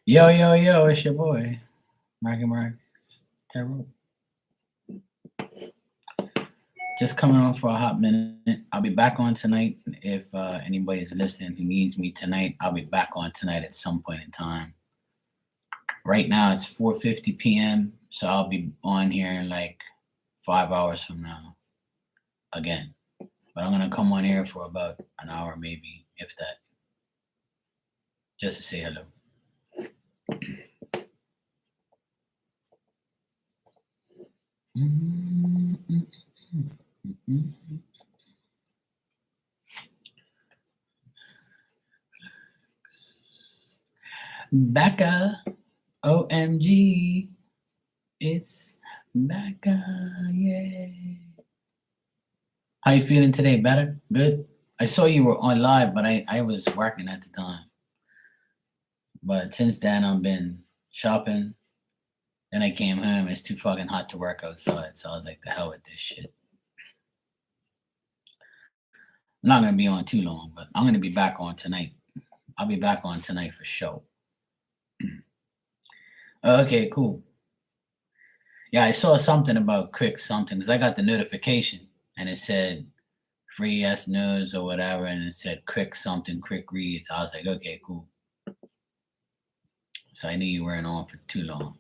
Yo, yo, yo, it's your boy, Marky Mark Terrell. Just coming on for a hot minute. I'll be back on tonight. If anybody's listening who needs me tonight, I'll be back on tonight at some point in time. Right now it's 4:50 p.m., so I'll be on here in like 5 hours from now again. But I'm gonna come on here for about an hour, maybe, if that, just to say hello. Becca, OMG, it's Becca, yay. How you feeling today? Better? Good? I saw you were on live, but I was working at the time. But since then, I've been shopping. Then I came home. It's too fucking hot to work outside, so I was like, the hell with this shit. I'm not gonna be on too long, but I'm gonna be back on tonight. I'll be back on tonight for sure. Okay, cool. Yeah, I saw something about quick something because I got the notification and it said free S news or whatever, and it said quick something, quick reads. I was like, okay, cool. So I knew you weren't on for too long.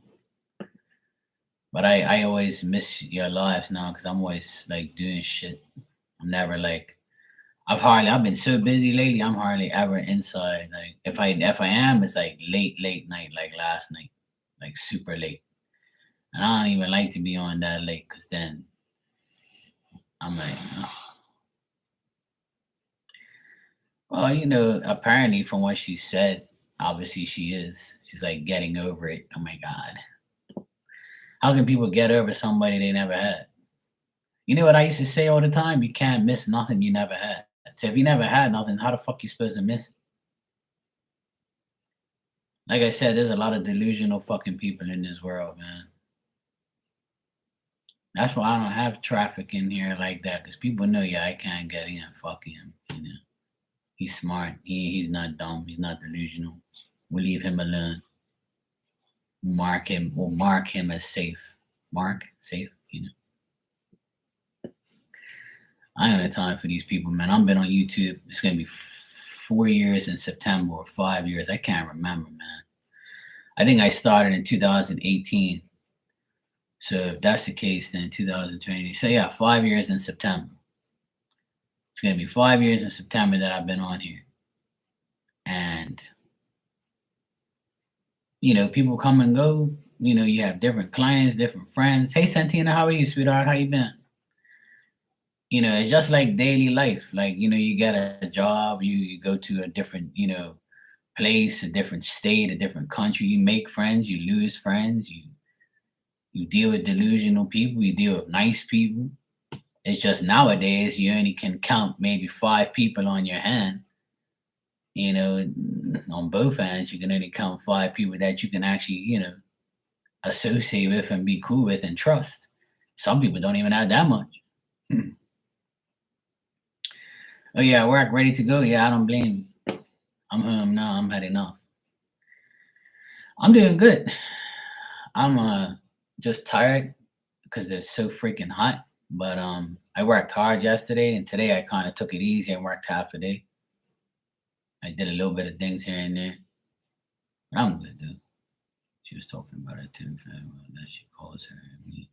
But I always miss your lives now because I'm always like doing shit. I'm never like I've been so busy lately. I'm hardly ever inside. Like if I am, it's like late night, like last night, like super late. And I don't even like to be on that late because then I'm like, ugh. Well, apparently from what she said, obviously she is. She's like getting over it. Oh my God. How can people get over somebody they never had? You know what I used to say all the time? You can't miss nothing you never had. So if you never had nothing, how the fuck you supposed to miss it? Like I said, there's a lot of delusional fucking people in this world, man. That's why I don't have traffic in here like that, because people know, yeah, I can't get in. Fuck him. He's smart. He's not dumb. He's not delusional. We'll leave him alone. We'll mark him as safe. Mark, safe. I don't have time for these people, man. I've been on YouTube. It's gonna be 4 years in September or 5 years. I can't remember, man. I think I started in 2018. So if that's the case, then 2020. So yeah, 5 years in September. It's gonna be 5 years in September that I've been on here. And people come and go. You have different clients, different friends. Hey Santina, how are you, sweetheart? How you been? It's just like daily life. Like, you get a job, you go to a different, place, a different state, a different country. You make friends, you lose friends, you deal with delusional people, you deal with nice people. It's just nowadays you only can count maybe 5 people on your hand. On both hands, you can only count 5 people that you can actually, associate with and be cool with and trust. Some people don't even have that much. Oh yeah, work ready to go. Yeah, I don't blame you. I'm home now. I'm heading off. I'm doing good. I'm just tired because it's so freaking hot. But I worked hard yesterday, and today I kind of took it easy and worked half a day. I did a little bit of things here and there. But I'm good, though. She was talking about it too. That she calls her and me.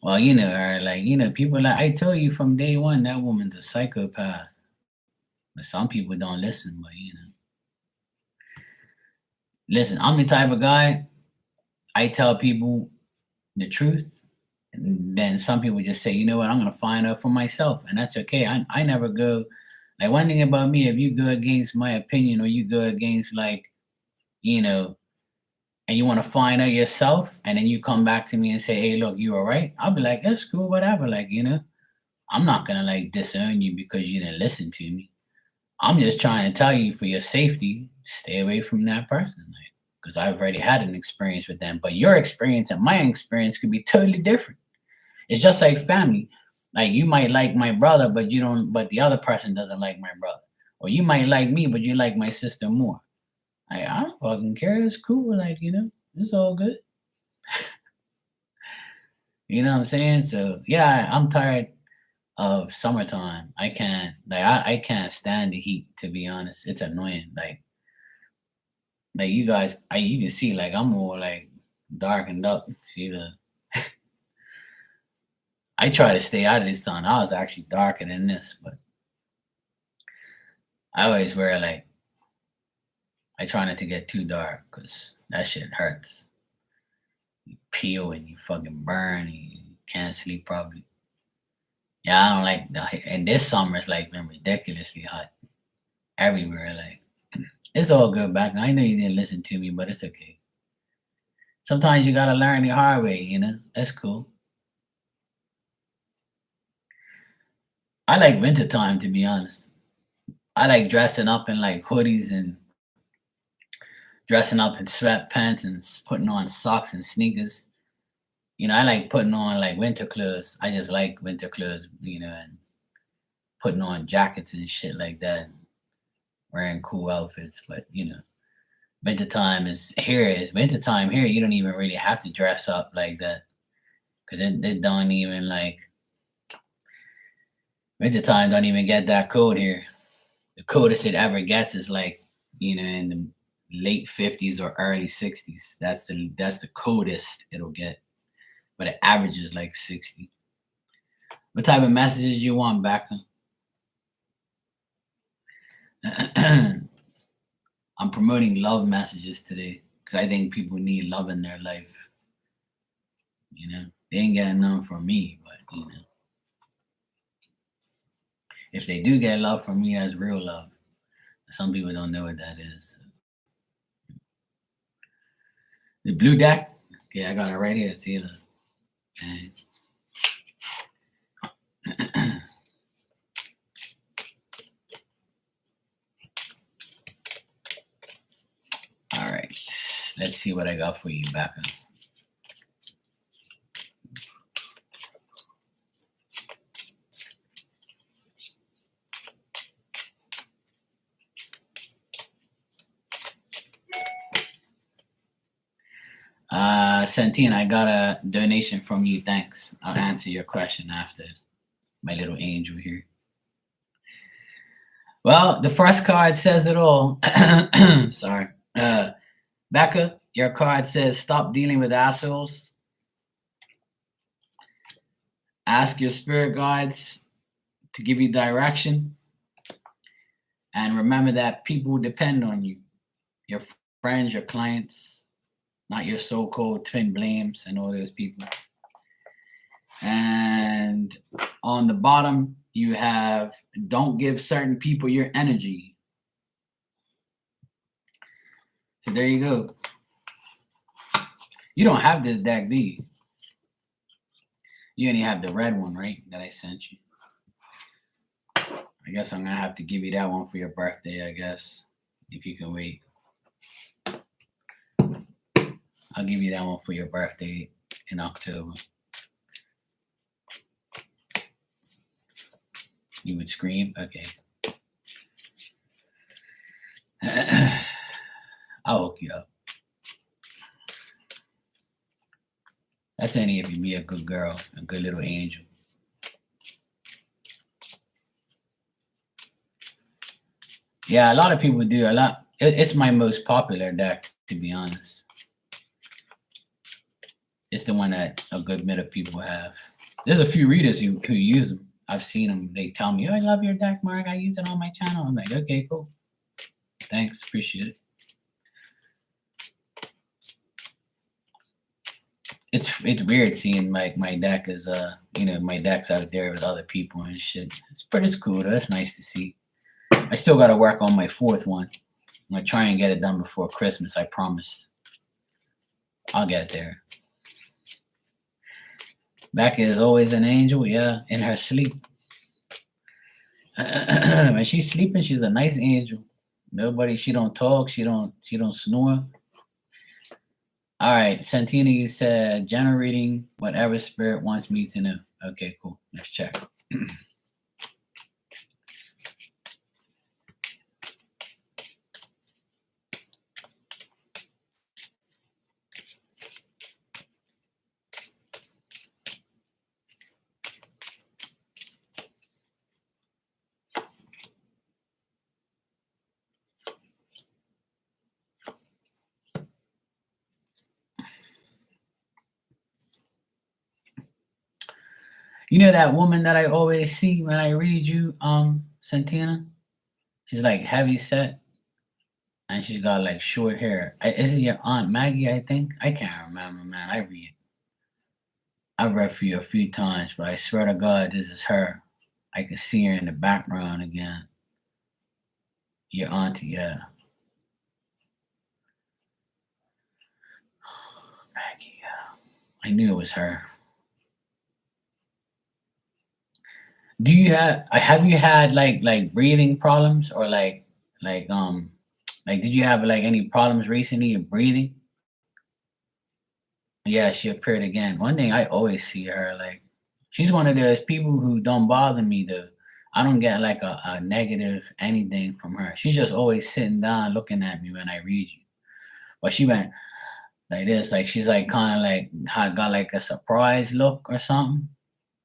Well, you know her, like people like I told you from day one that woman's a psychopath. But some people don't listen. But listen. I'm the type of guy. I tell people the truth, and then some people just say, you know what, I'm gonna find out for myself, and that's okay. I never go. Like, one thing about me, if you go against my opinion or you go against, like, and you want to find out yourself, and then you come back to me and say, hey, look, you were right, I'll be like, that's cool, whatever. Like, I'm not gonna like disown you because you didn't listen to me. I'm just trying to tell you, for your safety, stay away from that person, like, because I've already had an experience with them. But your experience and my experience could be totally different. It's just like family. Like you might like my brother, but you don't. But the other person doesn't like my brother. Or you might like me, but you like my sister more. I don't fucking care. It's cool. Like it's all good. You know what I'm saying? So yeah, I'm tired of summertime. I can't I can't stand the heat, to be honest. It's annoying. Like you guys, you can see like I'm more like darkened up. See the I try to stay out of the sun. I was actually darker than this, but I always wear like I try not to get too dark because that shit hurts. You peel and you fucking burn and you can't sleep probably. Yeah, I don't like and this summer it's like been ridiculously hot everywhere. Like it's all good back. I know you didn't listen to me, but it's okay. Sometimes you gotta learn the hard way, That's cool. I like wintertime, to be honest. I like dressing up in like hoodies and dressing up in sweatpants and putting on socks and sneakers. I like putting on like winter clothes. I just like winter clothes, and putting on jackets and shit like that, wearing cool outfits. But wintertime is here. Is wintertime here? You don't even really have to dress up like that because it don't even like wintertime don't even get that cold here. The coldest it ever gets is like in the late 50s or early 60s. That's the coldest it'll get, but it averages like 60. What type of messages you want, Becca? I'm promoting love messages today because I think people need love in their life. They ain't getting none from me, but if they do get love from me, that's real love. Some people don't know what that is. The blue deck. Okay, I got it right here. See, look. Okay. All right. Let's see what I got for you, Becca. Santine, I got a donation from you. Thanks. I'll answer your question after my little angel here. Well, the first card says it all. Sorry. Becca, your card says stop dealing with assholes. Ask your spirit guides to give you direction. And remember that people depend on you. Your friends, your clients, not your so-called twin blames and all those people. And on the bottom, you have don't give certain people your energy. So there you go. You don't have this deck, do you? You only have the red one, right? That I sent you. I guess I'm going to have to give you that one for your birthday, I guess. If you can wait. I'll give you that one for your birthday in October. You would scream? Okay. I'll hook you up. That's any if you be a good girl, a good little angel. Yeah, a lot of people do. It's my most popular deck, to be honest. It's the one that a good bit of people have. There's a few readers who use them. I've seen them. They tell me, "Oh, I love your deck, Mark. I use it on my channel." I'm like, "Okay, cool. Thanks, appreciate it." It's weird seeing my deck is my deck's out there with other people and shit. It's cool though. It's nice to see. I still got to work on my fourth one. I'm gonna try and get it done before Christmas. I promise. I'll get there. Becca is always an angel, yeah, in her sleep. When she's sleeping, she's a nice angel. Nobody, she don't talk, she don't snore. All right, Santina, you said generating whatever spirit wants me to know. Okay, cool. Let's check. You know that woman that I always see when I read you, Santina? She's like heavy set and she's got like short hair. Is it your Aunt Maggie, I think? I can't remember, man. I've read for you a few times, but I swear to God, this is her. I can see her in the background again. Your auntie, yeah. Maggie, yeah. I knew it was her. Do you have you had like breathing problems or like like did you have like any problems recently in breathing? Yeah, she appeared again. One thing I always see her like she's one of those people who don't bother me though. I don't get like a negative anything from her. She's just always sitting down looking at me when I read you. But she went like this, like she's like kind of like got like a surprise look or something.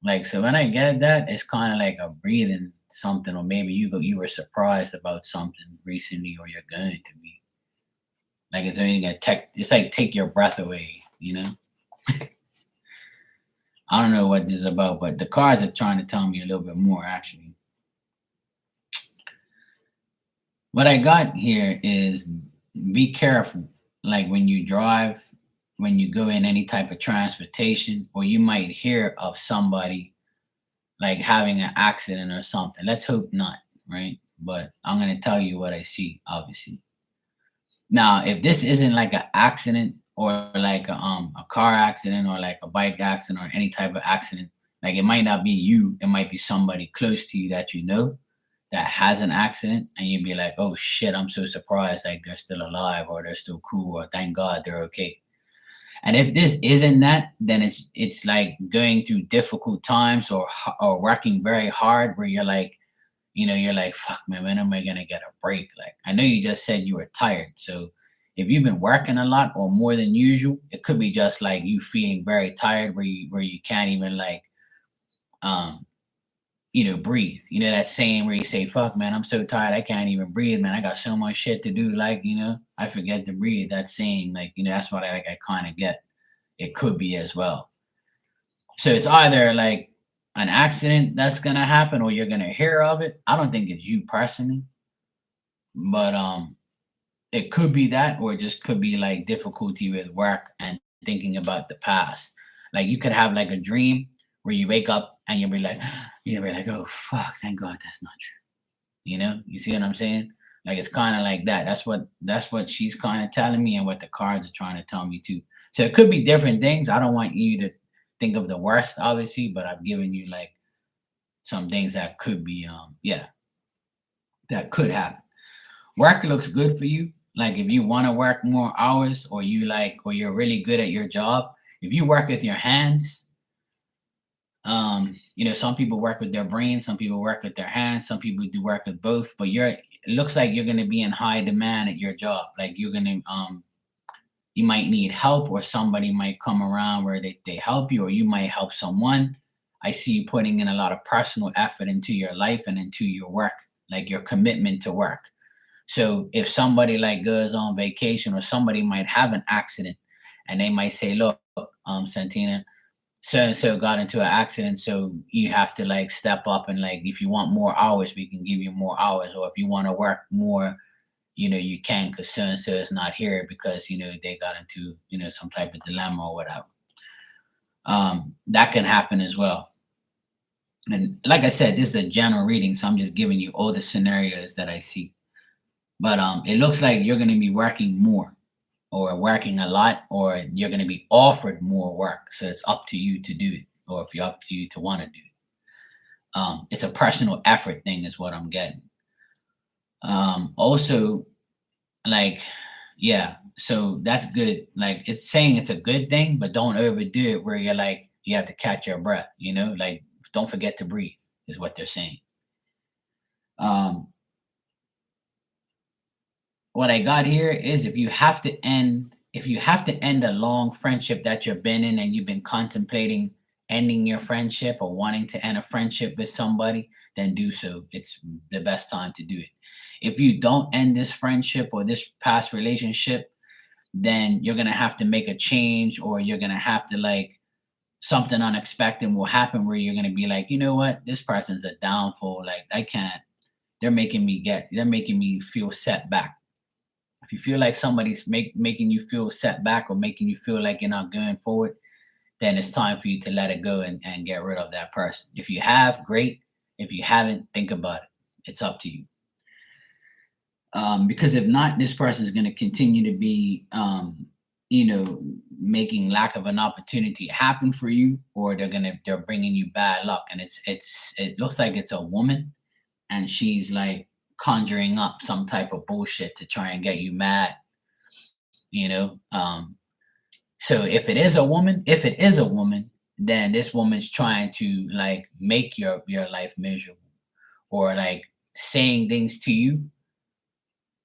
Like so when I get that, it's kind of like a breathing something, or maybe you were surprised about something recently, or you're going to be. Like it's only gonna take it's like take your breath away, you know? I don't know what this is about, but the cards are trying to tell me a little bit more actually. What I got here is be careful, like when you drive, when you go in any type of transportation, or you might hear of somebody like having an accident or something. Let's hope not, right? But I'm gonna tell you what I see, obviously. Now, if this isn't like an accident or like a car accident or like a bike accident or any type of accident, like it might not be you, it might be somebody close to you that you know that has an accident, and you'd be like, "Oh shit, I'm so surprised! Like they're still alive, or they're still cool, or thank God they're okay." And if this isn't that, then it's like going through difficult times or working very hard, where you're like, you're like, fuck, man, when am I gonna get a break? Like, I know you just said you were tired, so if you've been working a lot or more than usual, it could be just like you feeling very tired, where you can't even like, um, breathe. You know that saying where you say, "Fuck, man, I'm so tired, I can't even breathe, man. I got so much shit to do." Like, I forget to breathe. That saying, like, that's what I kind of get. It could be as well. So it's either like an accident that's gonna happen, or you're gonna hear of it. I don't think it's you personally, but it could be that, or it just could be like difficulty with work and thinking about the past. Like you could have like a dream where you wake up and you'll be like, oh fuck, thank God that's not true. You see what I'm saying? Like it's kind of like that. That's what she's kind of telling me, and what the cards are trying to tell me too. So it could be different things. I don't want you to think of the worst, obviously, but I've given you like some things that could be, yeah, that could happen. Work looks good for you. Like if you want to work more hours, or you're really good at your job. If you work with your hands, some people work with their brain, some people work with their hands, some people do work with both. But it looks like you're going to be in high demand at your job. Like you're going to, you might need help, or somebody might come around where they help you, or you might help someone. I see you putting in a lot of personal effort into your life and into your work, like your commitment to work. So if somebody like goes on vacation, or somebody might have an accident, and they might say, look, Santina, so and so got into an accident, so you have to like step up, and like if you want more hours, we can give you more hours, or if you want to work more, you can, because so and so is not here because they got into some type of dilemma or whatever. That can happen as well. And like I said, this is a general reading, so I'm just giving you all the scenarios that I see. But it looks like you're going to be working more, or working a lot, or you're going to be offered more work. So it's up to you to do it, or if you're up to you to want to do it. It's a personal effort thing, is what I'm getting. Also, like Yeah, so that's good. Like it's saying it's a good thing, but don't overdo it where you're like you have to catch your breath, you know? Like don't forget to breathe is what they're saying. Um what I got here is if you have to end a long friendship that you've been in and you've been contemplating ending your friendship or wanting to end a friendship with somebody, then do so. It's the best time to do it. If you don't end this friendship or this past relationship, then you're gonna have to make a change or you're gonna have to like something unexpected will happen where you're gonna be like, you know what, this person's a downfall. Like I can't, they're making me feel set back. If you feel like somebody's making you feel set back or making you feel like you're not going forward, then it's time for you to let it go and get rid of that person. If you have, great. If you haven't, think about it. It's up to you. Because if not, this person is going to continue to be, you know, making lack of an opportunity happen for you, or they're bringing you bad luck. And it looks like it's a woman, and she's like conjuring up some type of bullshit to try and get you mad. You know, so if it is a woman, then this woman's trying to like make your life miserable, or like saying things to you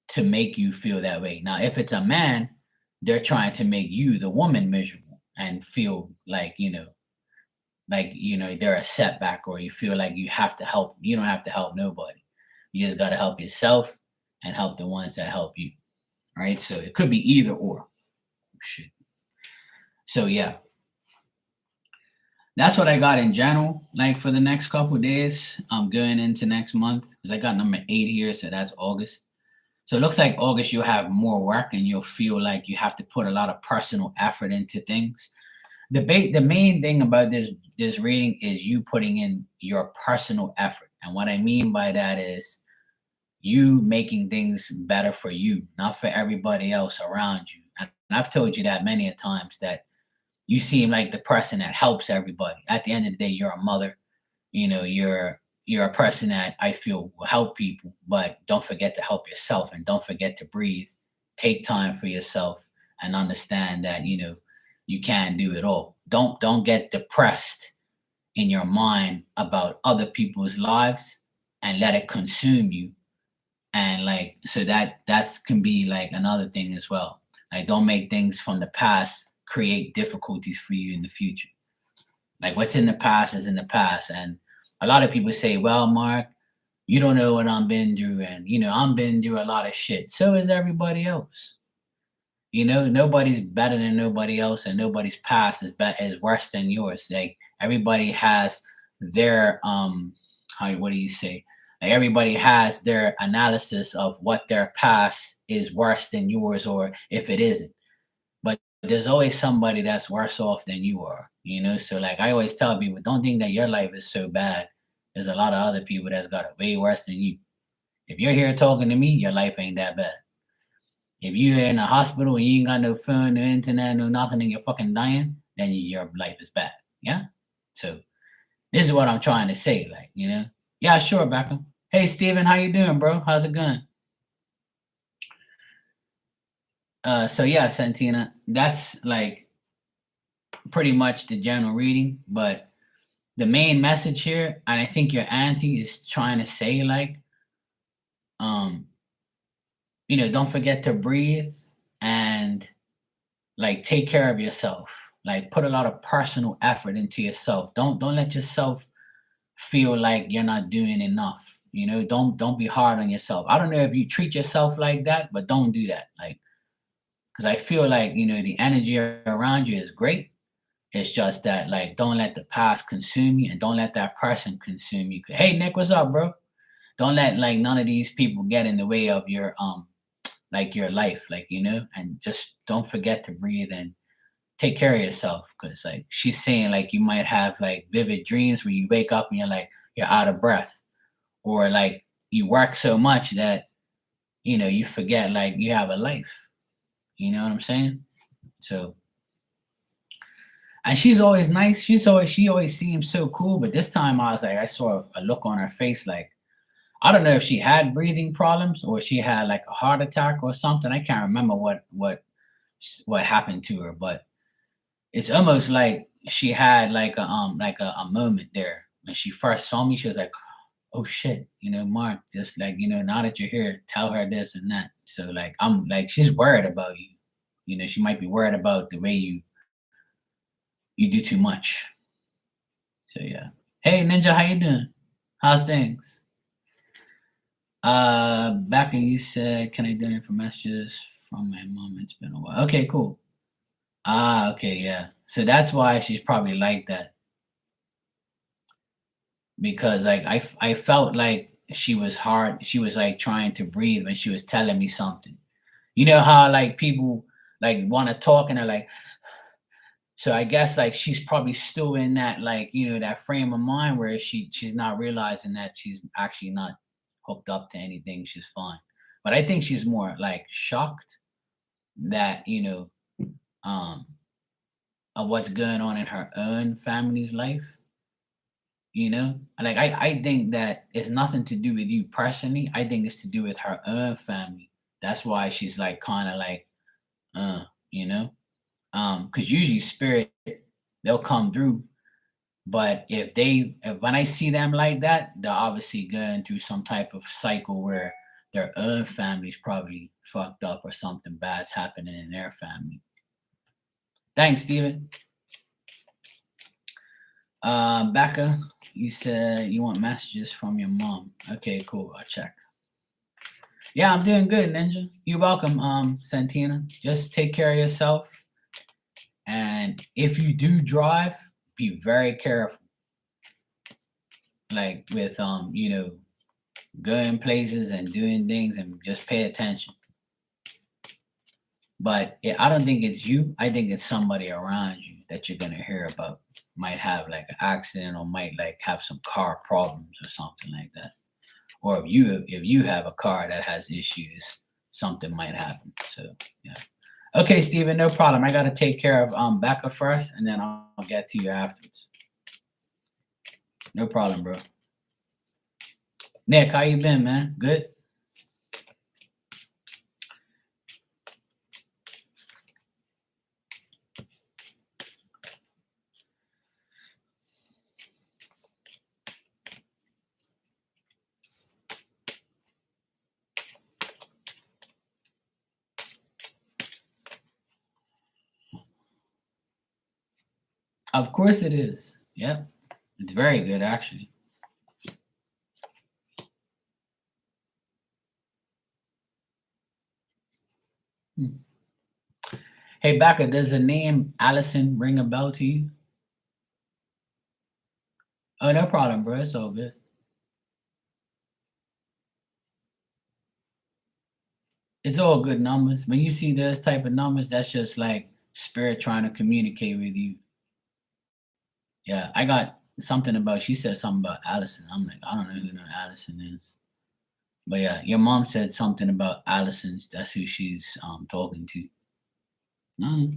to make you feel that way. Now, if it's a man, they're trying to make you, the woman, miserable and feel like they're a setback, or you feel like you have to help. You don't have to help nobody. You just got to help yourself and help the ones that help you. Right? So it could be either or. Shit. So yeah, that's what I got in general. Like for the next couple days, I'm going into next month because I got number 8 here, so that's August. So it looks like August you'll have more work and you'll feel like you have to put a lot of personal effort into things. The main thing about this reading is you putting in your personal effort. And what I mean by that is you making things better for you, not for everybody else around you. And I've told you that many a times that you seem like the person that helps everybody. At the end of the day, you're a mother. You're a person that I feel will help people, but don't forget to help yourself and don't forget to breathe. Take time for yourself and understand that you can do it all. Don't get depressed in your mind about other people's lives and let it consume you. And like so that's can be like another thing as well. Like don't make things from the past create difficulties for you in the future. Like what's in the past is in the past. And a lot of people say, well, Mark, you don't know what I'm been through. And, I'm been through a lot of shit. So is everybody else. Nobody's better than nobody else, and nobody's past is worse than yours. Like everybody has their what do you say? Like everybody has their analysis of what their past is worse than yours, or if it isn't. But there's always somebody that's worse off than you are. So like I always tell people, don't think that your life is so bad. There's a lot of other people that's got it way worse than you. If you're here talking to me, your life ain't that bad. If you're in a hospital and you ain't got no phone, no internet, no nothing, and you're fucking dying, then your life is bad. Yeah. So this is what I'm trying to say. Like. Yeah, sure, Beckham. Hey, Steven, how you doing, bro? How's it going? So yeah, Santina, that's like pretty much the general reading, but the main message here, and I think your auntie is trying to say like, um, don't forget to breathe and like take care of yourself. Like put a lot of personal effort into yourself. Don't let yourself feel like you're not doing enough. Don't be hard on yourself. I don't know if you treat yourself like that, but don't do that. Like, because I feel like the energy around you is great. It's just that like don't let the past consume you, and don't let that person consume you. Hey Nick, what's up, bro? Don't let like none of these people get in the way of your like your life, like and just don't forget to breathe and take care of yourself. Because like she's saying, like you might have like vivid dreams where you wake up and you're out of breath, or like you work so much that you forget like you have a life. You know what I'm saying? So, and she's always nice. She always seems so cool. But this time I was like, I saw a look on her face like, I don't know if she had breathing problems or she had like a heart attack or something. I can't remember what happened to her, but it's almost like she had like a moment there when she first saw me. She was like, "Oh shit, Mark, just like now that you're here, tell her this and that." So like I'm like she's worried about you. She might be worried about the way you do too much. So yeah. Hey Ninja, how you doing? How's things? Back when you said, "Can I donate for messages from my mom?" It's been a while. Okay, cool. Ah, okay, yeah. So that's why she's probably like that because like I felt like she was hard. She was like trying to breathe when she was telling me something. You know how like people like want to talk and they're like, so I guess like she's probably still in that like that frame of mind where she's not realizing that she's actually not hooked up to anything. She's fine, but I think she's more like shocked that um of what's going on in her own family's life. Like I think that it's nothing to do with you personally. I think it's to do with her own family. That's why she's like kind of like uh you know because usually spirit they'll come through. But if when I see them like that, they're obviously going through some type of cycle where their own family's probably fucked up or something bad's happening in their family. Thanks, Steven. Becca, you said you want messages from your mom. Okay, cool. I'll check. Yeah, I'm doing good, Ninja. You're welcome, Santina. Just take care of yourself. And if you do drive, be very careful. Like with going places and doing things and just pay attention. But yeah, I don't think it's you. I think it's somebody around you that you're gonna hear about. Might have like an accident or might like have some car problems or something like that. Or if you have a car that has issues, something might happen. So yeah. Okay, Steven, no problem. I gotta take care of Becca first and then I'll get to you afterwards. No problem, bro. Nick, how you been, man? Good? Of course it is. Yep. It's very good actually. Hmm. Hey Becca, does the name Allison ring a bell to you? Oh, no problem, bro. It's all good. It's all good numbers. When you see those type of numbers, that's just like spirit trying to communicate with you. Yeah, I got something about. She said something about Allison. I'm like, I don't know who no Allison is. But yeah, your mom said something about Allison. That's who she's talking to. No,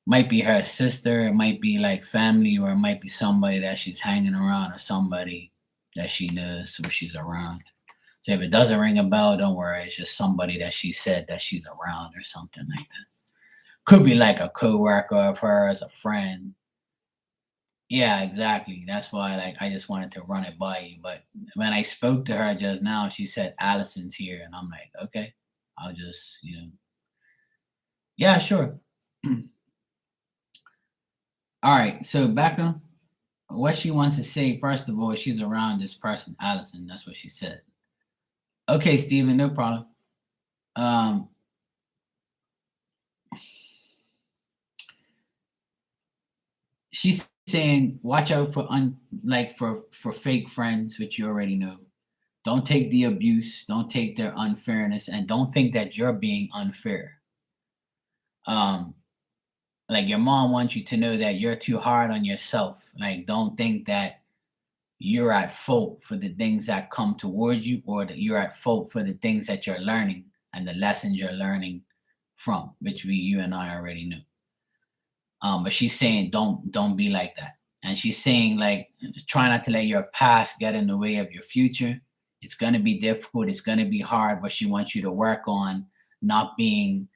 might be her sister. It might be like family, or it might be somebody that she's hanging around, or somebody that she knows or she's around. So if it doesn't ring a bell, don't worry. It's just somebody that she said that she's around or something like that. Could be like a coworker of hers, a friend. Yeah, exactly. That's why like I just wanted to run it by you. But when I spoke to her just now, she said Allison's here, and I'm like, okay, I'll just yeah, sure. All right. So Becca, what she wants to say first of all, she's around this person, Allison. That's what she said. Okay, Stephen, no problem. Um, she's saying watch out for like for fake friends, which you already know. Don't take the abuse, don't take their unfairness, and don't think that you're being unfair. um like your mom wants you to know that you're too hard on yourself. Like don't think that you're at fault for the things that come towards you, or that you're at fault for the things that you're learning and the lessons you're learning from, which you and I already knew. But she's saying don't be like that. And she's saying like try not to let your past get in the way of your future. It's going to be difficult. It's going to be hard, but she wants you to work on not being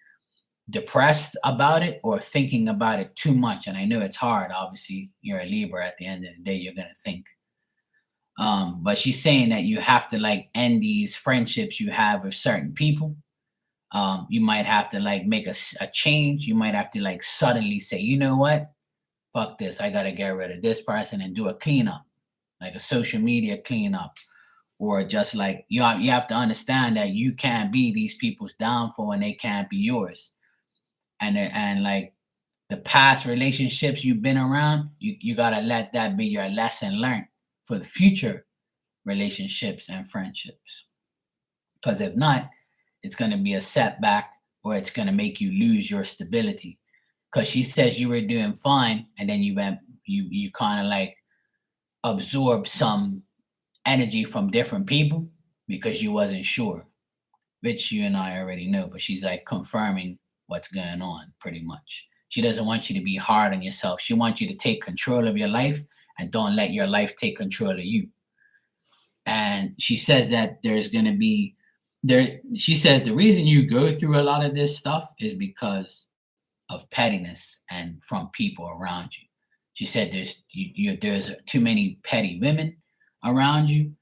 depressed about it or thinking about it too much. And I know it's hard. Obviously, you're a Libra. At the end of the day, you're going to think. But she's saying that you have to like end these friendships you have with certain people. You might have to like make a change. You might have to like suddenly say, you know what? Fuck this. I got to get rid of this person and do a cleanup, like a social media cleanup. Or just like you have to understand that you can't be these people's downfall and they can't be yours. And like the past relationships you've been around, you gotta let that be your lesson learned for the future relationships and friendships. Because if not, it's gonna be a setback or it's gonna make you lose your stability. Because she says you were doing fine, and then you kind of like absorb some energy from different people because you wasn't sure, which you and I already know, but she's like confirming what's going on pretty much. She doesn't want you to be hard on yourself. She wants you to take control of your life and don't let your life take control of you. And she says that there's going to be there. She says the reason you go through a lot of this stuff is because of pettiness and from people around you. She said there's too many petty women around you,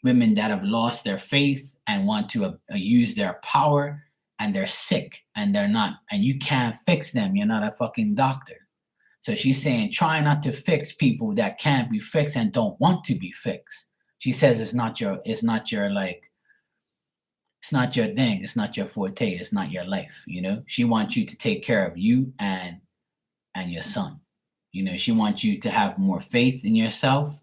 women that have lost their faith and want to use their power, and they're sick and they're not, and you can't fix them. You're not a fucking doctor. So she's saying try not to fix people that can't be fixed and don't want to be fixed. She says it's not your like, it's not your thing, it's not your forte, it's not your life, you know. She wants you to take care of you and your son. You know, she wants you to have more faith in yourself,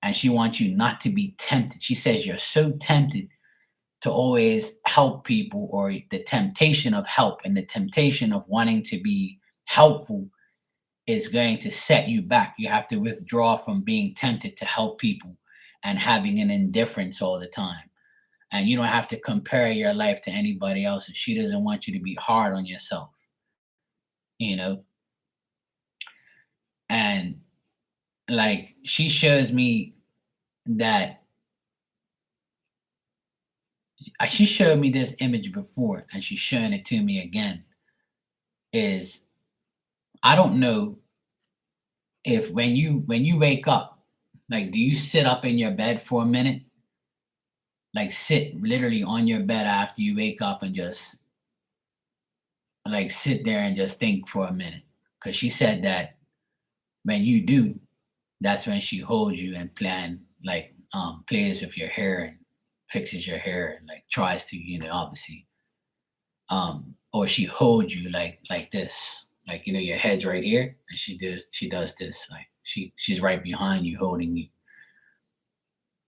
and she wants you not to be tempted. She says you're so tempted to always help people, or the temptation of help and the temptation of wanting to be helpful is going to set you back. You have to withdraw from being tempted to help people and having an indifference all the time. And you don't have to compare your life to anybody else's. She doesn't want you to be hard on yourself, you know? And like she shows me that she showed me this image before and she's showing it to me again. Is I don't know if when you wake up, like do you sit up in your bed for a minute? Like sit literally on your bed after you wake up and just like sit there and just think for a minute. Cause she said that when you do, that's when she holds you and plays with your hair and fixes your hair and like tries to, you know, obviously. Or she holds you like this, like you know, your head's right here, and she does this, like she's right behind you holding you.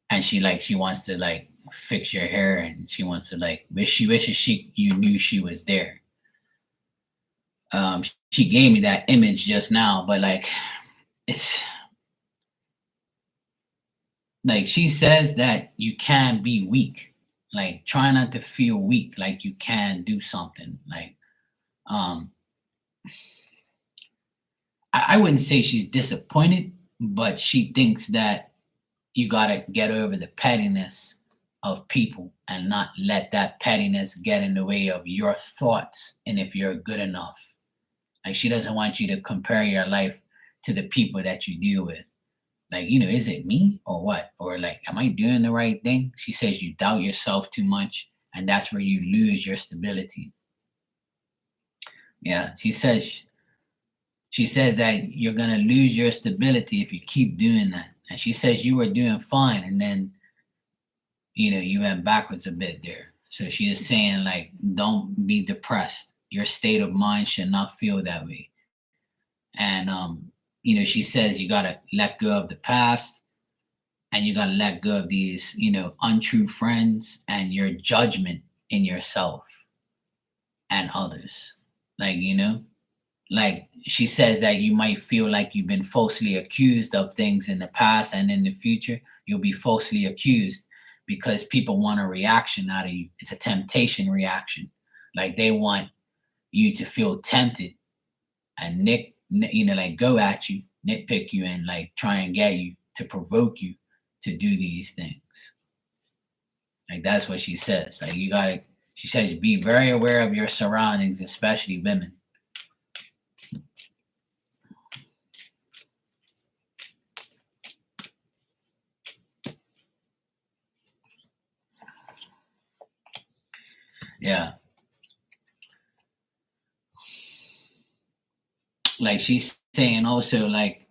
And she wants to like fix your hair, and she wants to like she wishes she you knew she was there. She gave me that image just now, but like it's like she says that you can be weak. Like try not to feel weak, like you can do something. Like um I wouldn't say she's disappointed, but she thinks that you gotta get over the pettiness of people and not let that pettiness get in the way of your thoughts and if you're good enough. Like she doesn't want you to compare your life to the people that you deal with. Like, you know, is it me or what? Or like, am I doing the right thing? She says you doubt yourself too much, and that's where you lose your stability. Yeah, she says that you're gonna lose your stability if you keep doing that. And she says you were doing fine, and then you know you went backwards a bit there. So she is saying like, don't be depressed. Your state of mind should not feel that way. And you know, she says you gotta let go of the past, and you gotta let go of these, you know, untrue friends and your judgment in yourself and others. Like, you know, like she says that you might feel like you've been falsely accused of things in the past, and in the future you'll be falsely accused because people want a reaction out of you. It's a temptation reaction. Like they want you to feel tempted and you know, like go at you, nitpick you, and like try and get you to provoke you to do these things. Like that's what she says. Like you gotta. She says be very aware of your surroundings, especially women. Yeah. Like she's saying also like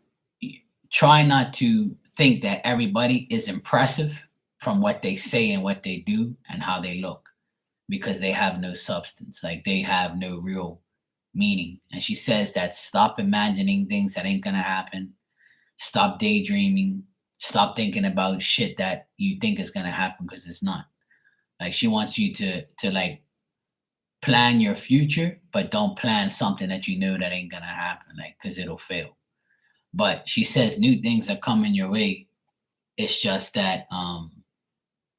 try not to think that everybody is impressive from what they say and what they do and how they look because they have no substance. Like they have no real meaning. And she says that stop imagining things that ain't gonna happen. Stop daydreaming. Stop thinking about shit that you think is gonna happen because it's not. Like she wants you to like plan your future, but don't plan something that you know that ain't gonna happen, like because it'll fail. But she says new things are coming your way. It's just that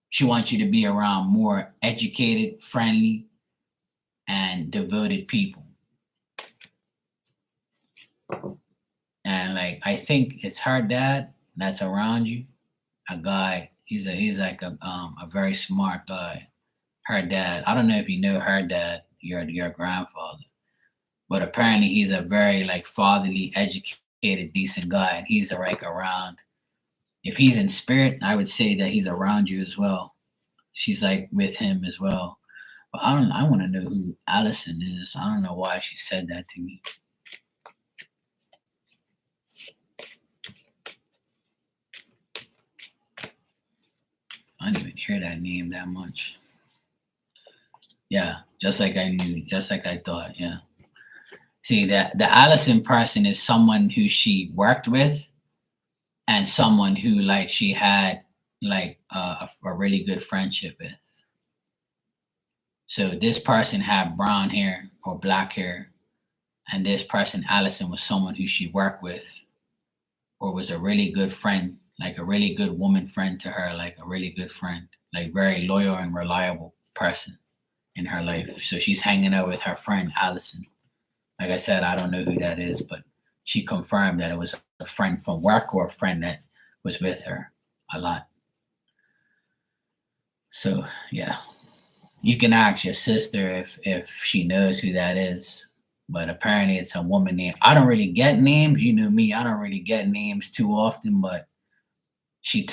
she wants you to be around more educated, friendly, and devoted people. And like I think it's her dad that's around you, a guy. He's like a very smart guy. Her dad. I don't know if you know her dad, your grandfather, but apparently he's a very like fatherly, educated, decent guy, and he's like around. If he's in spirit, I would say that he's around you as well. She's like with him as well. But I don't. I want to know who Allison is. I don't know why she said that to me. I didn't even hear that name that much. Yeah, just like I knew, just like I thought. Yeah. See that the Allison person is someone who she worked with and someone who like she had like a really good friendship with. So this person had brown hair or black hair, and this person Allison was someone who she worked with or was a really good friend, like a really good woman friend to her, like a really good friend, like very loyal and reliable person in her life. So she's hanging out with her friend Allison. Like I said, I don't know who that is, but she confirmed that it was a friend from work or a friend that was with her a lot. So yeah, you can ask your sister if she knows who that is. But apparently it's a woman name. I don't really get names. You know me, I don't really get names too often, but she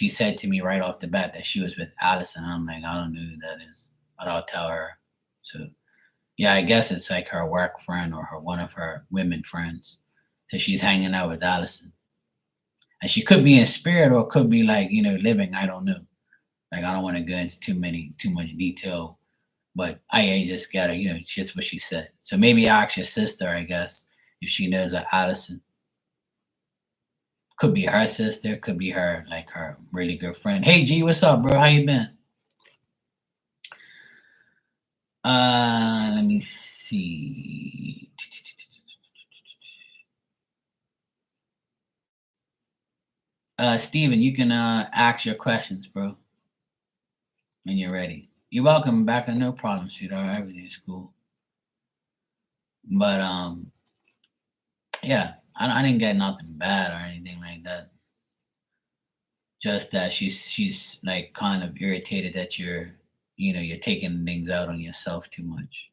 said to me right off the bat that she was with Allison. I'm like, I don't know who that is, but I'll tell her. So yeah, I guess it's like her work friend or her one of her women friends. So she's hanging out with Allison. And she could be in spirit or could be like, living. I don't know. Like I don't want to go into too much detail, but I just gotta, just what she said. So maybe ask your sister, I guess, if she knows that Allison. Could be her sister, could be her like her really good friend. Hey G, what's up, bro? How you been? Let me see. Steven, you can ask your questions, bro, when you're ready. You're welcome back. No problem, sweetheart. Everything's cool. But yeah, I didn't get nothing bad or anything like that. Just that she's like kind of irritated that you're taking things out on yourself too much.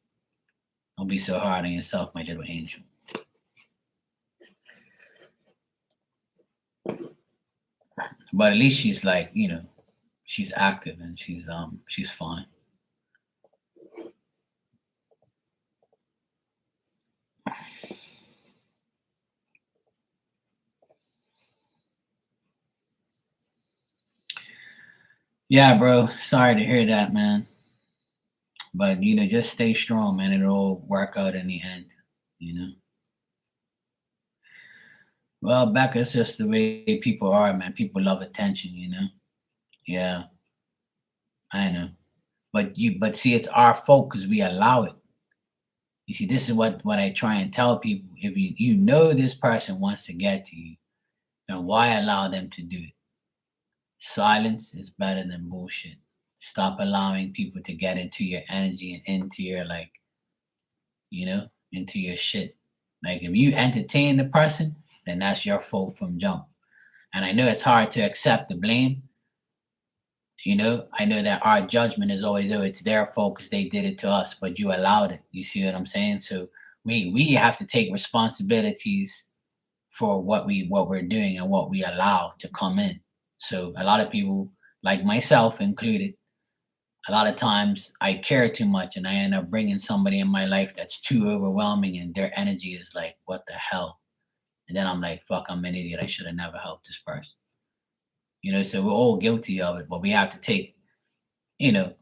Don't be so hard on yourself, my little angel. But at least she's like, she's active and she's fine. Yeah, bro. Sorry to hear that, man. But just stay strong, man. It'll all work out in the end. You know. Well, Becca, it's just the way people are, man. People love attention. Yeah, I know. But see, it's our fault because we allow it. You see, this is what I try and tell people. If you know this person wants to get to you, then why allow them to do it? Silence is better than bullshit. Stop allowing people to get into your energy and into your like, into your shit. Like if you entertain the person, then that's your fault from jump. And I know it's hard to accept the blame I know that our judgment is always, oh, it's their fault because they did it to us, but you allowed it. You see what I'm saying? So we have to take responsibilities for what we're doing and what we allow to come in. So a lot of people, like myself included, a lot of times I care too much and I end up bringing somebody in my life that's too overwhelming and their energy is like, what the hell? And then I'm like, fuck, I'm an idiot. I should have never helped this person. So we're all guilty of it, but we have to take,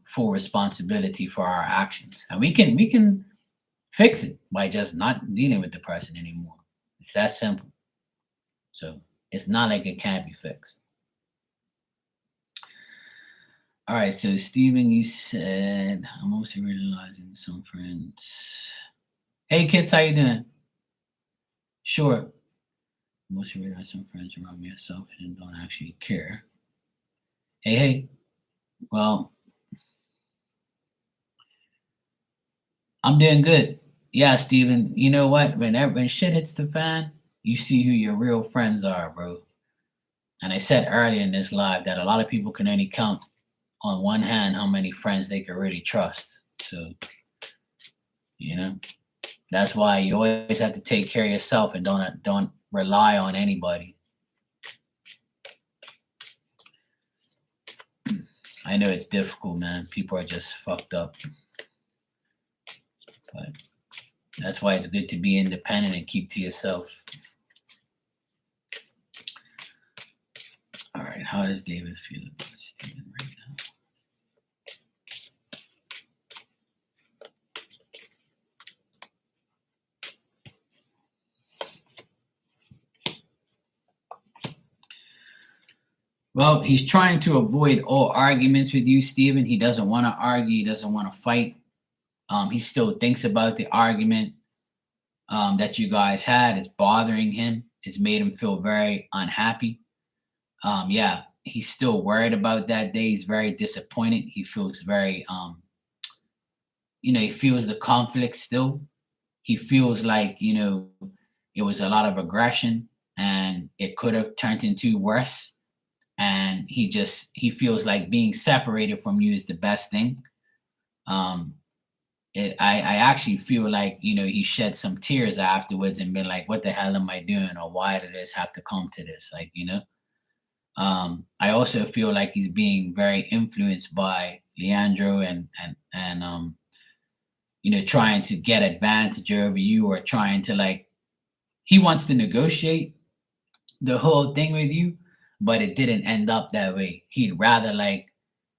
full responsibility for our actions. And we can fix it by just not dealing with the person anymore. It's that simple. So it's not like it can't be fixed. All right, so Steven, you said I'm also realizing some friends. Hey kids, how you doing? Sure. Mostly realize some friends around me are selfish and don't actually care. Hey, hey. Well, I'm doing good. Yeah, Steven. You know what? When shit hits the fan, you see who your real friends are, bro. And I said earlier in this live that a lot of people can only count on one hand how many friends they can really trust. So, you know, that's why you always have to take care of yourself and don't rely on anybody. I know it's difficult, man. People are just fucked up. But that's why it's good to be independent and keep to yourself. All right, how does David feel about Steven right now? Well, he's trying to avoid all arguments with you, Steven. He doesn't want to argue. He doesn't want to fight. He still thinks about the argument that you guys had. It's bothering him. It's made him feel very unhappy. Yeah, he's still worried about that day. He's very disappointed. He feels very, he feels the conflict still. He feels like, it was a lot of aggression and it could have turned into worse. And he feels like being separated from you is the best thing. Um, I actually feel like, he shed some tears afterwards and been like, what the hell am I doing? Or why did this have to come to this? I also feel like he's being very influenced by Leandro and trying to get advantage over you or trying to he wants to negotiate the whole thing with you, but it didn't end up that way. He'd rather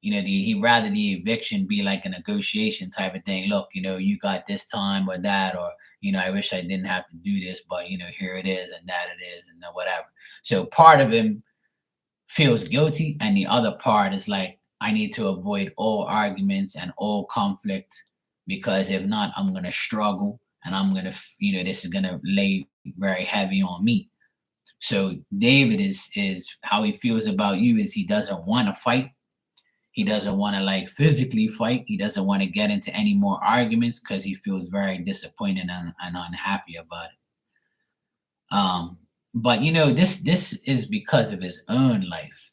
he'd rather the eviction be like a negotiation type of thing. Look, you got this time or that, or I wish I didn't have to do this, but here it is and that it is and whatever. So part of him feels guilty, and the other part is like, I need to avoid all arguments and all conflict because if not, I'm gonna struggle and I'm gonna, this is gonna lay very heavy on me. So David is how he feels about you is he doesn't want to fight. He doesn't want to physically fight. He doesn't want to get into any more arguments because he feels very disappointed and unhappy about it. But this is because of his own life.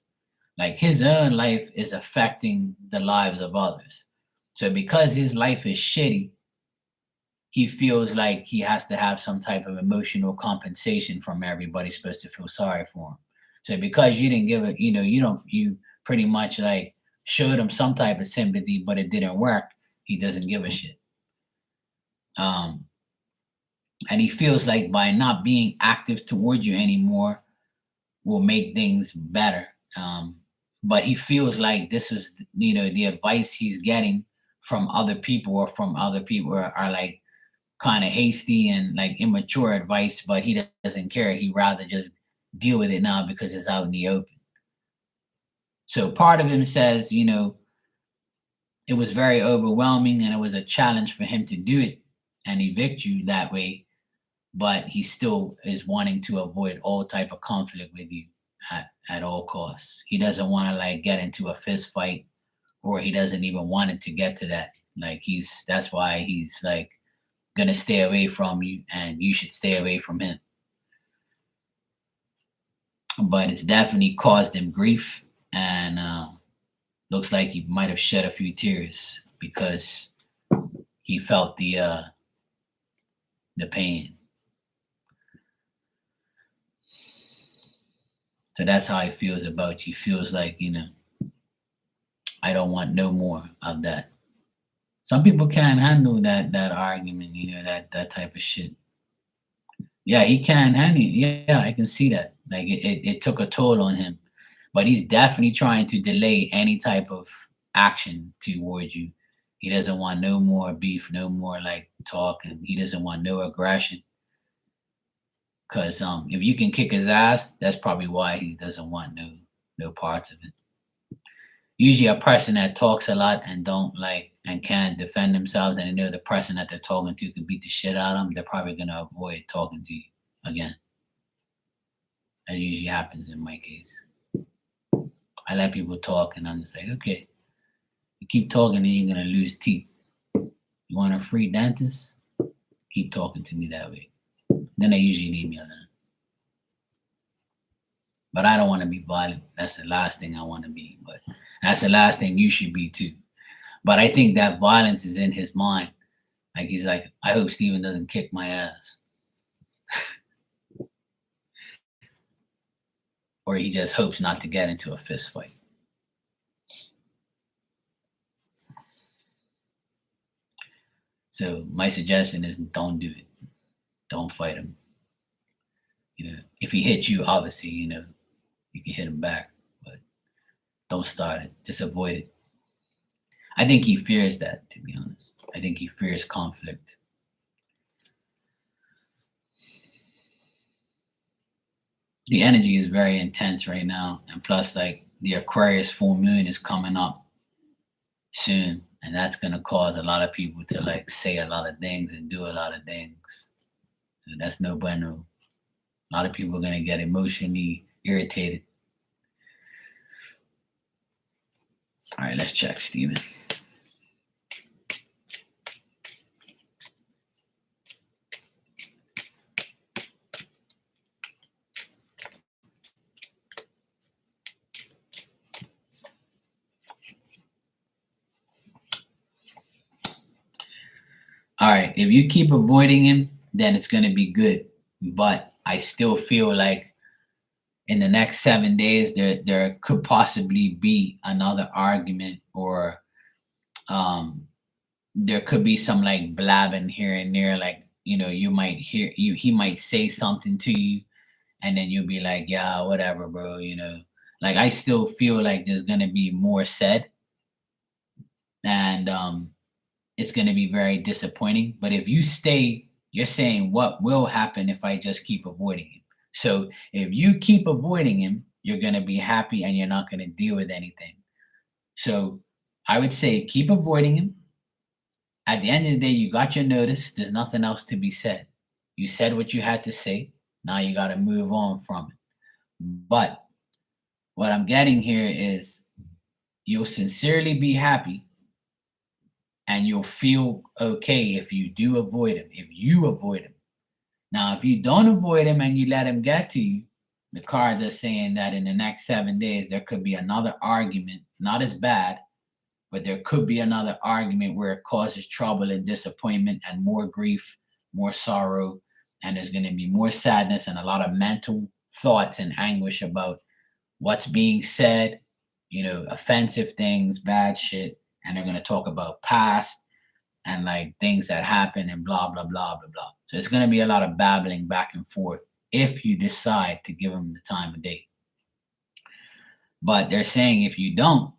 Like his own life is affecting the lives of others. So because his life is shitty, he feels like he has to have some type of emotional compensation from everybody supposed to feel sorry for him. So because you didn't give it, you pretty much showed him some type of sympathy, but it didn't work. He doesn't give a shit. And he feels like by not being active towards you anymore will make things better. But he feels like this is, the advice he's getting from other people or from other people are kind of hasty and immature advice, but he doesn't care. He'd rather just deal with it now because it's out in the open. So part of him says, it was very overwhelming and it was a challenge for him to do it and evict you that way, but he still is wanting to avoid all type of conflict with you at all costs. He doesn't want to get into a fist fight, or he doesn't even want it to get to that. That's why he's gonna stay away from you and you should stay away from him. But it's definitely caused him grief, and Looks like he might have shed a few tears because he felt the pain. So that's how he feels about you. He feels like, I don't want no more of that. Some people can't handle that argument, that type of shit. Yeah, he can't handle it. Yeah, I can see that. Like it took a toll on him. But he's definitely trying to delay any type of action towards you. He doesn't want no more beef, no more like talking. He doesn't want no aggression. Cause if you can kick his ass, that's probably why he doesn't want no parts of it. Usually a person that talks a lot and don't like and can't defend themselves and they know the person that they're talking to can beat the shit out of them, they're probably gonna avoid talking to you again. That usually happens in my case. I let people talk and I'm just like, okay, you keep talking and you're gonna lose teeth. You want a free dentist? Keep talking to me that way. Then they usually leave me alone. But I don't want to be violent. That's the last thing I want to be. But that's the last thing you should be too. But I think that violence is in his mind. Like he's like, I hope Steven doesn't kick my ass. Or he just hopes not to get into a fist fight. So my suggestion is don't do it. Don't fight him. If he hits you, obviously, you can hit him back, but don't start it. Just avoid it. I think he fears that, to be honest. I think he fears conflict. The energy is very intense right now. And plus, like, the Aquarius full moon is coming up soon. And that's going to cause a lot of people to, like, say a lot of things and do a lot of things. So that's no bueno. A lot of people are going to get emotionally irritated. All right, let's check, Steven. All right, if you keep avoiding him, then it's going to be good. But I still feel like in the next 7 days, there could possibly be another argument, or there could be some like blabbing here and there. Like, you might hear he might say something to you, and then you'll be like, yeah, whatever, bro. Like I still feel like there's going to be more said, and it's going to be very disappointing. But if you stay, you're saying what will happen if I just keep avoiding him. So if you keep avoiding him, you're going to be happy and you're not going to deal with anything. So I would say keep avoiding him. At the end of the day, you got your notice. There's nothing else to be said. You said what you had to say. Now you got to move on from it. But what I'm getting here is you'll sincerely be happy and you'll feel okay if you do avoid him, if you avoid him. Now, if you don't avoid him and you let him get to you, the cards are saying that in the next 7 days, there could be another argument, not as bad, but there could be another argument where it causes trouble and disappointment and more grief, more sorrow, and there's going to be more sadness and a lot of mental thoughts and anguish about what's being said, offensive things, bad shit, and they're going to talk about past and like things that happen and blah blah blah blah blah. So it's going to be a lot of babbling back and forth if you decide to give them the time of day. But they're saying if you don't,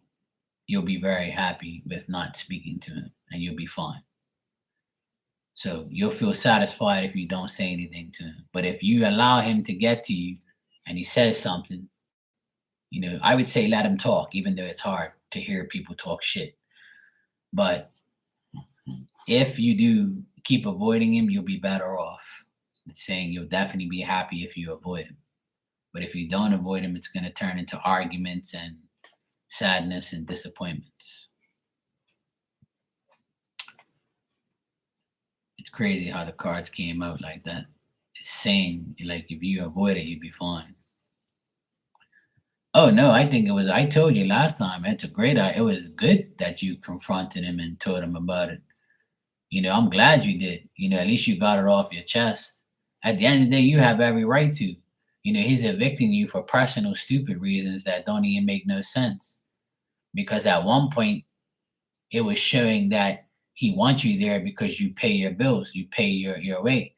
you'll be very happy with not speaking to him and you'll be fine. So you'll feel satisfied if you don't say anything to him. But if you allow him to get to you and he says something, I would say let him talk, even though it's hard to hear people talk shit. But if you do keep avoiding him, you'll be better off. It's saying you'll definitely be happy if you avoid him. But if you don't avoid him, it's going to turn into arguments and sadness and disappointments. It's crazy how the cards came out like that. It's saying, like, if you avoid it, you'd be fine. Oh no, I think it was. I told you last time. It's a great. It was good that you confronted him and told him about it. I'm glad you did. At least you got it off your chest. At the end of the day, you have every right to. He's evicting you for personal stupid reasons that don't even make no sense. Because at one point, it was showing that he wants you there because you pay your bills, you pay your way.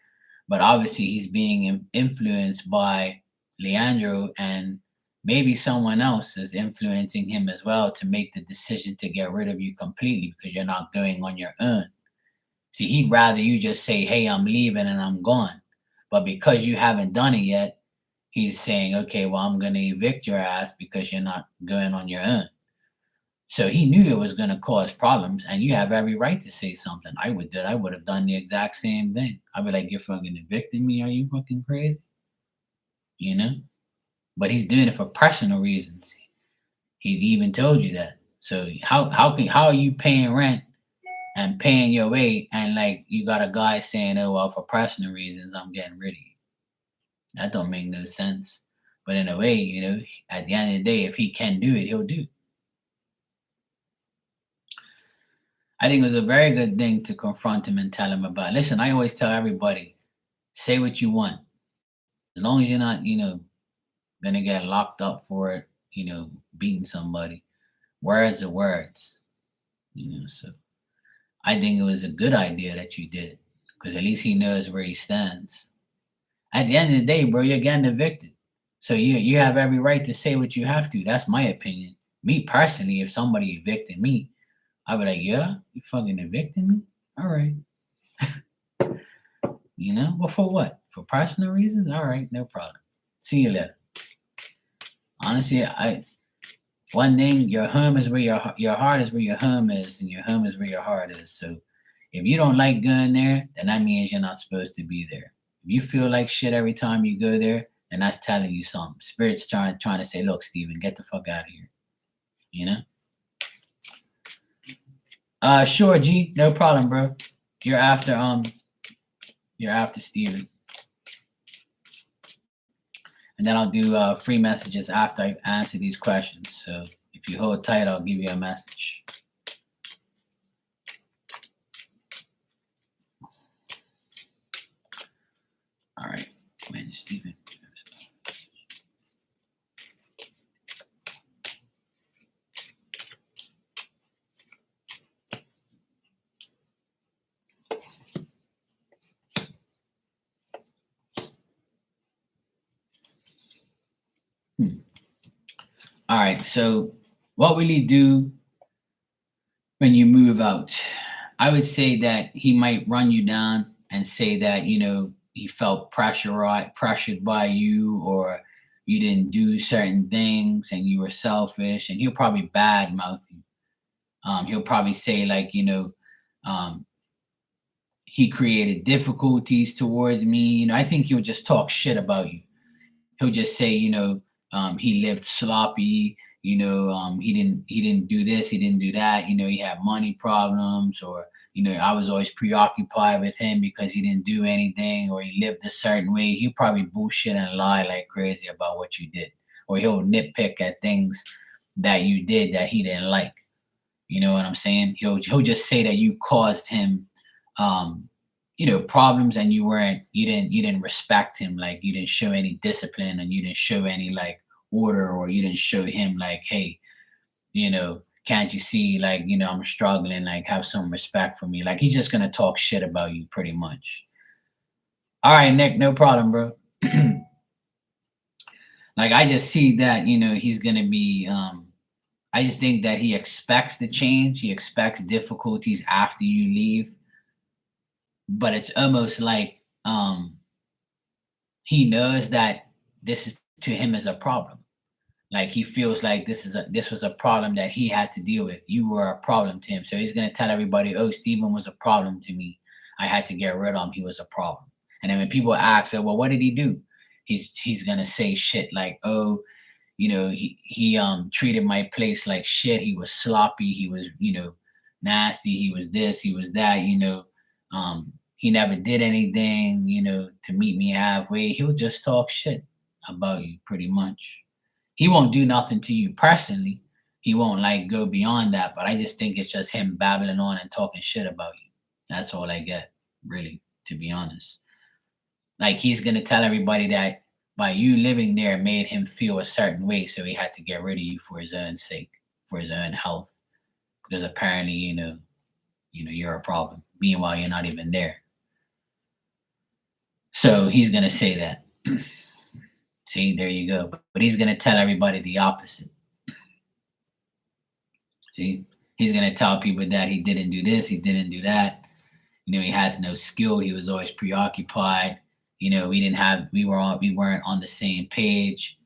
But obviously, he's being influenced by Leandro, and maybe someone else is influencing him as well to make the decision to get rid of you completely because you're not going on your own. See, he'd rather you just say, "Hey, I'm leaving and I'm gone." But because you haven't done it yet, he's saying, "Okay, well, I'm going to evict your ass because you're not going on your own." So he knew it was going to cause problems, and you have every right to say something. I would have done the exact same thing. I'd be like, "You're fucking evicting me? Are you fucking crazy?" You know. But he's doing it for personal reasons. He even told you that. So how are you paying rent and paying your way, and like you got a guy saying, "Oh well, for personal reasons, I'm getting rid of you." That don't make no sense. But in a way, at the end of the day, if he can do it, he'll do it. I think it was a very good thing to confront him and tell him about. Listen, I always tell everybody, say what you want, as long as you're not, gonna get locked up for it, beating somebody. Words are words, So I think it was a good idea that you did it because at least he knows where he stands. At the end of the day, bro, you're getting evicted. So you have every right to say what you have to. That's my opinion. Me personally, if somebody evicted me, I'd be like, yeah, you fucking evicted me? All right. Well, for what? For personal reasons? All right, no problem. See you later. Honestly, one thing, your home is where your heart is where your home is, and your home is where your heart is. So if you don't like going there, then that means you're not supposed to be there. If you feel like shit every time you go there, then that's telling you something. Spirit's trying to say, look, Steven, get the fuck out of here. You know? Sure, G, no problem, bro. You're after Steven. And then I'll do free messages after I answer these questions. So if you hold tight, I'll give you a message. All right. When Steven. All right. So what will he do when you move out? I would say that he might run you down and say that, he felt pressured by you, or you didn't do certain things and you were selfish, and he'll probably badmouth you. He'll probably say like, um, he created difficulties towards me. I think he'll just talk shit about you. He'll just say, he lived sloppy. He didn't do this, he didn't do that. He had money problems, or I was always preoccupied with him because he didn't do anything, or he lived a certain way. He'll probably bullshit and lie like crazy about what you did, or he'll nitpick at things that you did that he didn't like. You know what I'm saying? He'll just say that you caused him, um, problems, and you didn't respect him, like you didn't show any discipline, and you didn't show any like order, or you didn't show him like, hey, can't you see, like, I'm struggling, like have some respect for me. Like he's just gonna talk shit about you pretty much. All right, Nick, no problem, bro. Like I just see that, he's gonna be I just think that he expects the change. He expects difficulties after you leave, but it's almost like he knows that this is to him is a problem. Like he feels like this was a problem that he had to deal with. You were a problem to him, so he's gonna tell everybody, "Oh, Stephen was a problem to me. I had to get rid of him. He was a problem." And then when people ask, "Well, what did he do?" He's gonna say shit like, "Oh, he treated my place like shit. He was sloppy. He was nasty. He was this. He was that. He never did anything to meet me halfway." He'll just talk shit about you pretty much. He won't do nothing to you personally. He won't like go beyond that. But I just think it's just him babbling on and talking shit about you. That's all I get, really, to be honest. Like he's gonna tell everybody that by you living there made him feel a certain way, so he had to get rid of you for his own sake, for his own health. Because apparently, you're a problem. Meanwhile, you're not even there. So he's gonna say that. See, there you go. But he's gonna tell everybody the opposite. See, he's gonna tell people that he didn't do this, he didn't do that. He has no skill. He was always preoccupied. We weren't on the same page.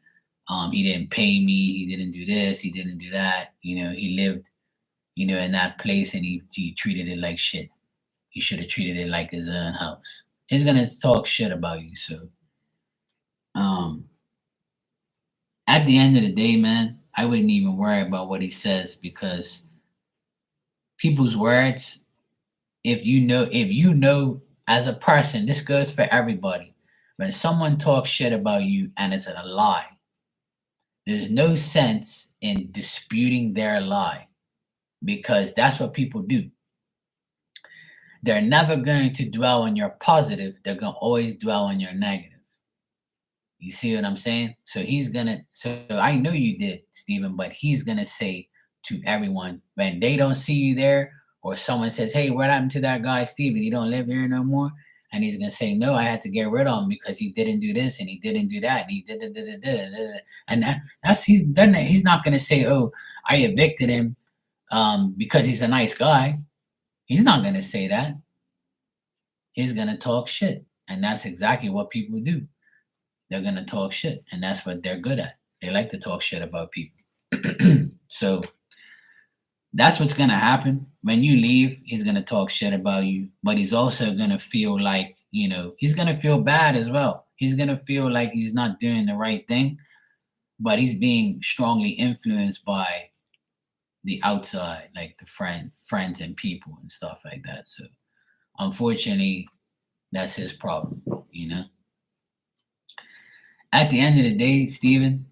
He didn't pay me. He didn't do this. He didn't do that. He lived, in that place, and he treated it like shit. He should have treated it like his own house. He's gonna talk shit about you. So, at the end of the day, man, I wouldn't even worry about what he says because people's words, if you know as a person, this goes for everybody. When someone talks shit about you and it's a lie, there's no sense in disputing their lie because that's what people do. They're never going to dwell on your positive, they're going to always dwell on your negative. You see what I'm saying? So I know you did, Stephen, but he's going to say to everyone when they don't see you there, or someone says, hey, what happened to that guy, Stephen? He don't live here no more. And he's going to say, no, I had to get rid of him because he didn't do this and he didn't do that. And he did. And he's not going to say, oh, I evicted him because he's a nice guy. He's not going to say that. He's going to talk shit. And that's exactly what people do. They're going to talk shit. And that's what they're good at. They like to talk shit about people. So that's what's going to happen. When you leave, he's going to talk shit about you. But he's also going to feel like, he's going to feel bad as well. He's going to feel like he's not doing the right thing. But he's being strongly influenced by the outside, like the friends and people and stuff like that. So unfortunately, that's his problem, At the end of the day, Stephen,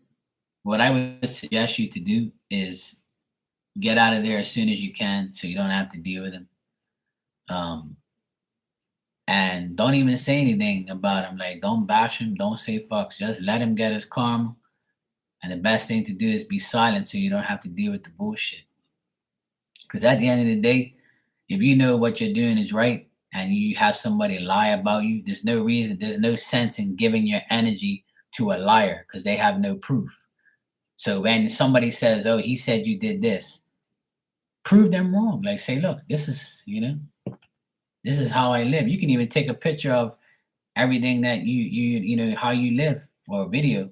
what I would suggest you to do is get out of there as soon as you can so you don't have to deal with him. And don't even say anything about him. Like, don't bash him. Don't say fucks. Just let him get his karma. And the best thing to do is be silent so you don't have to deal with the bullshit. Because at the end of the day, if you know what you're doing is right and you have somebody lie about you, there's no sense in giving your energy to a liar because they have no proof. So when somebody says, oh, he said you did this, prove them wrong. Like, say, look, this is how I live. You can even take a picture of everything that how you live or a video,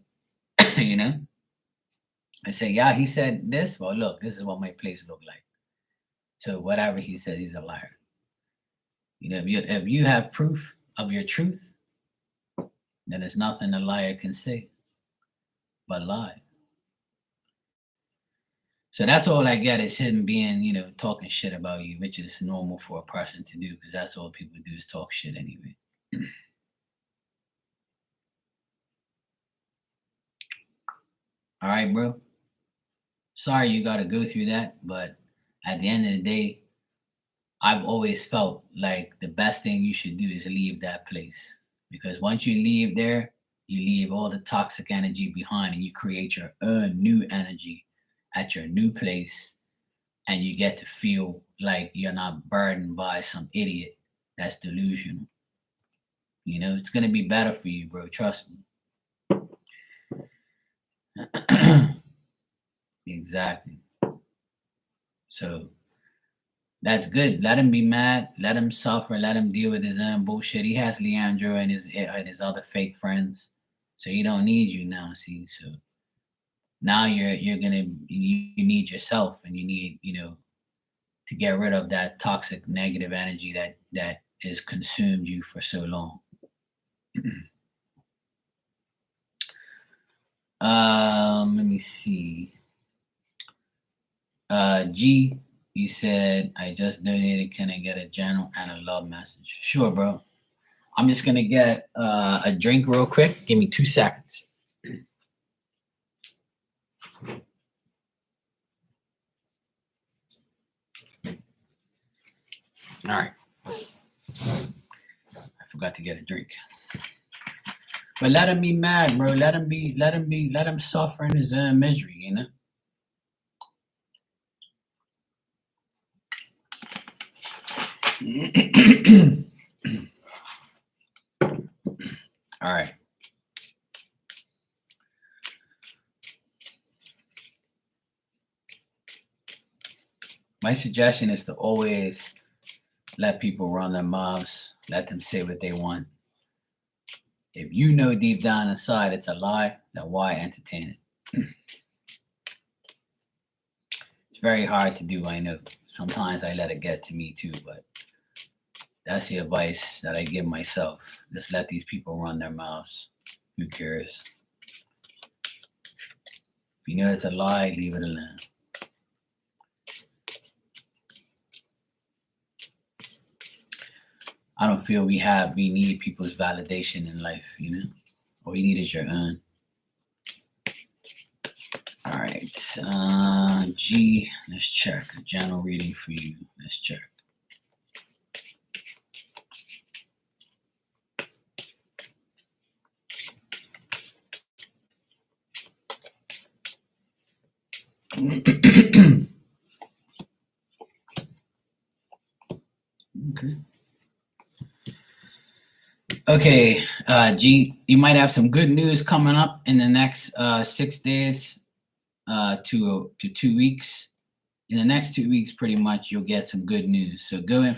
and say, yeah, he said this. Well, look, this is what my place looked like. So whatever he said, he's a liar. If you have proof of your truth, then there's nothing a liar can say but lie. So that's all I get is him being, talking shit about you, which is normal for a person to do because that's all people do is talk shit anyway. All right, bro. Sorry you got to go through that, but at the end of the day, I've always felt like the best thing you should do is leave that place because once you leave there, you leave all the toxic energy behind and you create your own new energy at your new place and you get to feel like you're not burdened by some idiot that's delusional. It's going to be better for you, bro. Trust me. Exactly. So that's good. Let him be mad. Let him suffer. Let him deal with his own bullshit. He has Leandro and his other fake friends, so he don't need you now. See, so now you need yourself, and you need to get rid of that toxic negative energy that has consumed you for so long. Let me see. G, you said, I just donated. Can I get a journal and a love message? Sure, bro. I'm just going to get a drink real quick. Give me 2 seconds. All right. I forgot to get a drink. But let him be mad, bro. Let him suffer in his own misery, you know? All right. My suggestion is to always let people run their mouths, let them say what they want. If you know deep down inside it's a lie, then why entertain it? It's very hard to do, I know. Sometimes I let it get to me too, but that's the advice that I give myself. Just let these people run their mouths. Who cares? If you know it's a lie, leave it alone. I don't feel we need people's validation in life, you know? All you need is your own. All right. G, let's check. A general reading for you. Let's check. Okay. Okay, G, you might have some good news coming up in the next 6 days to 2 weeks. In the next 2 weeks, pretty much, you'll get some good news. So going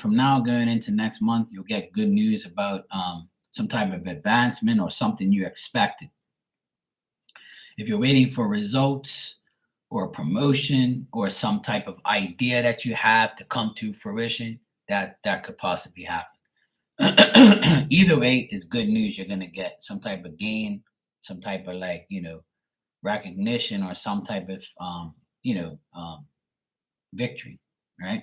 into next month, you'll get good news about some type of advancement or something you expected. If you're waiting for results or a promotion or some type of idea that you have to come to fruition, that could possibly happen. Either way is good news. You're gonna get some type of gain, some type of recognition, or some type of victory, right?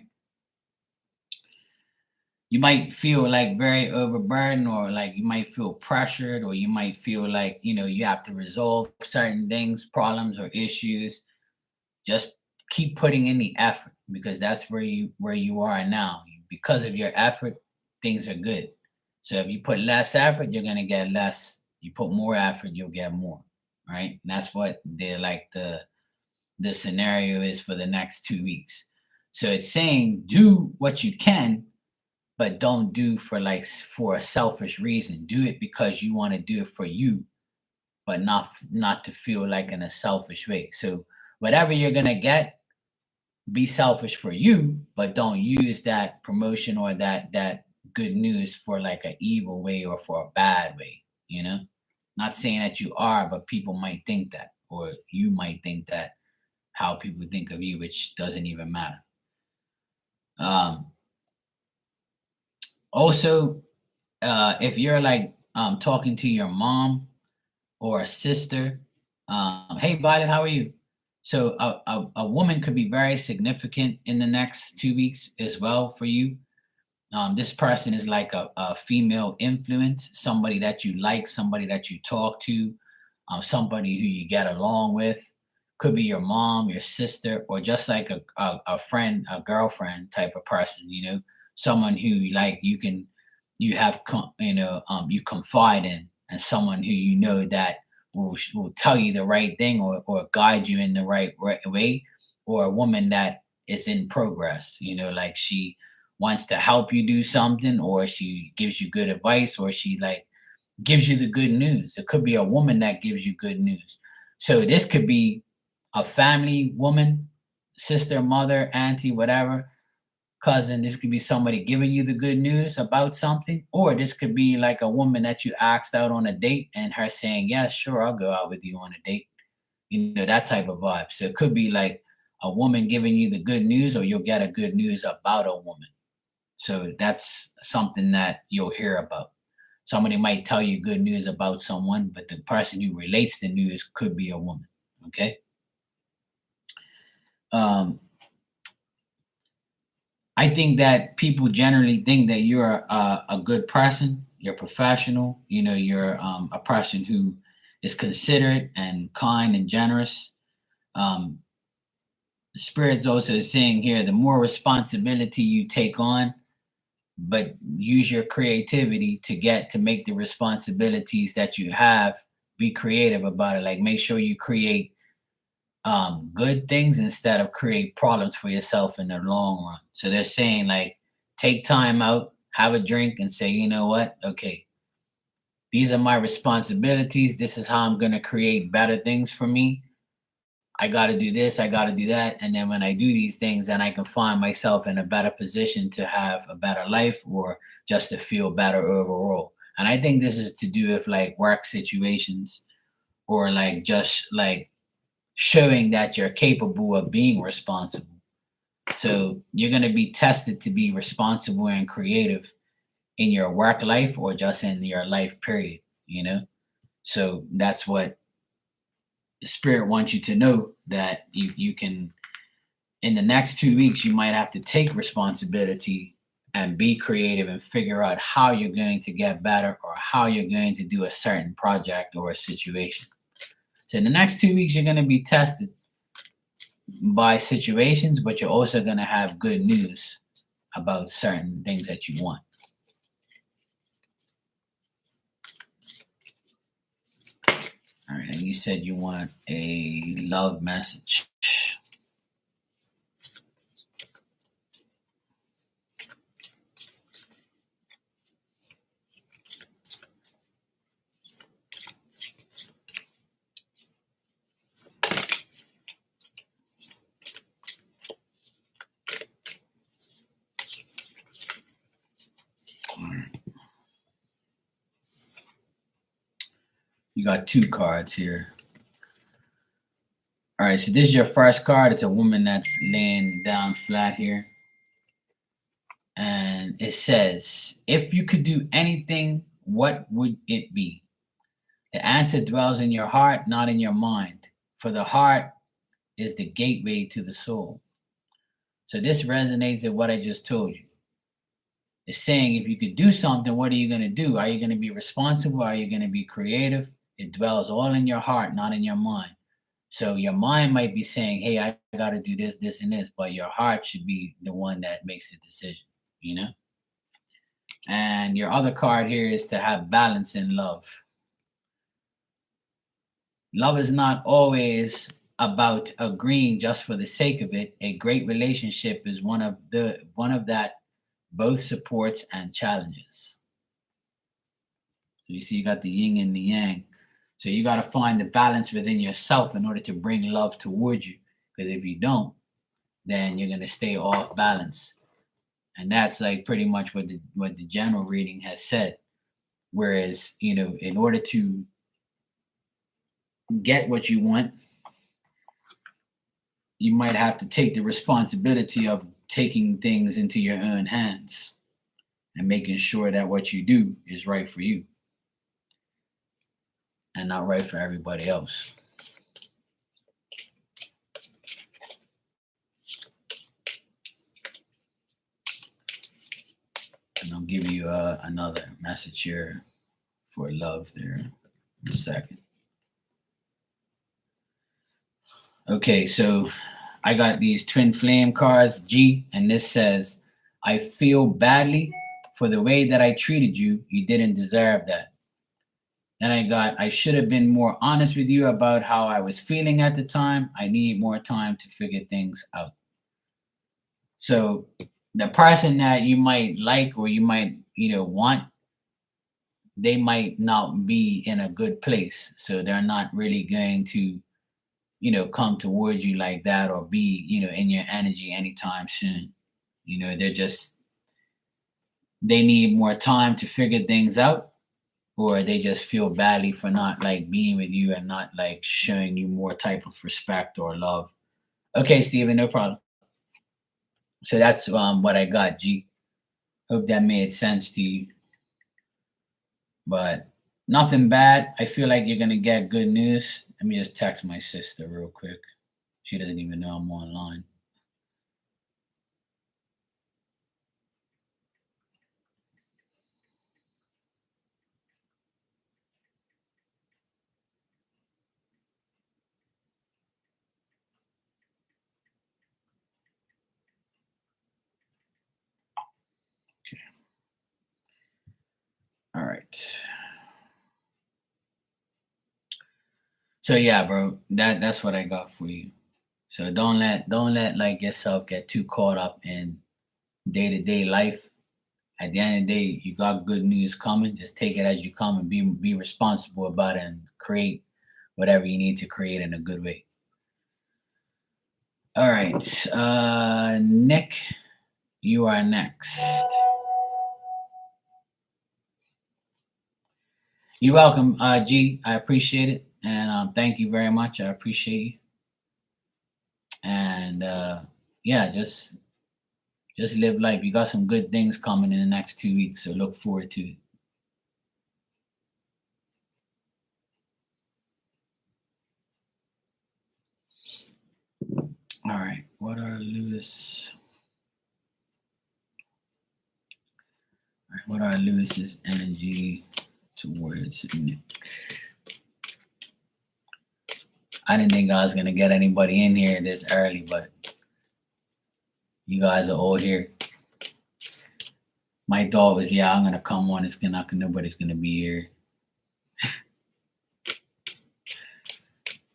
You might feel like very overburdened, or like you might feel pressured, or you might feel like you have to resolve certain things, problems, or issues. Just keep putting in the effort, because that's where you are now. Because of your effort, things are good. So if you put less effort, you're gonna get less. You put more effort, you'll get more. Right? And that's what the scenario is for the next 2 weeks. So it's saying do what you can, but don't do for a selfish reason. Do it because you want to do it for you, but not to feel like in a selfish way. So whatever you're gonna get, be selfish for you, but don't use that promotion or that good news for like an evil way or for a bad way, Not saying that you are, but people might think that, or you might think that, how people think of you, which doesn't even matter. Also, if you're talking to your mom or a sister, hey Violet, how are you? So a woman could be very significant in the next 2 weeks as well for you. This person is like a female influence, somebody that you like, somebody that you talk to, somebody who you get along with. Could be your mom, your sister, or just like a friend, a girlfriend type of person, someone who you confide in, and someone who that will tell you the right thing, or guide you in the right way, or a woman that is in progress, like she wants to help you do something, or she gives you good advice, or she gives you the good news. It could be a woman that gives you good news. So this could be a family woman, sister, mother, auntie, whatever, cousin. This could be somebody giving you the good news about something, or this could be like a woman that you asked out on a date and her saying, yes, sure, I'll go out with you on a date. That type of vibe. So it could be like a woman giving you the good news, or you'll get a good news about a woman. So that's something that you'll hear about. Somebody might tell you good news about someone, but the person who relates the news could be a woman. Okay. I think that people generally think that you're a good person, you're professional, you're a person who is considerate and kind and generous. The Spirit's also saying here, the more responsibility you take on, but use your creativity to get to make the responsibilities that you have. Be creative about it. Like make sure you create good things instead of create problems for yourself in the long run. So they're saying like take time out, have a drink, and say, you know what? Okay, these are my responsibilities. This is how I'm gonna create better things for me. I got to do this, I got to do that. And then when I do these things, then I can find myself in a better position to have a better life or just to feel better overall. And I think this is to do with like work situations or like just like showing that you're capable of being responsible. So you're going to be tested to be responsible and creative in your work life or just in your life period, you know? So that's what spirit wants you to know, that you can, in the next 2 weeks, you might have to take responsibility and be creative and figure out how you're going to get better or how you're going to do a certain project or a situation. So in the next 2 weeks, you're going to be tested by situations, but you're also going to have good news about certain things that you want. All right, and you said you want a love message. You got two cards here. All right, so this is your first card. It's a woman that's laying down flat here. And it says, if you could do anything, what would it be? The answer dwells in your heart, not in your mind. For the heart is the gateway to the soul. So this resonates with what I just told you. It's saying if you could do something, what are you going to do? Are you going to be responsible? Are you going to be creative? It dwells all in your heart, not in your mind. So your mind might be saying, hey, I got to do this, this, and this, but your heart should be the one that makes the decision, you know? And your other card here is to have balance in love. Love is not always about agreeing just for the sake of it. A great relationship is one of that both supports and challenges. So you see, you got the yin and the yang. So you got to find the balance within yourself in order to bring love towards you. Because if you don't, then you're gonna stay off balance. And that's like pretty much what the general reading has said. Whereas, in order to get what you want, you might have to take the responsibility of taking things into your own hands and making sure that what you do is right for you and not right for everybody else. And I'll give you another message here for love there in a second. Okay, so I got these twin flame cards, G, and this says, I feel badly for the way that I treated you. You didn't deserve that. Then I got, I should have been more honest with you about how I was feeling at the time. I need more time to figure things out. So the person that you might like or you might, want, they might not be in a good place. So they're not really going to, come towards you like that or be, in your energy anytime soon. They're just, they need more time to figure things out, or they just feel badly for not like being with you and not like showing you more type of respect or love. Okay, Steven, no problem. So that's what I got, G. Hope that made sense to you. But nothing bad. I feel like you're gonna get good news. Let me just text my sister real quick. She doesn't even know I'm online. right. So yeah, bro, that's what I got for you. So don't let like yourself get too caught up in day-to-day life. At the end of the day, you got good news coming. Just take it as you come and be responsible about it and create whatever you need to create in a good way. All right. Nick, you are next. You're welcome, G. I appreciate it. And thank you very much. I appreciate you. And yeah, just live life. You got some good things coming in the next 2 weeks, so look forward to it. All right. What are Lewis? All right, what are Lewis's energy towards Nick? I didn't think I was gonna get anybody in here this early, but you guys are all here. My thought was, yeah, I'm gonna come on. It's gonna nobody's gonna be here,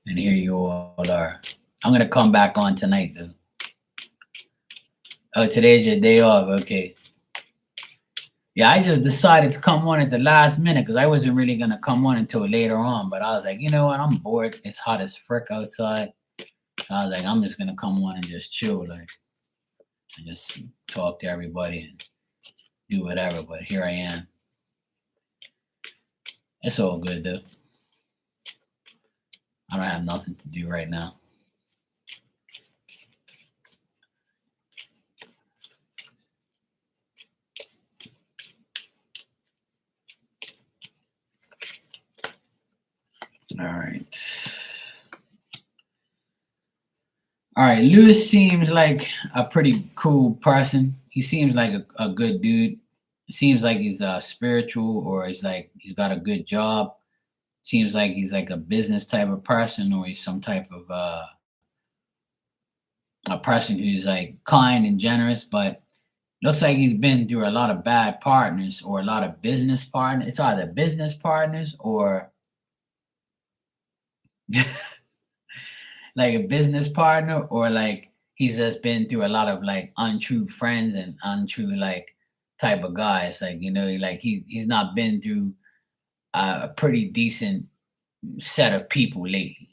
and here you all are. I'm gonna come back on tonight though. Oh, today's your day off. Okay. Yeah, I just decided to come on at the last minute because I wasn't really gonna come on until later on. But I was like, you know what? I'm bored. It's hot as frick outside. So I was like, I'm just gonna come on and just chill, like, and just talk to everybody and do whatever. But here I am. It's all good though. I don't have nothing to do right now. All right. All right. Lewis seems like a pretty cool person. He seems like a good dude. Seems like he's spiritual, or he's like he's got a good job. Seems like he's like a business type of person, or he's some type of a person who's like kind and generous, but looks like he's been through a lot of bad partners or a lot of business partners. It's either business partners or like a business partner, or like he's just been through a lot of like untrue friends and untrue like type of guys. Like, like he's not been through a pretty decent set of people lately.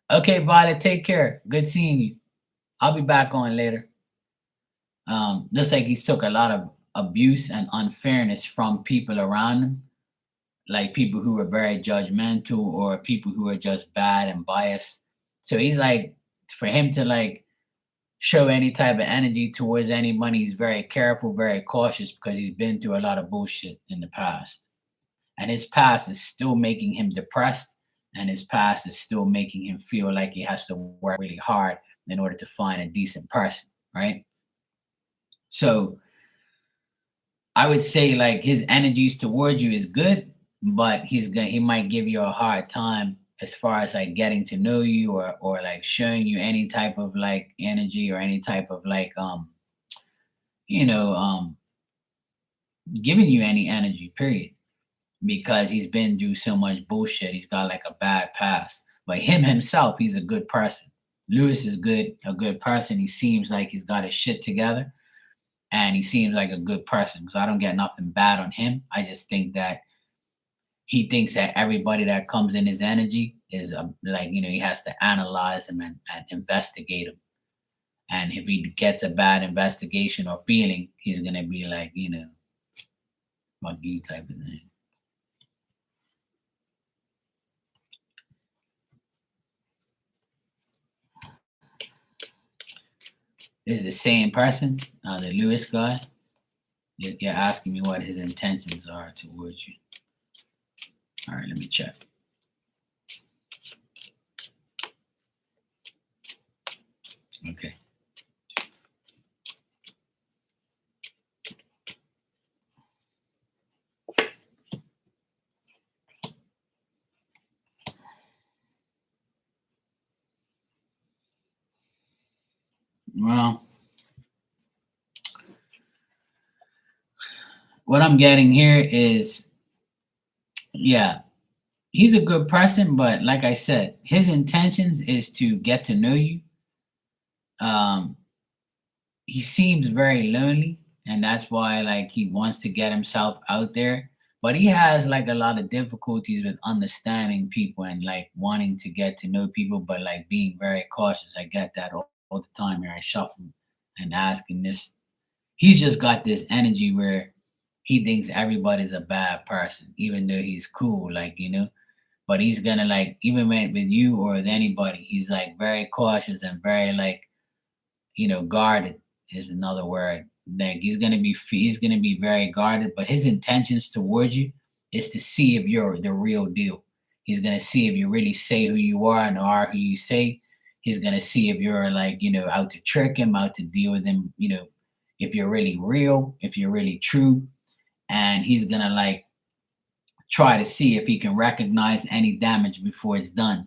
Okay, Violet, take care. Good seeing you. I'll be back on later. Looks like he took a lot of abuse and unfairness from people around him, like people who are very judgmental or people who are just bad and biased. So he's like, for him to like show any type of energy towards anybody, he's very careful, very cautious because he's been through a lot of bullshit in the past. And his past is still making him depressed, and his past is still making him feel like he has to work really hard in order to find a decent person, right? So I would say like his energies towards you is good, but he might give you a hard time as far as like getting to know you, or like showing you any type of like energy or any type of like you know um giving you any energy, period, because he's been through so much bullshit. He's got like a bad past. But him himself, he's a good person. Lewis is a good person. He seems like he's got his shit together, and he seems like a good person because I don't get nothing bad on him. I just think that he thinks that everybody that comes in his energy is like, he has to analyze him and investigate him. And if he gets a bad investigation or feeling, he's gonna be like, fuck you type of thing. Is the same person, the Lewis guy. You're asking me what his intentions are towards you. All right, let me check. Okay. what I'm getting here is, yeah, he's a good person, but like I said, his intentions is to get to know you. Um, he seems very lonely, and that's why like he wants to get himself out there. But he has like a lot of difficulties with understanding people and like wanting to get to know people, but like being very cautious. I get that all the time here. I shuffle and asking this. He's just got this energy where he thinks everybody's a bad person, even though he's cool, like but he's gonna like even with you or with anybody, he's like very cautious and very like guarded is another word. Like he's gonna be very guarded, but his intentions towards you is to see if you're the real deal. He's gonna see if you really say who you are and are who you say. He's gonna see if you're like out to trick him, out to deal with him. If you're really real, if you're really true, and he's gonna like try to see if he can recognize any damage before it's done.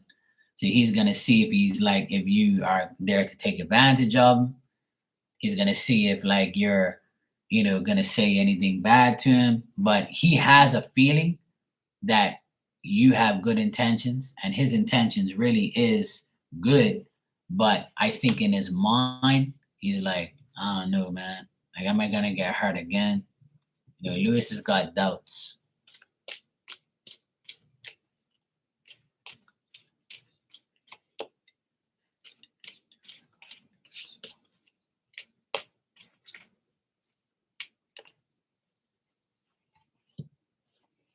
So he's gonna see if he's like if you are there to take advantage of him. He's gonna see if like you're, gonna say anything bad to him. But he has a feeling that you have good intentions, and his intentions really is good. But I think in his mind, he's like, I don't know, man. Like, am I gonna get hurt again? Lewis has got doubts.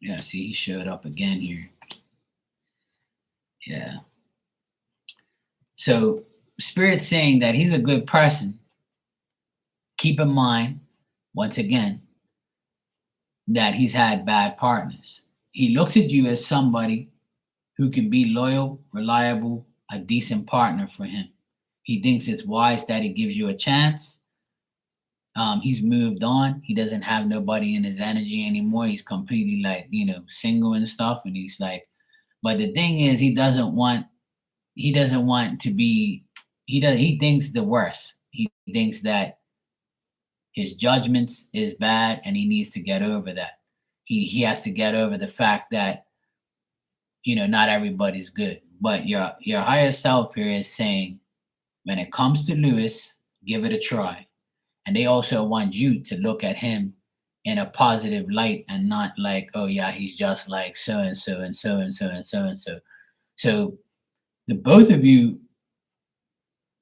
Yeah, see, he showed up again here. Yeah. So, Spirit's saying that he's a good person. Keep in mind, once again, that he's had bad partners. He looks at you as somebody who can be loyal, reliable, a decent partner for him. He thinks it's wise that he gives you a chance. He's moved on. He doesn't have nobody in his energy anymore. He's completely like, single and stuff. And he's like, but the thing is, he doesn't want to be, he thinks the worst. He thinks that his judgments is bad and he needs to get over that. He has to get over the fact that not everybody's good. But your higher self here is saying, when it comes to Lewis, give it a try. And they also want you to look at him in a positive light and not like, oh yeah, he's just like so and so and so and so and so and so. So the both of you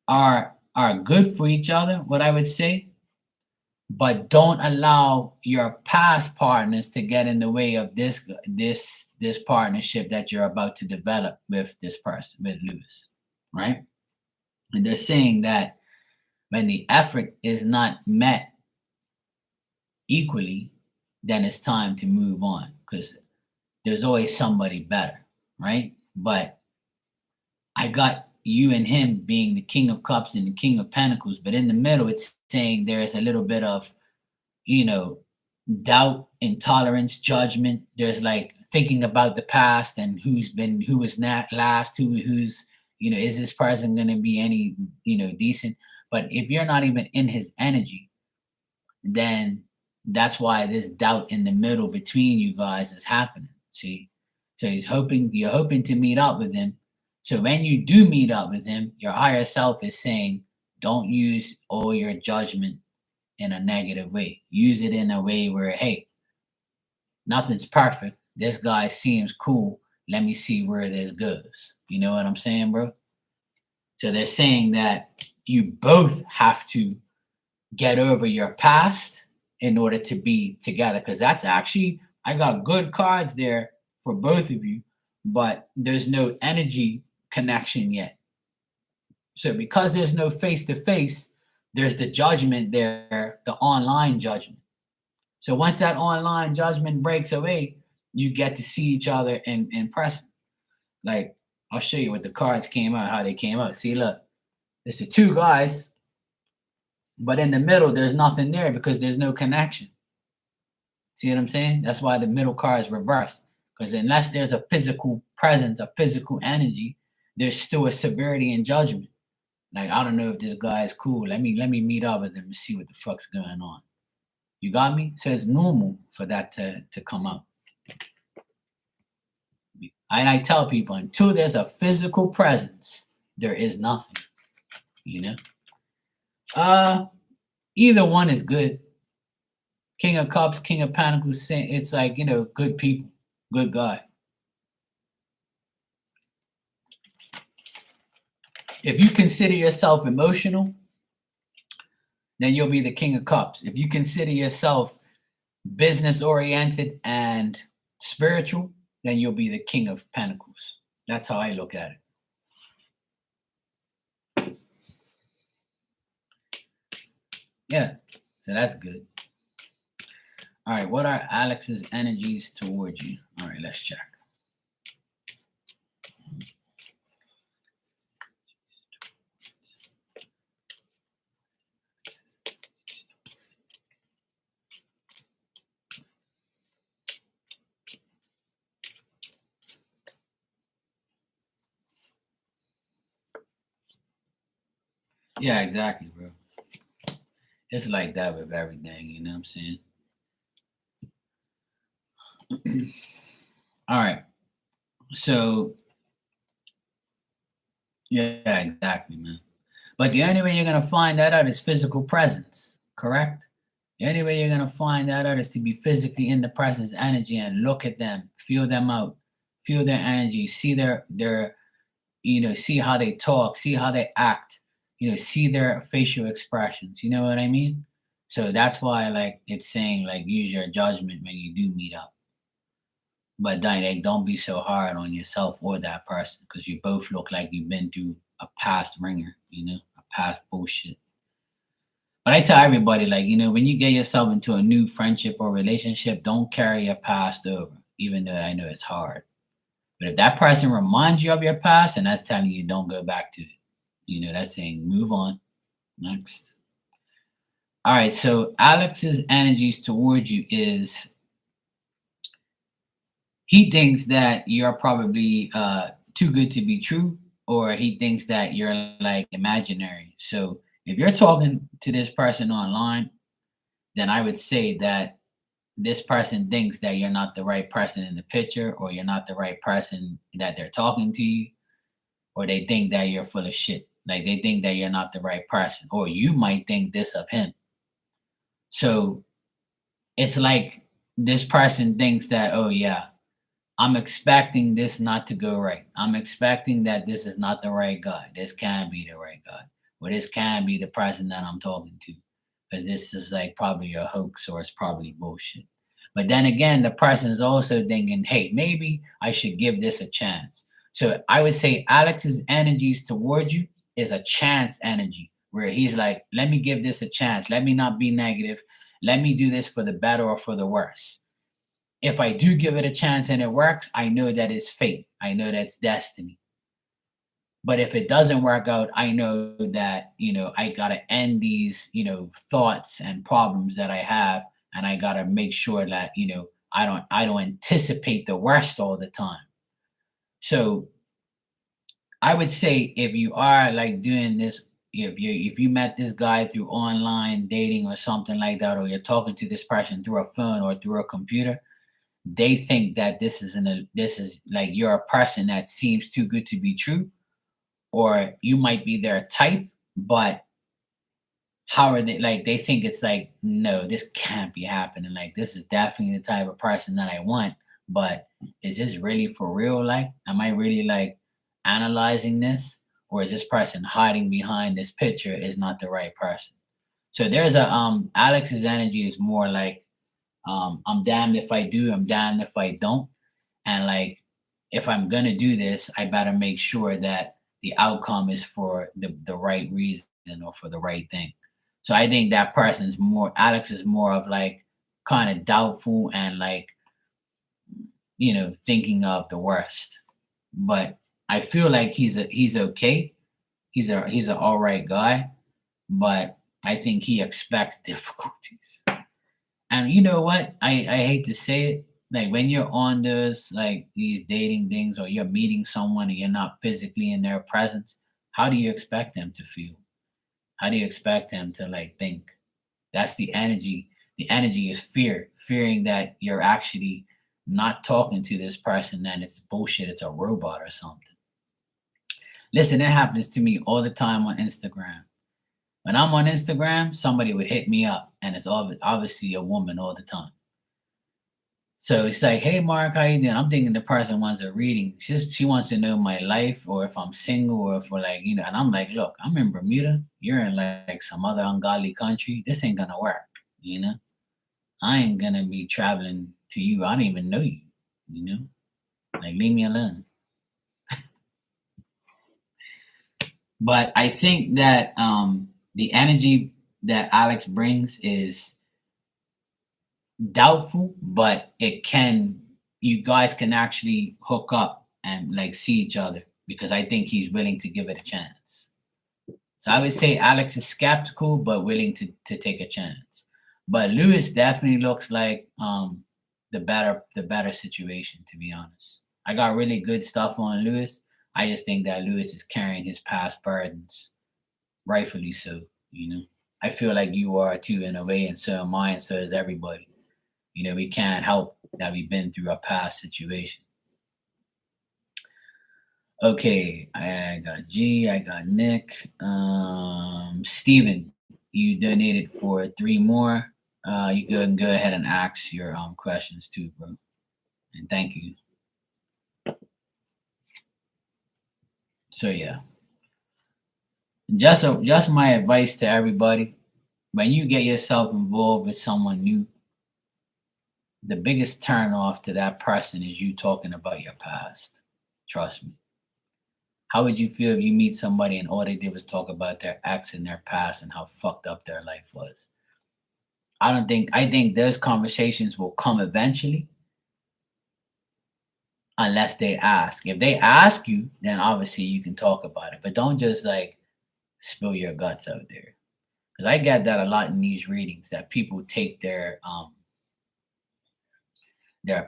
are good for each other, what I would say, but don't allow your past partners to get in the way of this partnership that you're about to develop with this person, with Lewis, right? And they're saying that when the effort is not met equally, then it's time to move on because there's always somebody better, right? But I got you and him being the King of Cups and the King of Pentacles, but in the middle, it's saying there's a little bit of, you know, doubt, intolerance, judgment. There's like thinking about the past and who was not last, who's, is this person going to be any, decent? But if you're not even in his energy, then that's why this doubt in the middle between you guys is happening. See? So you're hoping to meet up with him. So when you do meet up with him, your higher self is saying, don't use all your judgment in a negative way. Use it in a way where, hey, nothing's perfect. This guy seems cool. Let me see where this goes. You know what I'm saying, bro? So they're saying that you both have to get over your past in order to be together. Because that's actually, I got good cards there for both of you, but there's no energy connection yet. So because there's no face to face, there's the judgment there, the online judgment. So once that online judgment breaks away, you get to see each other in person. Like, I'll show you what the cards came out, how they came out. See, look, it's the two guys, but in the middle, there's nothing there because there's no connection. See what I'm saying? That's why the middle card is reversed. Because unless there's a physical presence, a physical energy, there's still a severity in judgment. Like, I don't know if this guy is cool. Let me meet up with him and see what the fuck's going on. You got me? So it's normal for that to come out. And I tell people, until there's a physical presence, there is nothing, you know? Uh Either one is good. King of Cups, King of Pentacles, it's like, good people, good guy. If you consider yourself emotional, then you'll be the King of Cups. If you consider yourself business oriented and spiritual, then you'll be the King of Pentacles. That's how I look at it. Yeah, so that's good. All right, what are Alex's energies towards you? All right, let's check. Yeah, exactly, bro. It's like that with everything, you know what I'm saying? All right. So, yeah, exactly, man. But the only way you're going to find that out is physical presence, correct? The only way you're going to find that out is to be physically in the presence energy and look at them, feel them out, feel their energy, see their see how they talk, see how they act, see their facial expressions. You know what I mean? So that's why, like, it's saying, like, use your judgment when you do meet up. But like, don't be so hard on yourself or that person, because you both look like you've been through a past ringer, a past bullshit. But I tell everybody, like, when you get yourself into a new friendship or relationship, don't carry your past over, even though I know it's hard. But if that person reminds you of your past, and that's telling you don't go back to it, that's saying move on. Next. All right. So Alex's energies towards you is he thinks that you're probably too good to be true, or he thinks that you're like imaginary. So if you're talking to this person online, then I would say that this person thinks that you're not the right person in the picture, or you're not the right person that they're talking to you, or they think that you're full of shit. Like, they think that you're not the right person, or you might think this of him. So it's like this person thinks that, oh, yeah, I'm expecting this not to go right. I'm expecting that this is not the right guy. This can't be the right guy. Or this can't be the person that I'm talking to. Because this is like probably a hoax, or it's probably bullshit. But then again, the person is also thinking, hey, maybe I should give this a chance. So I would say Alex's energies towards you is a chance energy, where he's like, let me give this a chance. Let me not be negative. Let me do this for the better or for the worse. If I do give it a chance and it works, I know that it's fate. I know that's destiny. But if it doesn't work out, I know that, I got to end these, thoughts and problems that I have. And I got to make sure that, I don't anticipate the worst all the time. So I would say, if you are like doing this, if you met this guy through online dating or something like that, or you're talking to this person through a phone or through a computer, they think that this is like you're a person that seems too good to be true, or you might be their type. But how are they, like, they think it's like, no, this can't be happening, like, this is definitely the type of person that I want. But is this really for real? Like, am I really like analyzing this, or is this person hiding behind this picture is not the right person? So there's a Alex's energy is more like, I'm damned if I do, I'm damned if I don't. And like, if I'm gonna do this, I better make sure that the outcome is for the right reason, or for the right thing. So I think that person's more, Alex is more of like kind of doubtful, and like, thinking of the worst. But I feel like he's okay. He's an all right guy, but I think he expects difficulties. And you know what? I hate to say it. Like, when you're on those, like, these dating things, or you're meeting someone and you're not physically in their presence, how do you expect them to feel? How do you expect them to like think? That's the energy The energy is fear, fearing that you're actually not talking to this person and it's bullshit, it's a robot or something. Listen, it happens to me all the time on Instagram. When I'm on Instagram, somebody would hit me up, and it's obviously a woman all the time. So it's like, "Hey, Mark, how you doing?" I'm thinking the person wants a reading. She wants to know my life, or if I'm single, or if we're like, you know. And I'm like, "Look, I'm in Bermuda. You're in like some other ungodly country. This ain't gonna work. You know, I ain't gonna be traveling to you. I don't even know you. You know, like leave me alone." But I think that the energy that Alex brings is doubtful, but it can, you guys can actually hook up and like see each other, because I think he's willing to give it a chance. So I would say Alex is skeptical but willing to take a chance. But Lewis definitely looks like the better situation, to be honest. I got really good stuff on Lewis. I just think that Lewis is carrying his past burdens, rightfully so, you know. I feel like you are too in a way, and so am I, and so is everybody. You know, we can't help that we've been through a past situation. Okay, I got G, I got Nick. Steven, you donated for 3 more. You go ahead and ask your questions too, bro. And thank you. So yeah. Just my advice to everybody. When you get yourself involved with someone new, the biggest turn off to that person is you talking about your past. Trust me. How would you feel if you meet somebody and all they did was talk about their ex and their past and how fucked up their life was? I think those conversations will come eventually unless they ask. If they ask you, then obviously you can talk about it. But don't just like spill your guts out there. Because I get that a lot in these readings, that people take their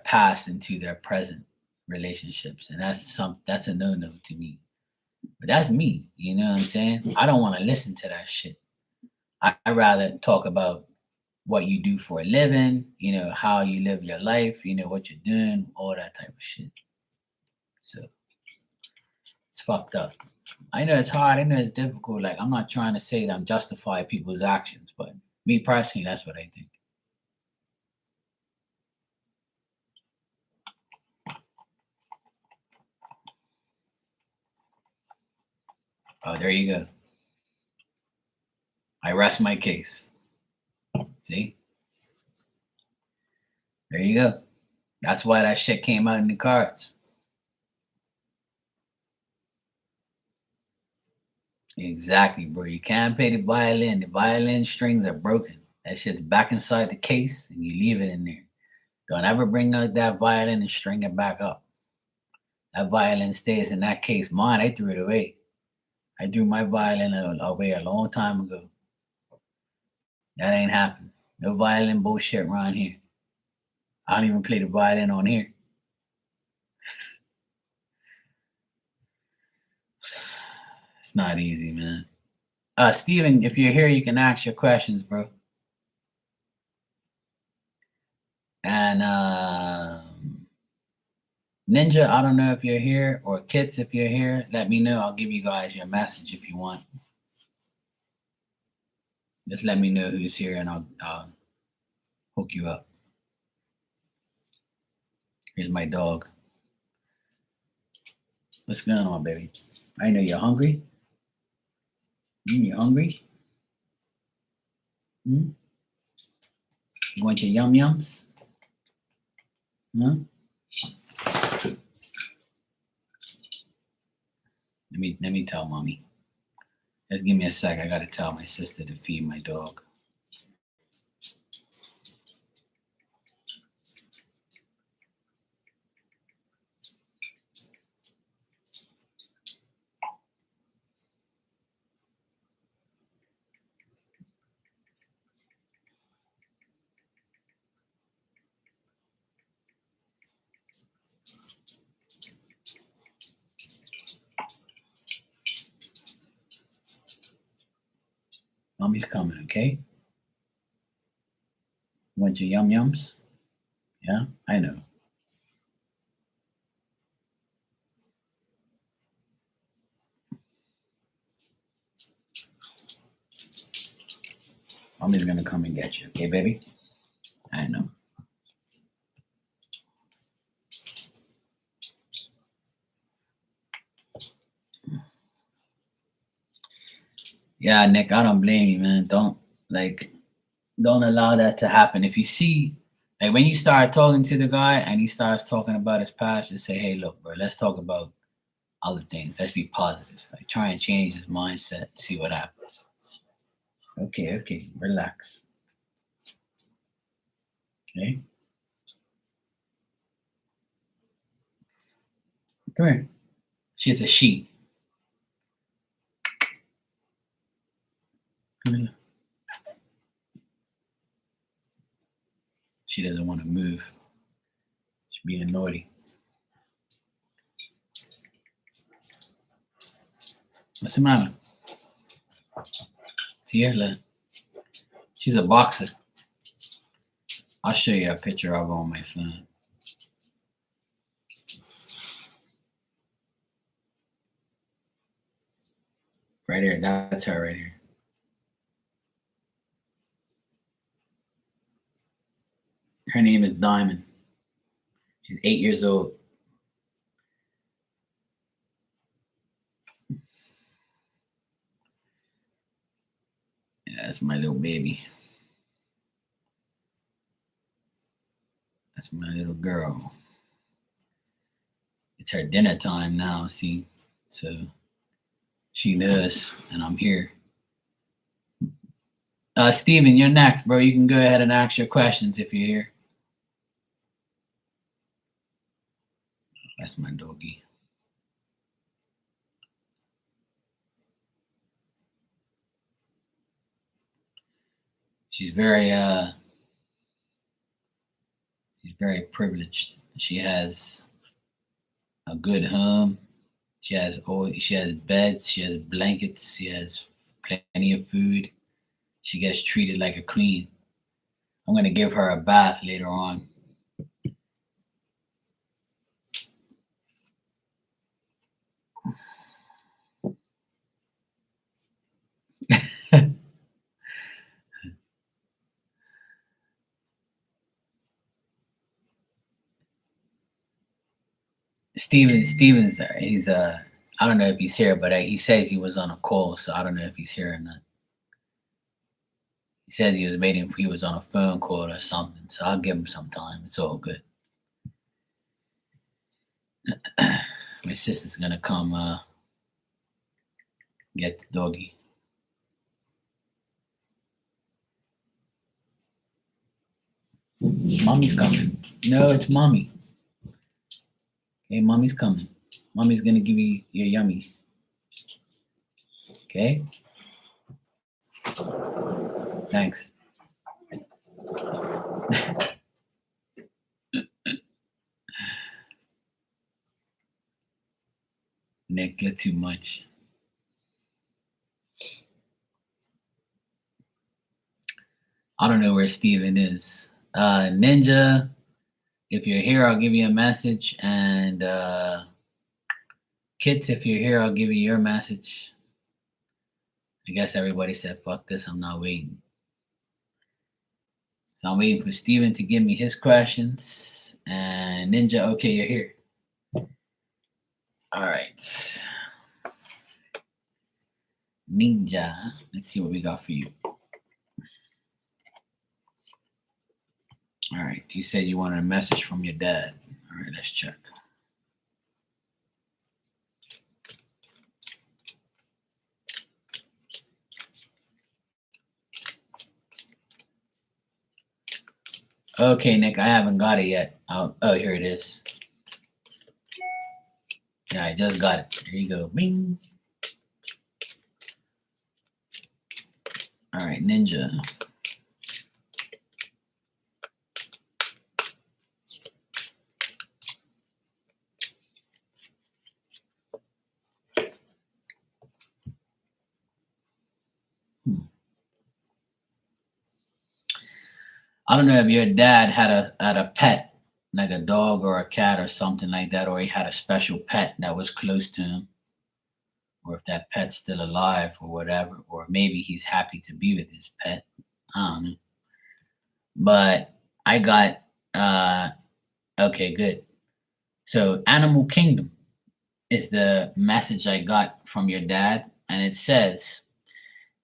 past into their present relationships. And that's a no-no to me. But that's me, you know what I'm saying? I don't want to listen to that shit. I rather talk about what you do for a living, you know, how you live your life, you know, what you're doing, all that type of shit. So it's fucked up. I know it's hard. I know it's difficult. Like, I'm not trying to say that I'm justifying people's actions, but me personally, that's what I think. Oh, there you go. I rest my case. See? There you go. That's why that shit came out in the cards. Exactly, bro. You can't play the violin. The violin strings are broken. That shit's back inside the case and you leave it in there. Don't ever bring out that violin and string it back up. That violin stays in that case. Mine, I threw it away. I threw my violin away a long time ago. That ain't happened. No violin bullshit around here. I don't even play the violin on here. It's not easy, man. Steven, if you're here, you can ask your questions, bro. And Ninja, I don't know if you're here, or Kits, if you're here, let me know. I'll give you guys your message if you want. Just let me know who's here, and I'll hook you up. Here's my dog. What's going on, baby? I know you're hungry. You hungry? You want your yum yums? Huh? Let me tell mommy. Just give me a sec. I gotta tell my sister to feed my dog. Mommy's coming, okay? Want your yum yums? Yeah, I know. Mommy's gonna come and get you, okay, baby? I know. Yeah, Nick, I don't blame you, man. Don't allow that to happen. If you see, like, when you start talking to the guy and he starts talking about his past, just say, "Hey, look, bro, let's talk about other things. Let's be positive. Like, try and change his mindset. See what happens." Okay, okay, relax. Okay, come here. She's a she. Come here. She doesn't want to move. She's being naughty. What's the matter? See her? Look. She's a boxer. I'll show you a picture of her on my phone. Right here. That's her right here. Her name is Diamond. She's 8 years old. Yeah, that's my little baby. That's my little girl. It's her dinner time now, see? So she knows, and I'm here. Steven, you're next, bro. You can go ahead and ask your questions if you're here. That's my doggy. She's very privileged. She has a good home. She has beds, she has blankets, she has plenty of food. She gets treated like a queen. I'm gonna give her a bath later on. Stevens, he's I don't know if he's here, but he says he was on a call, so I don't know if he's here or not. He says he was on a phone call or something, so I'll give him some time. It's all good. My sister's gonna come get the doggy. Mommy's coming. No, it's mommy. Okay, mommy's coming. Mommy's gonna give you your yummies. Okay? Thanks. Nick, you're too much. I don't know where Steven is. Ninja, if you're here, I'll give you a message. And Kits, if you're here, I'll give you your message. I guess everybody said, fuck this, I'm not waiting. So I'm waiting for Steven to give me his questions. And Ninja, okay, you're here. All right. Ninja, let's see what we got for you. All right, you said you wanted a message from your dad. All right, let's check. Okay, Nick, I haven't got it yet. Oh, here it is. Yeah, I just got it. There you go. Bing. All right, Ninja. I don't know if your dad had a pet, like a dog or a cat or something like that, or he had a special pet that was close to him, or if that pet's still alive or whatever, or maybe he's happy to be with his pet. I don't know. But I got okay, good. So Animal Kingdom is the message I got from your dad, and it says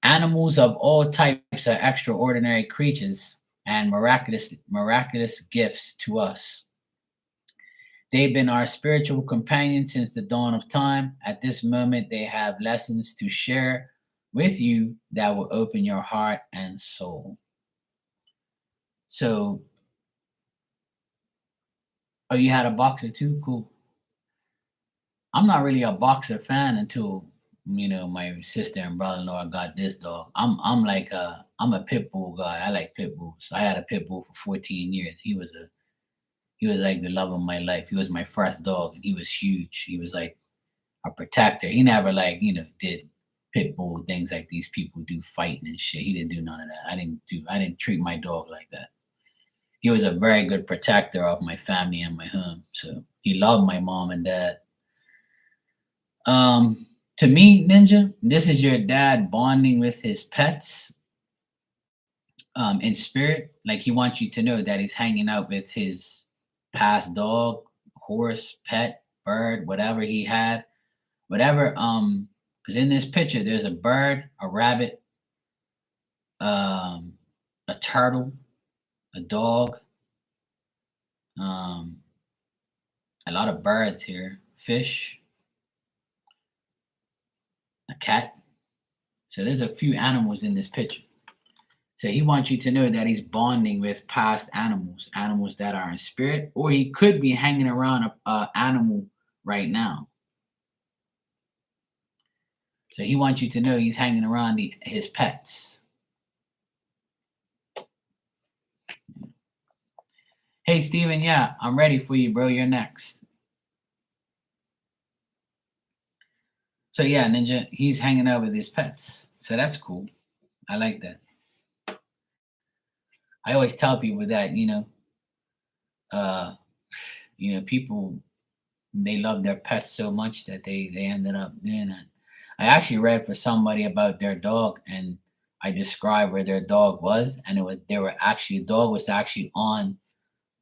animals of all types are extraordinary creatures and miraculous gifts to us. They've been our spiritual companions since the dawn of time. At this moment, they have lessons to share with you that will open your heart and soul. So, oh, you had a boxer too? Cool. I'm not really a boxer fan until my sister and brother-in-law got this dog. I'm a pit bull guy. I like pit bulls. I had a pit bull for 14 years. He was like the love of my life. He was my first dog, and he was huge. He was like a protector. He never like did pit bull things like these people do, fighting and shit. He didn't do none of that. I didn't treat my dog like that. He was a very good protector of my family and my home. So he loved my mom and dad. To me, Ninja, this is your dad bonding with his pets in spirit. Like he wants you to know that he's hanging out with his past dog, horse, pet, bird, whatever he had, whatever. Because in this picture, there's a bird, a rabbit, um, a turtle, a dog, um, a lot of birds here, fish, a cat. So there's a few animals in this picture. So he wants you to know that he's bonding with past animals, animals that are in spirit, or he could be hanging around a animal right now. So he wants you to know he's hanging around his pets. Hey, Steven, yeah, I'm ready for you, bro. You're next. So yeah, Ninja, he's hanging out with his pets. So that's cool. I like that. I always tell people that, uh, people they love their pets so much that they ended up doing that. I actually read for somebody about their dog, and I described where their dog was, and the dog was actually on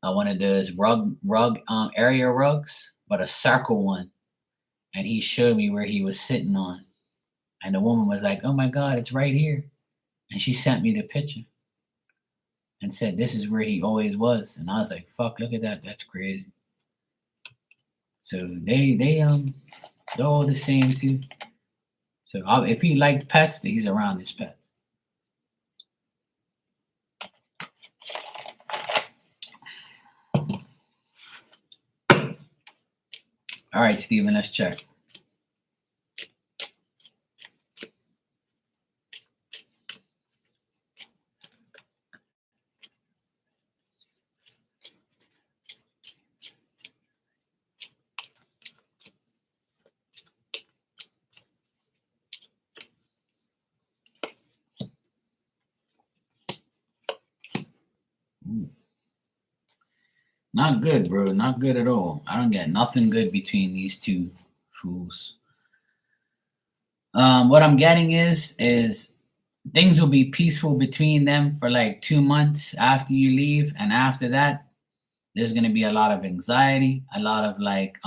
one of those rug area rugs, but a circle one, and he showed me where he was sitting on, and the woman was like, "Oh my God, it's right here," and she sent me the picture and said, "This is where he always was," and I was like, "Fuck, look at that, that's crazy." So they're all the same too. So if he liked pets, he's around his pets. All right, Steven, let's check. Ooh. Not good, bro. Not good at all. I don't get nothing good between these two fools. What I'm getting is things will be peaceful between them for like 2 months after you leave, and after that, there's gonna be a lot of anxiety, a lot of like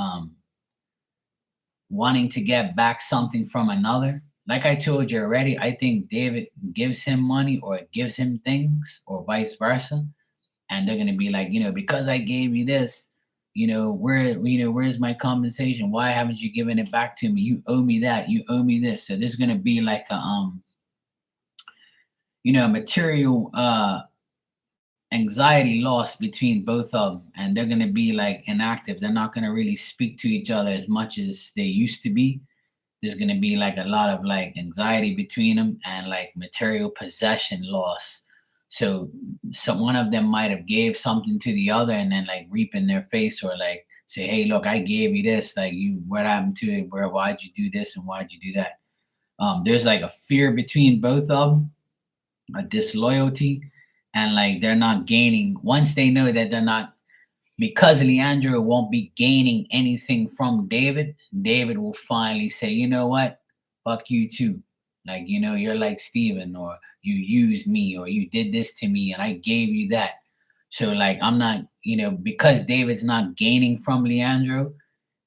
wanting to get back something from another. Like I told you already, I think David gives him money or gives him things, or vice versa, and they're gonna be like, because I gave you this, where's my compensation? Why haven't you given it back to me? You owe me that. You owe me this. So there's gonna be like material anxiety loss between both of them, and they're gonna be like inactive. They're not gonna really speak to each other as much as they used to be. There's gonna be like a lot of like anxiety between them and like material possession loss. So one of them might have gave something to the other and then like reap in their face, or like say, "Hey, look, I gave you this. Like, what happened to it? Why'd you do this and why'd you do that?" There's like a fear between both of them, a disloyalty, and like they're not gaining. Once they know that they're not, because Leandro won't be gaining anything from David, David will finally say, you know what? Fuck you too. Like, you're like Steven, or you used me, or you did this to me, and I gave you that. So, like, I'm not, because David's not gaining from Leandro,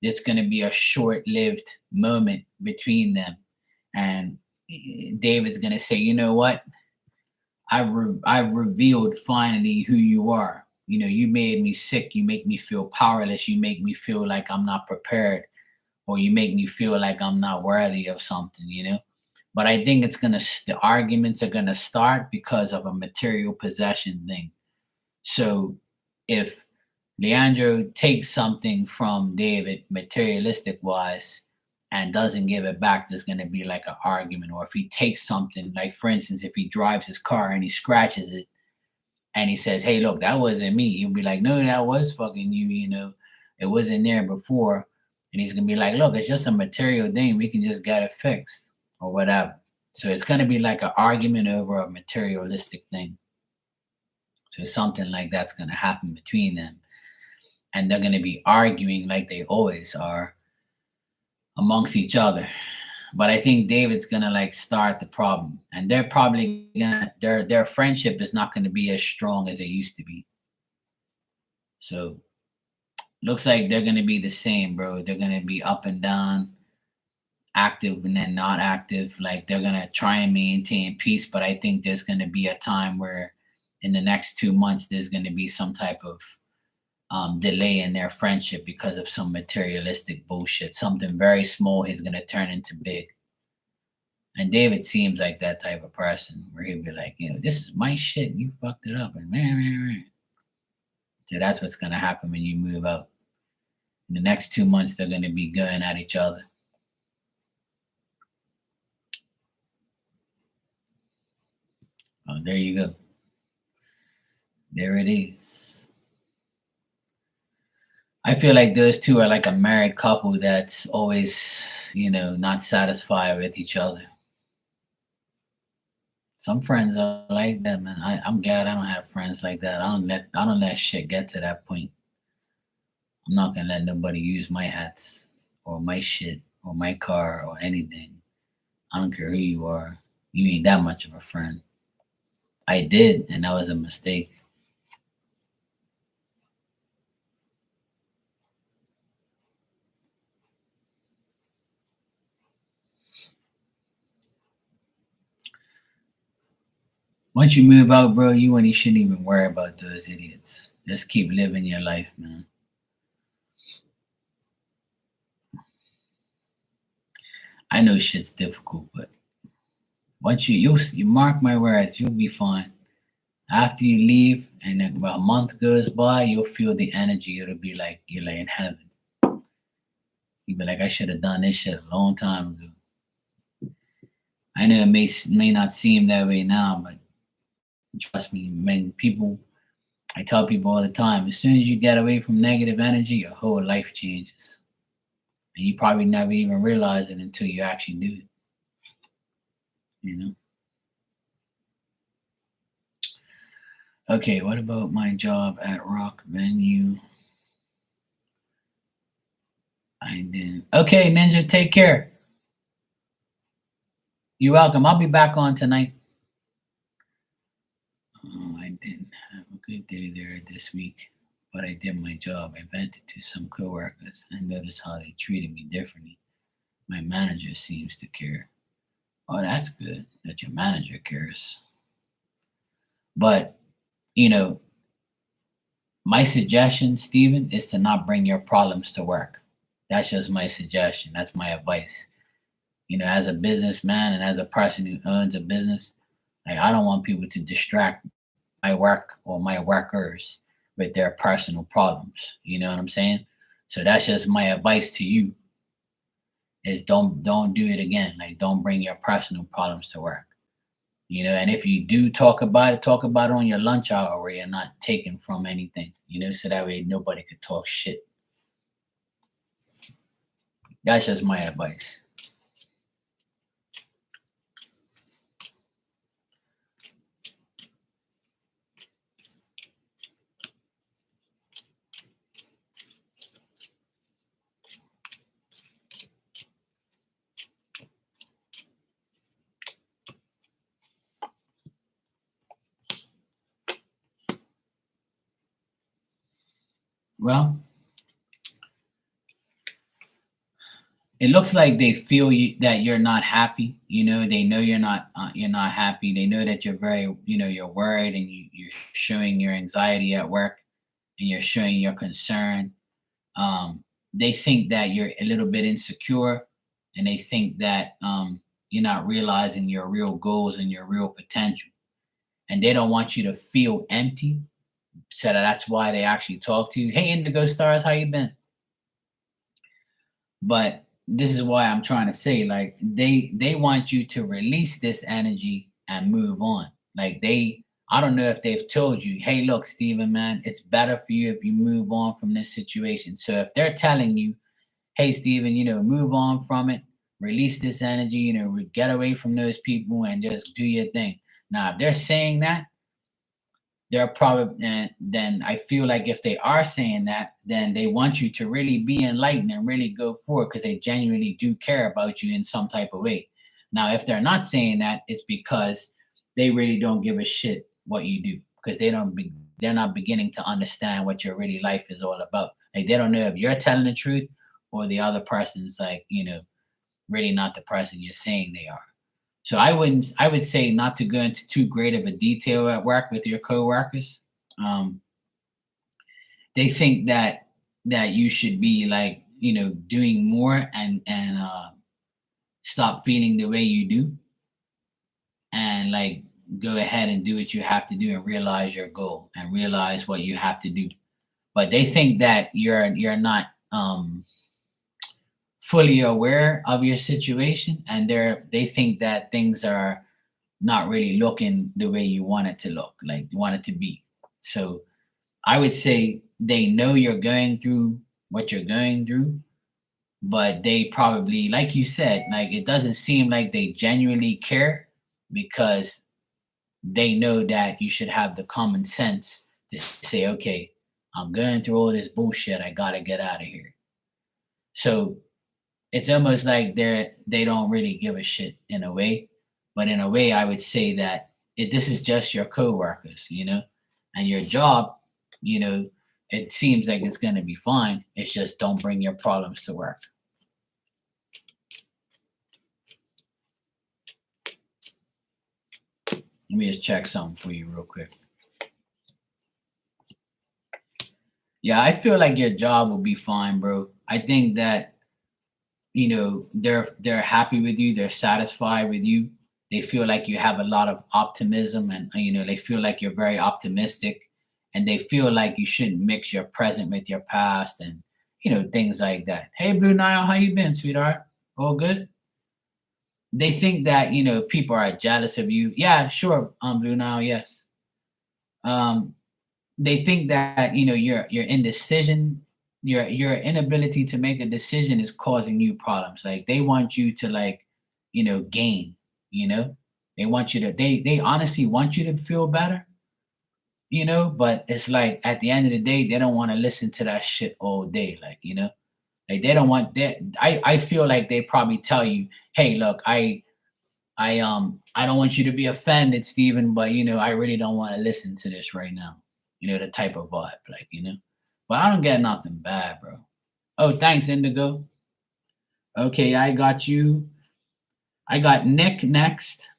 it's going to be a short lived moment between them. And David's going to say, you know what? I've revealed finally who you are. You made me sick. You make me feel powerless. You make me feel like I'm not prepared, or you make me feel like I'm not worthy of something. But I think the arguments are gonna start because of a material possession thing. So if Leandro takes something from David, materialistic wise, and doesn't give it back, there's going to be like an argument. Or if he takes something, like for instance, if he drives his car and he scratches it and he says, hey, look, that wasn't me. He'll be like, no, that was fucking you. It wasn't there before. And he's going to be like, look, it's just a material thing. We can just get it fixed or whatever. So it's going to be like an argument over a materialistic thing. So something like that's going to happen between them. And they're going to be arguing like they always are amongst each other. But I think David's going to like start the problem. And they're probably going to, their friendship is not going to be as strong as it used to be. So looks like they're going to be the same, bro. They're going to be up and down, active and then not active. Like they're going to try and maintain peace. But I think there's going to be a time where in the next 2 months, there's going to be some type of delay in their friendship because of some materialistic bullshit. Something very small is going to turn into big. And David seems like that type of person where he'll be like, this is my shit. You fucked it up. And so that's what's going to happen when you move out. In the next 2 months, they're going to be going at each other. Oh, there you go. There it is. I feel like those two are like a married couple that's always, not satisfied with each other. Some friends are like that, man. I'm glad I don't have friends like that. I don't let shit get to that point. I'm not gonna let nobody use my hats or my shit or my car or anything. I don't care who you are. You ain't that much of a friend. I did, and that was a mistake. Once you move out, bro, you shouldn't even worry about those idiots. Just keep living your life, man. I know shit's difficult, but once you mark my words, you'll be fine. After you leave and then about a month goes by, you'll feel the energy. It'll be like you're like in heaven. You'll be like, I should have done this shit a long time ago. I know it may not seem that way now, but trust me, I tell people all the time, as soon as you get away from negative energy, your whole life changes. And you probably never even realize it until you actually do it. Okay, what about my job at Rock Venue? I didn't. Okay, Ninja, take care. You're welcome. I'll be back on tonight. Oh, I didn't have a good day there this week, but I did my job. I vented to some coworkers. I noticed how they treated me differently. My manager seems to care. Oh, that's good that your manager cares. But, my suggestion, Steven, is to not bring your problems to work. That's just my suggestion. That's my advice. As a businessman and as a person who owns a business, like I don't want people to distract my work or my workers with their personal problems. You know what I'm saying? So that's just my advice to you is don't do it again. Like don't bring your personal problems to work. And if you do talk about it on your lunch hour where you're not taking from anything, so that way nobody could talk shit. That's just my advice. Well, it looks like they feel you that you're not happy. They know you're not happy. They know that you're very, you're worried, and you're showing your anxiety at work, and you're showing your concern. They think that you're a little bit insecure, and they think that you're not realizing your real goals and your real potential, and they don't want you to feel empty. So that's why they actually talk to you. Hey, Indigo Stars, how you been? But this is why I'm trying to say, like, they want you to release this energy and move on. Like, I don't know if they've told you, hey, look, Steven, man, it's better for you if you move on from this situation. So if they're telling you, hey, Steven, move on from it, release this energy, get away from those people and just do your thing. Now, if they're saying that, they're probably, and then I feel like if they are saying that, then they want you to really be enlightened and really go forward, because they genuinely do care about you in some type of way. Now, if they're not saying that, it's because they really don't give a shit what you do, because they're not beginning to understand what your really life is all about. Like, they don't know if you're telling the truth, or the other person's like, really not the person you're saying they are. So I would say not to go into too great of a detail at work with your coworkers. Um, they think that you should be like, doing more, and stop feeling the way you do, and like go ahead and do what you have to do, and realize your goal and realize what you have to do. But they think that you're not fully aware of your situation, and they think that things are not really looking the way you want it to look, like you want it to be. So I would say they know you're going through what you're going through, but they probably, like you said, like, it doesn't seem like they genuinely care, because they know that you should have the common sense to say, okay, I'm going through all this bullshit. I got to get out of here. So it's almost like they don't really give a shit in a way. But in a way, I would say that this is just your coworkers, and your job, you know, it seems like it's gonna be fine. It's just don't bring your problems to work. Let me just check something for you real quick. Yeah, I feel like your job will be fine, bro. I think that they're happy with you, they're satisfied with you. They feel like you have a lot of optimism, and they feel like you're very optimistic, and they feel like you shouldn't mix your present with your past, and things like that. Hey, Blue Nile, how you been, sweetheart? All good? They think that people are jealous of you. Yeah, sure, Blue Nile, yes. um they think that your indecision, your inability to make a decision is causing you problems. Like, they want you to, like, gain. You know, they want you to. They honestly want you to feel better. But it's like, at the end of the day, they don't want to listen to that shit all day. Like, like, they don't want that. I feel like they probably tell you, hey, look, I don't want you to be offended, Stephen, but I really don't want to listen to this right now. The type of vibe, like, But I don't get nothing bad, bro. Oh, thanks, Indigo. Okay, I got you. I got Nick next.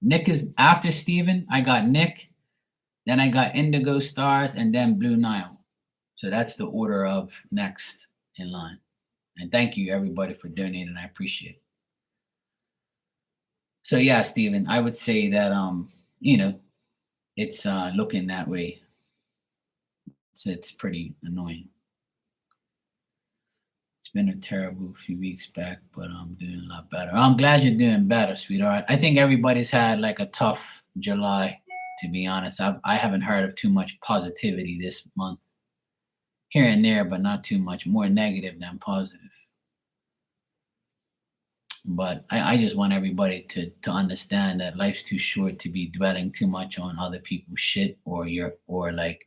Nick is after Steven. I got Nick. Then I got Indigo Stars, and then Blue Nile. So that's the order of next in line. And thank you, everybody, for donating. I appreciate it. So yeah, Steven, I would say that it's looking that way. It's pretty annoying. It's been a terrible few weeks back, but I'm doing a lot better. I'm glad you're doing better, sweetheart. I think everybody's had like a tough July, to be honest. I haven't heard of too much positivity this month. Here and there, but not too much. More negative than positive. But I just want everybody to understand that life's too short to be dwelling too much on other people's shit, or like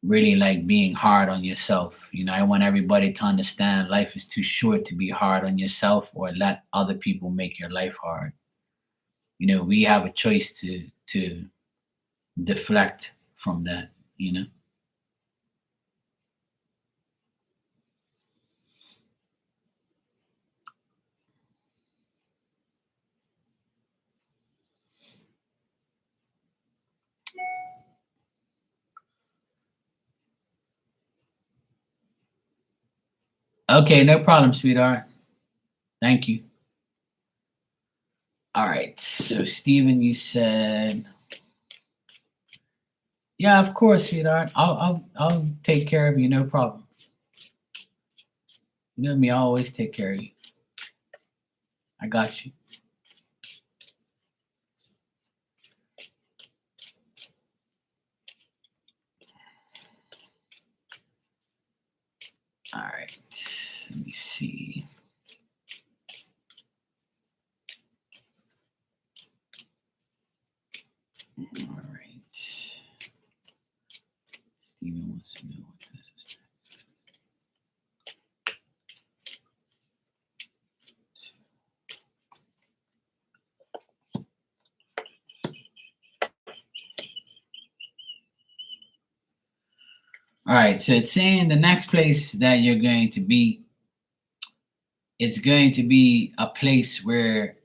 really like being hard on yourself. I want everybody to understand life is too short to be hard on yourself or let other people make your life hard. We have a choice to deflect from that. Okay, no problem, sweetheart. Thank you. All right. So, Steven, you said, yeah, of course, sweetheart. I'll take care of you, no problem. You know me, I always take care of you. I got you. All right. Let me see. All right. Steven wants to know what this is. All right. So it's saying the next place that you're going to be, it's going to be a place where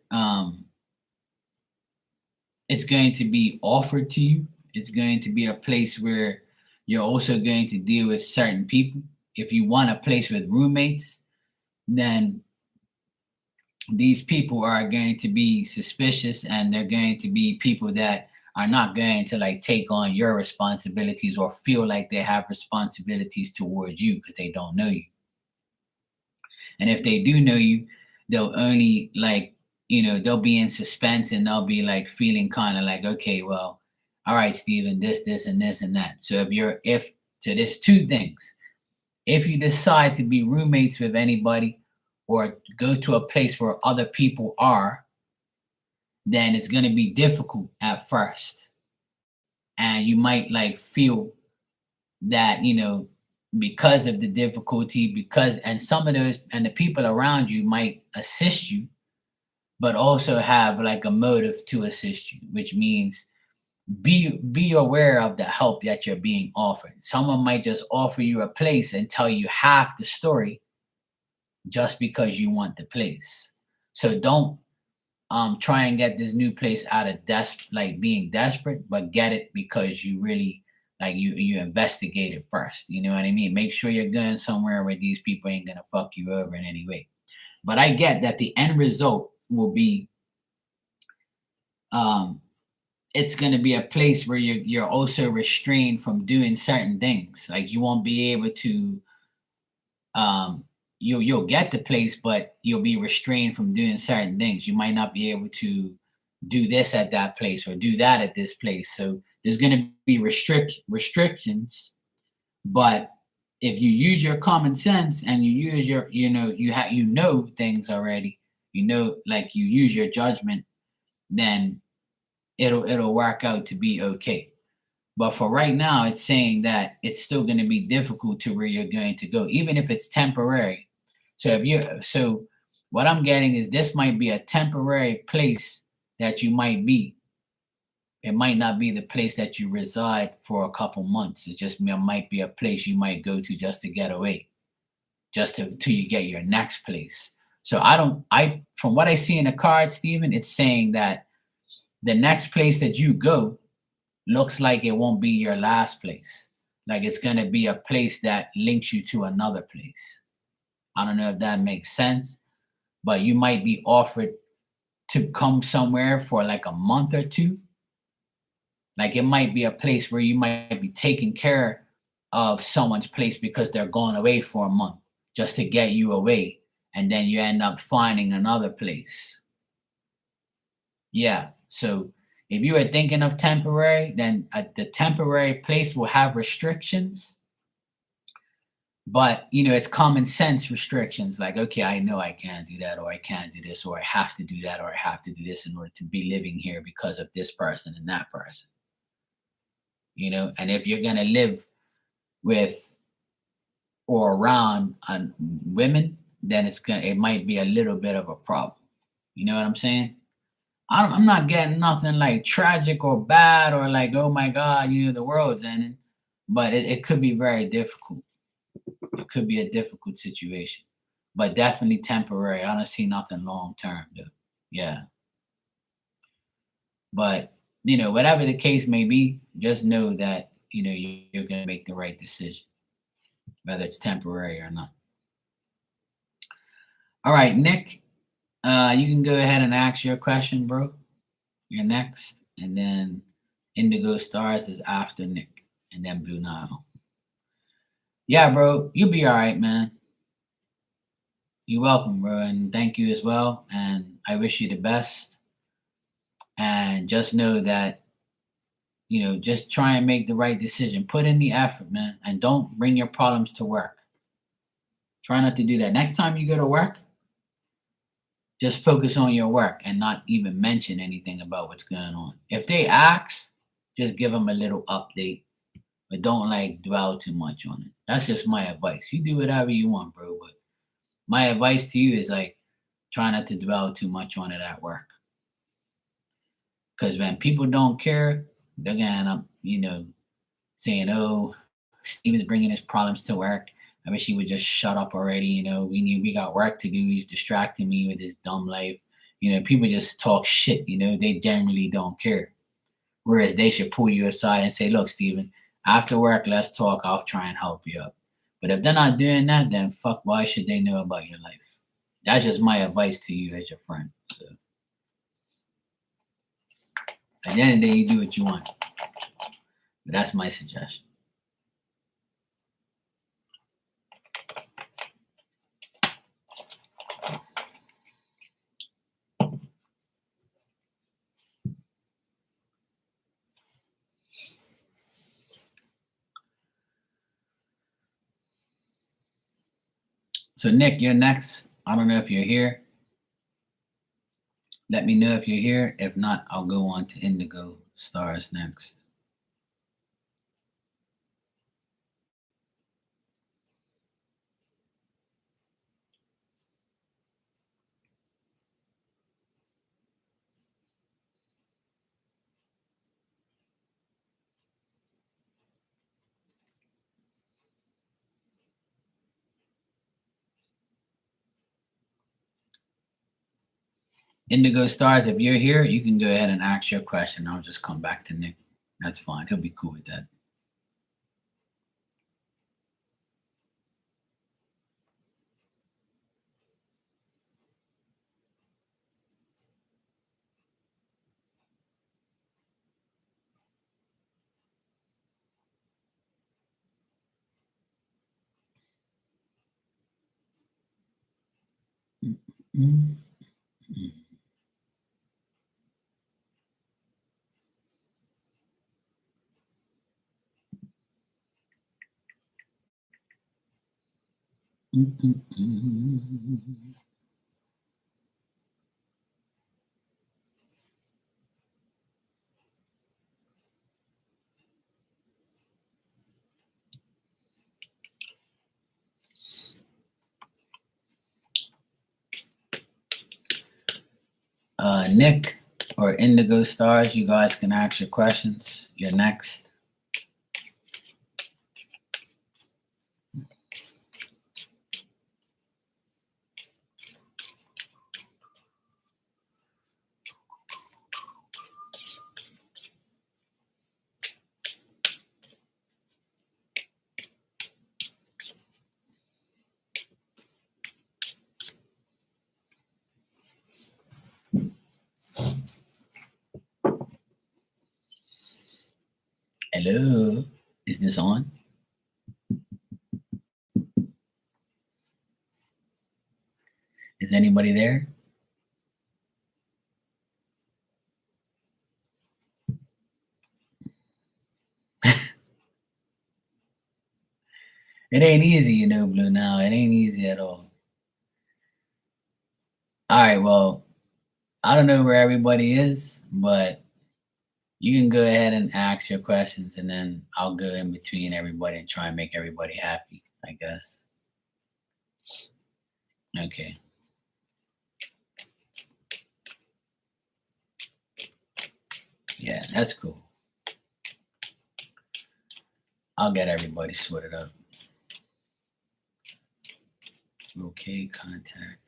it's going to be offered to you. It's going to be a place where you're also going to deal with certain people. If you want a place with roommates, then these people are going to be suspicious, and they're going to be people that are not going to like take on your responsibilities or feel like they have responsibilities towards you because they don't know you. And if they do know you, they'll only like, they'll be in suspense, and they'll be like feeling kind of like, okay, well, all right, Steven, this, and this, and that. So so there's two things. If you decide to be roommates with anybody or go to a place where other people are, then it's going to be difficult at first. And you might like feel that, because of the difficulty, and some of those, and the people around you might assist you, but also have like a motive to assist you, which means be aware of the help that you're being offered. Someone might just offer you a place and tell you half the story just because you want the place. So don't try and get this new place out of like being desperate, but get it because you really like you investigate it first. You know what I mean? Make sure you're going somewhere where these people ain't gonna fuck you over in any way. But I get that the end result will be um it's going to be a place where you're also restrained from doing certain things. Like you won't be able to um you'll get the place, but you'll be restrained from doing certain things. You might not be able to do this at that place or do that at this place. So there's going to be restrictions, but if you use your common sense and you use your things already, like you use your judgment, then it'll work out to be okay. But for right now, it's saying that it's still going to be difficult to where you're going to go, even if it's temporary. So what I'm getting is this might be a temporary place that you might be. It might not be the place that you reside for a couple months. It just might be a place you might go to just to get away, just to till you get your next place. So I from what I see in the card, Stephen, it's saying that the next place that you go looks like it won't be your last place. Like it's going to be a place that links you to another place. I don't know if that makes sense, but you might be offered to come somewhere for like a month or two. Like it might be a place where you might be taking care of someone's place because they're going away for a month just to get you away. And then you end up finding another place. Yeah. So if you are thinking of temporary, then the temporary place will have restrictions, but it's common sense restrictions. Like, okay, I know I can't do that, or I can't do this, or I have to do that, or I have to do this in order to be living here because of this person and that person. And if you're gonna live with or around women, then it might be a little bit of a problem. You know what I'm saying? I'm not getting nothing like tragic or bad or like, oh my God, the world's ending. But it could be very difficult. It could be a difficult situation, but definitely temporary. I don't see nothing long term, though. Yeah. But, whatever the case may be, just know that, you're going to make the right decision, whether it's temporary or not. All right, Nick, you can go ahead and ask your question, bro. You're next, and then Indigo Stars is after Nick, and then Blue Nile. Yeah, bro, you'll be all right, man. You're welcome, bro, and thank you as well. And I wish you the best. And just know that, just try and make the right decision. Put in the effort, man, and don't bring your problems to work. Try not to do that. Next time you go to work, just focus on your work and not even mention anything about what's going on. If they ask, just give them a little update, but don't like dwell too much on it. That's just my advice. You do whatever you want, bro. But my advice to you is like try not to dwell too much on it at work. Because when people don't care, they're gonna end up, saying, "Oh, Steven's bringing his problems to work. I wish he would just shut up already. We got work to do. He's distracting me with his dumb life." People just talk shit. They generally don't care. Whereas they should pull you aside and say, "Look, Steven, after work, let's talk. I'll try and help you out." But if they're not doing that, then fuck, why should they know about your life? That's just my advice to you as your friend. So at the end of the day, you do what you want. But that's my suggestion. So Nick, you're next. I don't know if you're here. Let me know if you're here. If not, I'll go on to Indigo Stars next. Indigo Stars, if you're here, you can go ahead and ask your question. I'll just come back to Nick. That's fine. He'll be cool with that. Mm-hmm. Nick or Indigo Stars, you guys can ask your questions. You're next. Hello, is this on? Is anybody there? It ain't easy, Blue. Now it ain't easy at all. All right, well, I don't know where everybody is, but you can go ahead and ask your questions, and then I'll go in between everybody and try and make everybody happy, I guess. Okay. Yeah, that's cool. I'll get everybody sorted up. Okay, contact.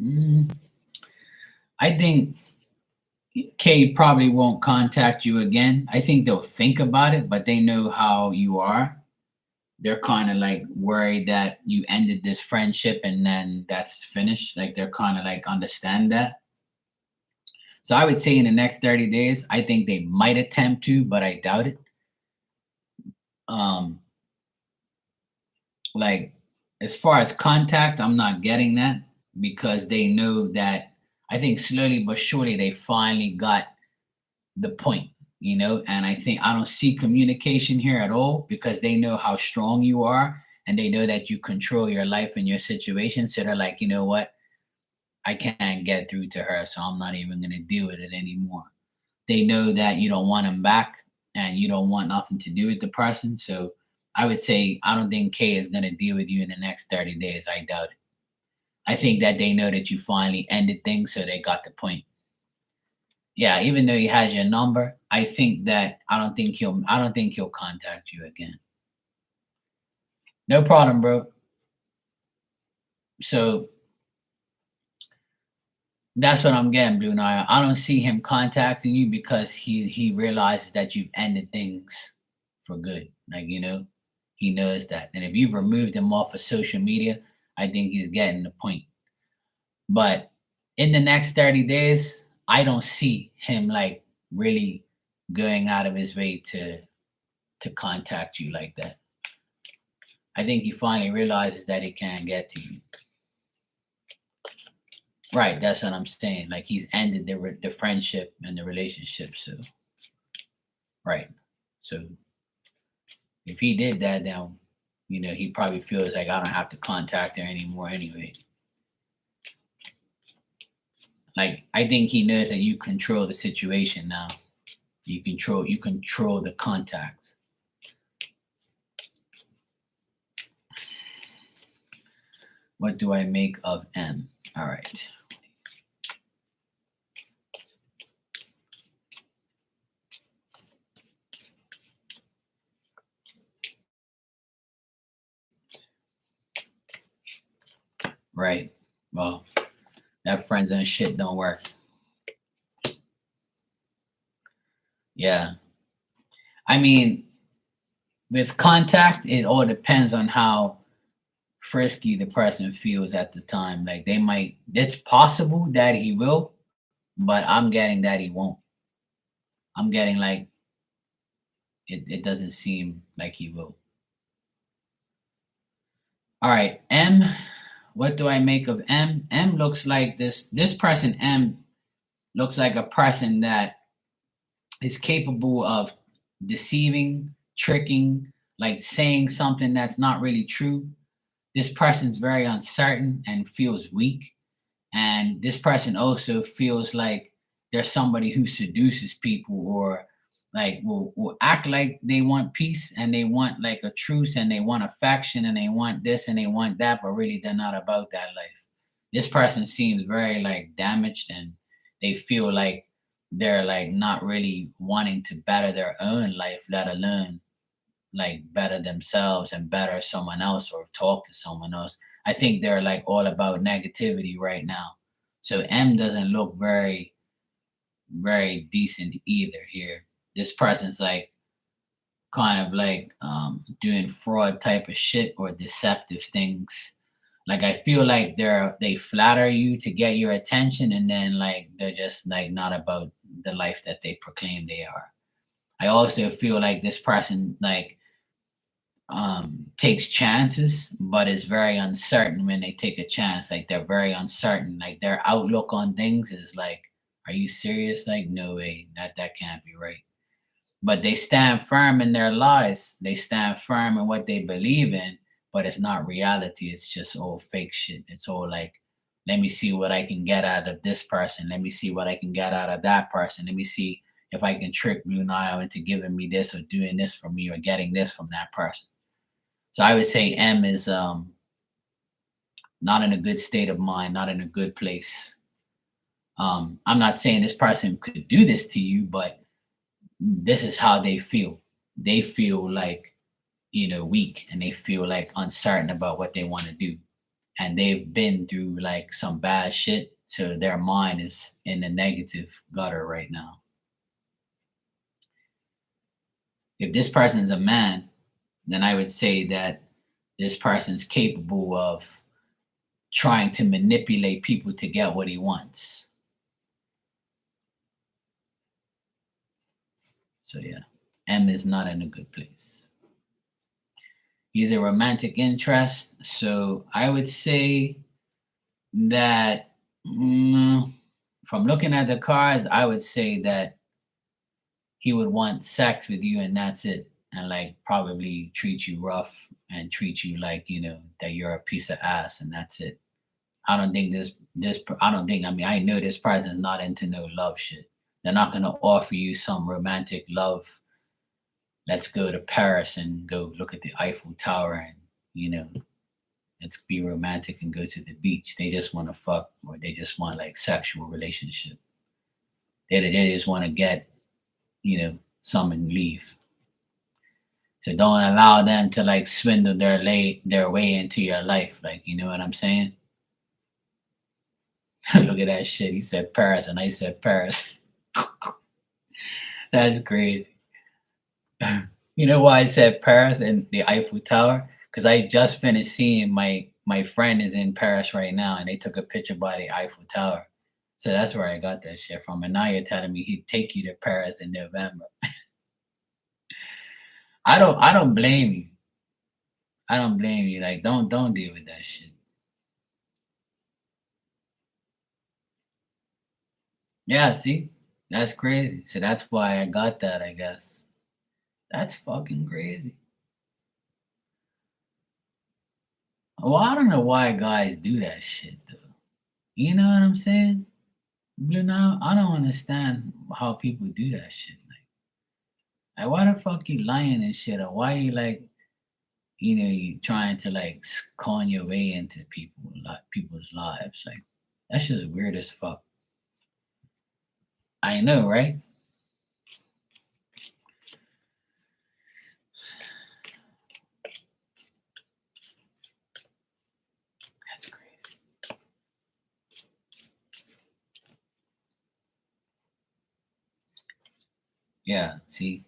Mm, I think K probably won't contact you again. I think they'll think about it, but they know how you are. They're kind of like worried that you ended this friendship and then that's finished. Like they're kind of like understand that. So I would say in the next 30 days, I think they might attempt to, but I doubt it. Um, like as far as contact, I'm not getting that because they know that I think slowly but surely they finally got the point, and I don't see communication here at all because they know how strong you are and they know that you control your life and your situation. So they're like, you know what? I can't get through to her, so I'm not even going to deal with it anymore. They know that you don't want him back and you don't want nothing to do with the person. So I would say I don't think Kay is going to deal with you in the next 30 days. I doubt it. I think that they know that you finally ended things, so they got the point. Yeah, even though he has your number, I think that I don't think he'll contact you again. No problem, bro. So that's what I'm getting, Blue Nile. I don't see him contacting you because he realizes that you've ended things for good. Like, he knows that. And if you've removed him off of social media, I think he's getting the point. But in the next 30 days, I don't see him like really going out of his way to contact you like that. I think he finally realizes that he can't get to you. Right, that's what I'm saying. Like he's ended the friendship and the relationship. So, right. So if he did that, then he probably feels like I don't have to contact her anymore anyway. Like I think he knows that you control the situation now. You control the contact. What do I make of M? All right. Right. Well, that friends and shit don't work. Yeah. I mean, with contact, it all depends on how frisky the person feels at the time. Like it's possible that he will, but I'm getting that he won't. I'm getting like it doesn't seem like he will. All right, M. What do I make of M? M looks like this person. M looks like a person that is capable of deceiving, tricking, like saying something that's not really true. This person's very uncertain and feels weak. And this person also feels like they're somebody who seduces people or like will act like they want peace and they want like a truce and they want affection and they want this and they want that, but really they're not about that life. This person seems very like damaged and they feel like they're like not really wanting to better their own life, let alone like better themselves and better someone else or talk to someone else. I think they're like all about negativity right now. So M doesn't look very, very decent either here. This person's like kind of like doing fraud type of shit or deceptive things. Like I feel like they flatter you to get your attention and then like they're just like not about the life that they proclaim they are. I also feel like this person like takes chances, but is very uncertain when they take a chance. Like they're very uncertain. Like their outlook on things is like, are you serious? Like, no way, that can't be right. But they stand firm in their lies. They stand firm in what they believe in, but it's not reality. It's just all fake shit. It's all like, let me see what I can get out of this person. Let me see what I can get out of that person. Let me see if I can trick Blue Nile into giving me this or doing this for me or getting this from that person. So I would say M is not in a good state of mind, not in a good place. I'm not saying this person could do this to you, but this is how they feel. They feel like, weak and they feel like uncertain about what they want to do. and they've been through like some bad shit, so their mind is in the negative gutter right now. If this person's a man, then I would say that this person's capable of trying to manipulate people to get what he wants. So yeah, M is not in a good place. He's a romantic interest, so I would say that from looking at the cards, I would say that he would want sex with you and that's it, and like probably treat you rough and treat you like that you're a piece of ass and that's it. I don't think I don't think, I mean, I know this person is not into no love shit. They're not going to offer you some romantic love. Let's go to Paris and go look at the Eiffel Tower and let's be romantic and go to the beach. They just want to fuck, or they just want like sexual relationship. They just want to get some and leave. So don't allow them to like swindle their way into your life. Like, you know what I'm saying? Look at that shit. He said Paris and I said Paris. That's crazy. You know why I said Paris and the Eiffel Tower? Because I just finished seeing my friend is in Paris right now, and they took a picture by the Eiffel Tower. So that's where I got that shit from. And now you're telling me he'd take you to Paris in November. I don't blame you. I don't blame you. Like don't deal with that shit. Yeah, see? That's crazy. So that's why I got that, I guess. That's fucking crazy. Well, I don't know why guys do that shit though. You know what I'm saying? Blue, now I don't understand how people do that shit. Like why the fuck you lying and shit? Or why you like, you trying to like con your way into people's lives? Like that's just weird as fuck. I know, right? That's crazy. Yeah, see,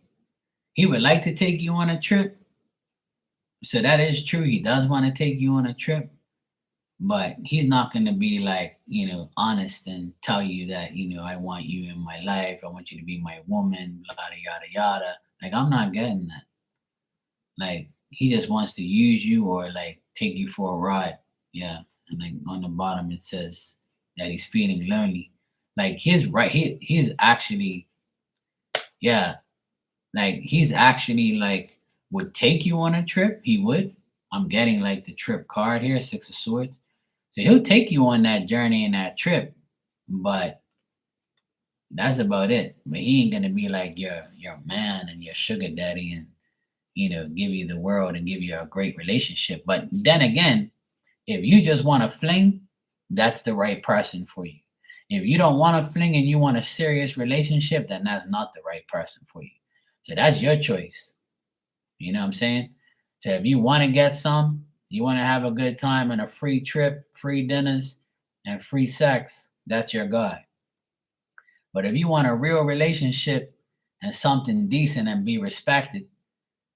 he would like to take you on a trip. So that is true. He does want to take you on a trip, but he's not going to be like, honest and tell you that, I want you in my life. I want you to be my woman, yada, yada, yada. Like, I'm not getting that. Like, he just wants to use you or like take you for a ride. Yeah. And like on the bottom, it says that he's feeling lonely. Like, he's actually, yeah, like he's actually like would take you on a trip. He would. I'm getting like the trip card here, Six of Swords. So he'll take you on that journey and that trip, but that's about it. But he ain't gonna be like your man and your sugar daddy and give you the world and give you a great relationship. But then again, if you just want to fling, that's the right person for you. If you don't want to fling and you want a serious relationship, then that's not the right person for you. So that's your choice. You know what I'm saying? So if you want to get some, you want to have a good time and a free trip, free dinners, and free sex, that's your guy. But if you want a real relationship and something decent and be respected,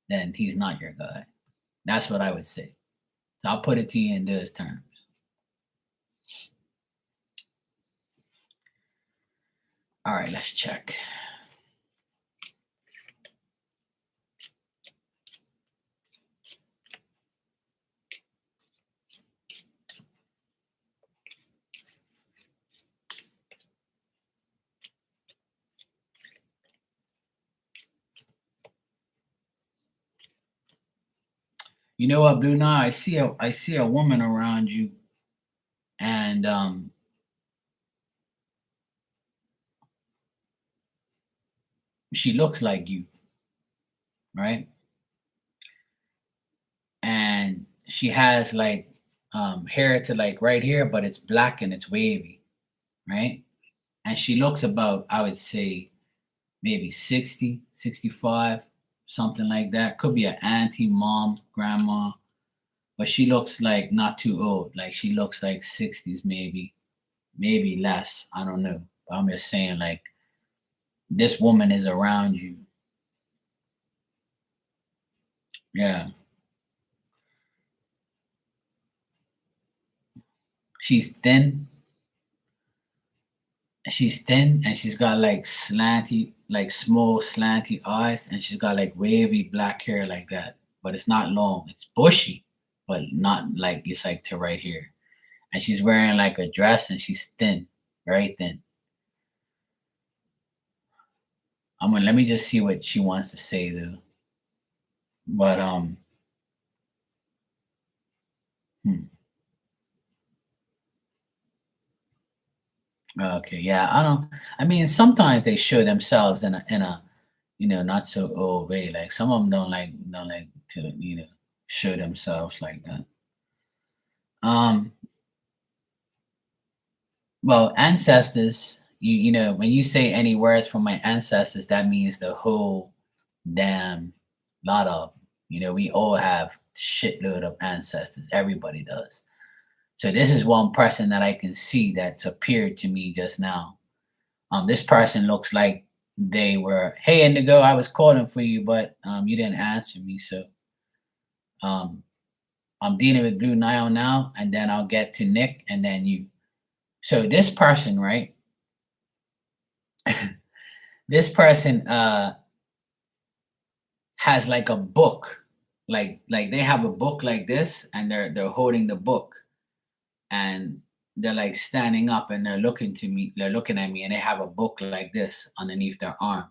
then he's not your guy. That's what I would say. So I'll put it to you in those terms. All right, let's check. You know what, Blue? Now I see a woman around you, and she looks like you, right? And she has like hair to like right here, but it's black and it's wavy, right? And she looks about, I would say, maybe 60, 65, something like that. Could be an auntie, mom, grandma. but she looks like not too old. Like she looks like 60s, maybe less. I don't know. But I'm just saying, like, this woman is around you. Yeah. She's thin. She's thin and she's got like slanty, like small slanty eyes, and she's got like wavy black hair like that. But it's not long. It's bushy, but not like it's like to right here. And she's wearing like a dress and she's thin, very thin. I'm gonna let me just see what she wants to say though. But hmm. Okay, yeah, I don't. I mean, sometimes they show themselves in a not so old way. Like some of them don't like to show themselves like that. Um, well, ancestors, when you say any words from my ancestors, that means the whole damn lot of 'em. We all have shitload of ancestors. Everybody does. So this is one person that I can see that's appeared to me just now. This person looks like they were, hey Indigo, I was calling for you, but you didn't answer me. So um, I'm dealing with Blue Nile now, and then I'll get to Nick, and then you. So this person, right? This person has like a book, like they have a book like this, and they're holding the book, and they're like standing up, and they're looking to me. They're looking at me, and they have a book like this underneath their arm.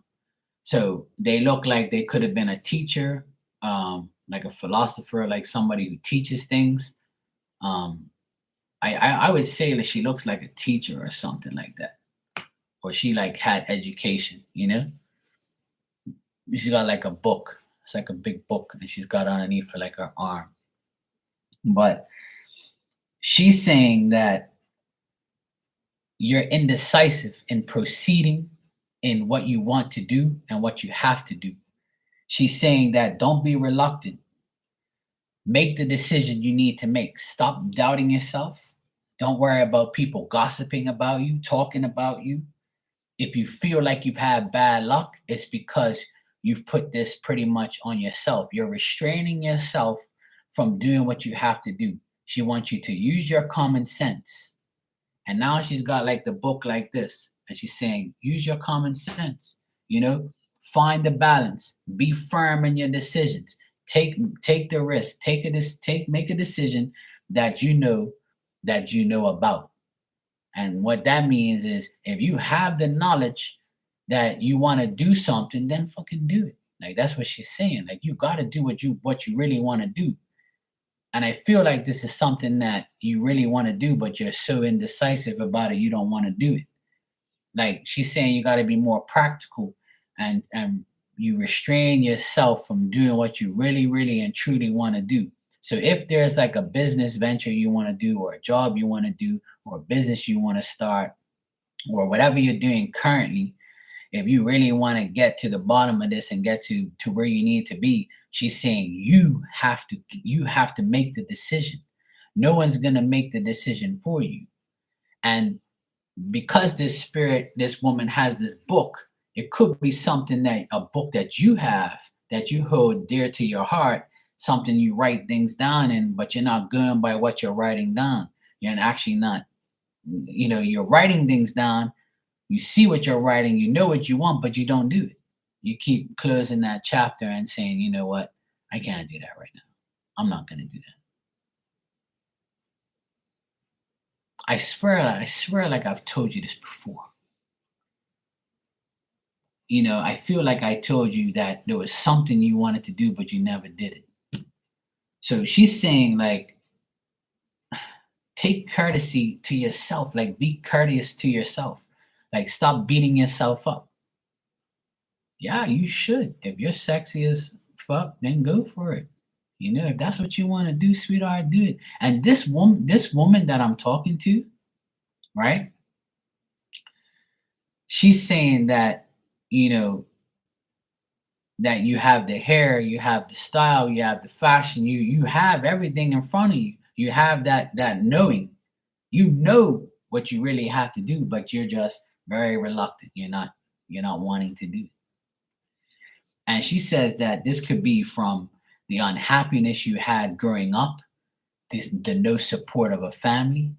So they look like they could have been a teacher, like a philosopher, like somebody who teaches things. Um, I would say that she looks like a teacher or something like that, or she like had education. She's got like a book. It's like a big book, and she's got underneath for like her arm. But she's saying that you're indecisive in proceeding in what you want to do and what you have to do. She's saying that don't be reluctant. Make the decision you need to make. Stop doubting yourself. Don't worry about people gossiping about you, talking about you. If you feel like you've had bad luck, it's because you've put this pretty much on yourself. You're restraining yourself from doing what you have to do. She wants you to use your common sense. And now she's got like the book like this, and she's saying, use your common sense, find the balance, be firm in your decisions, take the risk, make a decision that you know about. And what that means is if you have the knowledge that you want to do something, then fucking do it. Like that's what she's saying. Like you gotta do what you really want to do. And I feel like this is something that you really want to do, but you're so indecisive about it, you don't want to do it. Like she's saying you got to be more practical, and you restrain yourself from doing what you really, really and truly want to do. So if there's like a business venture you want to do, or a job you want to do, or a business you want to start, or whatever you're doing currently, if you really want to get to the bottom of this and get to where you need to be, she's saying you have to make the decision. No one's going to make the decision for you. And because this woman has this book, it could be something, that a book that you have, that you hold dear to your heart, something you write things down in, but you're not going by what you're writing down. You're actually not, you're writing things down. You see what you're writing, you know what you want, but you don't do it. You keep closing that chapter and saying, you know what, I can't do that right now. I'm not going to do that. I swear, like I've told you this before. I feel like I told you that there was something you wanted to do, but you never did it. So she's saying, like, take courtesy to yourself, like, be courteous to yourself, like, stop beating yourself up. Yeah, you should. If you're sexy as fuck, then go for it. If that's what you want to do, sweetheart, do it. And this woman that I'm talking to, right? She's saying that, you know, that you have the hair, you have the style, you have the fashion, you have everything in front of you. You have that knowing. You know what you really have to do, but you're just very reluctant. You're not wanting to do it. And she says that this could be from the unhappiness you had growing up, the no support of a family.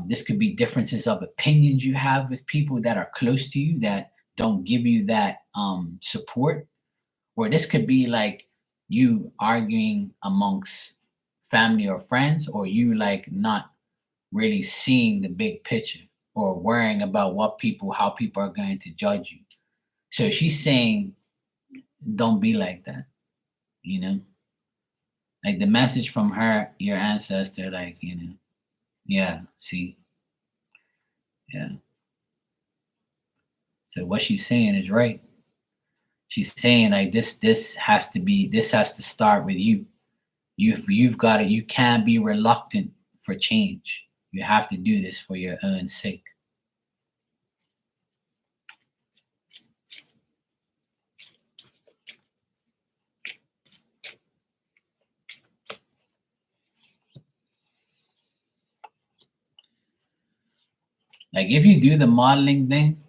This could be differences of opinions you have with people that are close to you that don't give you that support. Or this could be like you arguing amongst family or friends, or you like not really seeing the big picture or worrying about how people are going to judge you. So she's saying, don't be like that, you know? Like the message from her, your ancestor, like, yeah, see, yeah. So what she's saying is right. She's saying like this has to start with you. You've got it. You can't be reluctant for change. You have to do this for your own sake. Like if you do the modeling thing,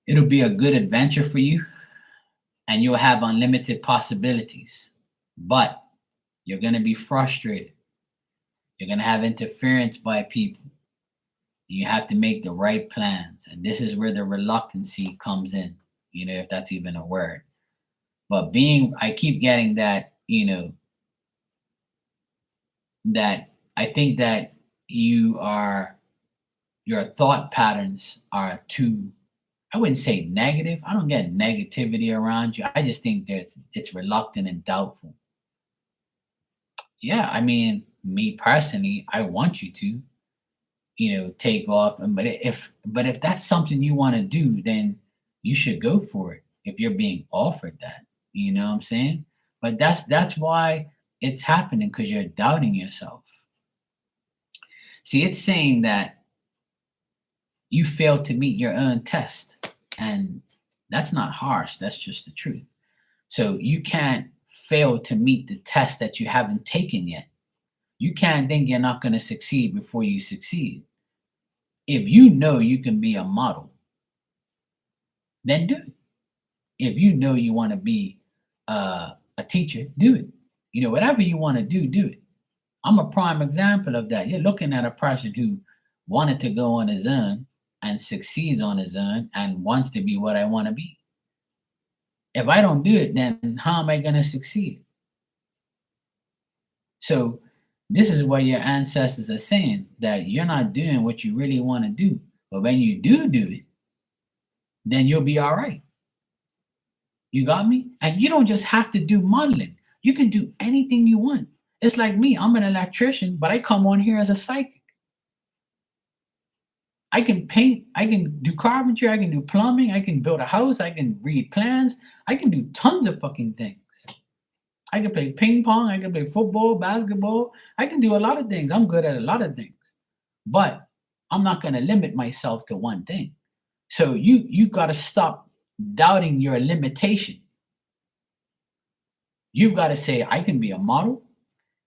it'll be a good adventure for you and you'll have unlimited possibilities. But you're going to be frustrated. You're going to have interference by people. You have to make the right plans. And this is where the reluctancy comes in, if that's even a word. But I keep getting that, that I think that your thought patterns are too, I wouldn't say negative. I don't get negativity around you. I just think that it's reluctant and doubtful. Yeah, I mean, me personally, I want you to, take off. But if that's something you want to do, then you should go for it. If you're being offered that, you know what I'm saying? But that's why it's happening, because you're doubting yourself. See, it's saying that you failed to meet your own test, and that's not harsh. That's just the truth. So you can't fail to meet the test that you haven't taken yet. You can't think you're not going to succeed before you succeed. If you know you can be a model, then do it. If you know you want to be a teacher, do it. Whatever you want to do it. I'm a prime example of that. You're looking at a person who wanted to go on his own and succeeds on his own and wants to be what I want to be. If I don't do it, then how am I going to succeed? So this is what your ancestors are saying, that you're not doing what you really want to do. But when you do it, then you'll be all right. You got me? And you don't just have to do modeling. You can do anything you want. It's like me. I'm an electrician, but I come on here as a psychic. I can paint. I can do carpentry. I can do plumbing. I can build a house. I can read plans. I can do tons of fucking things. I can play ping pong. I can play football, basketball. I can do a lot of things. I'm good at a lot of things. But I'm not going to limit myself to one thing. So you got to stop doubting your limitation. You've got to say, I can be a model.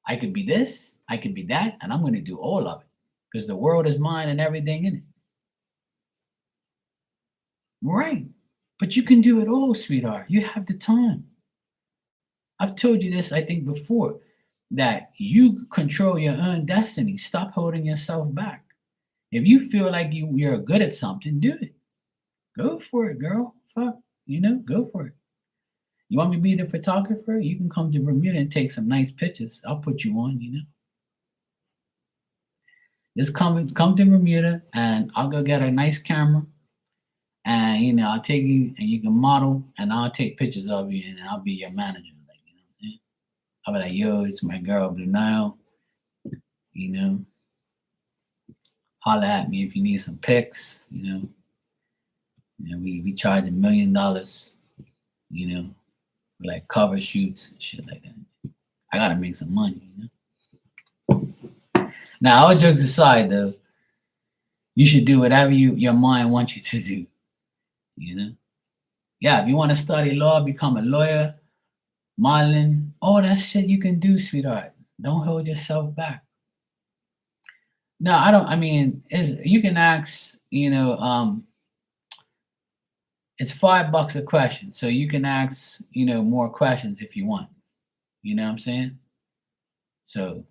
I could be this. I could be that. And I'm going to do all of it, because the world is mine and everything in it. Right. But you can do it all, sweetheart. You have the time. I've told you this, I think, before, that you control your own destiny. Stop holding yourself back. If you feel like you're good at something, do it. Go for it, girl. Fuck, go for it. You want me to be the photographer? You can come to Bermuda and take some nice pictures. I'll put you on, Just come to Bermuda and I'll go get a nice camera. And I'll take you and you can model and I'll take pictures of you and I'll be your manager. Like, what I'm saying? I'll be like, yo, it's my girl Blue Nile. Holla at me if you need some pics, we charge $1 million, for like cover shoots and shit like that. I gotta make some money, Now, all jokes aside, though, you should do whatever your mind wants you to do, Yeah, if you want to study law, become a lawyer, modeling, all that shit you can do, sweetheart. Don't hold yourself back. No, I don't. I mean, is you can ask. It's $5 a question, so you can ask. More questions if you want. You know what I'm saying? So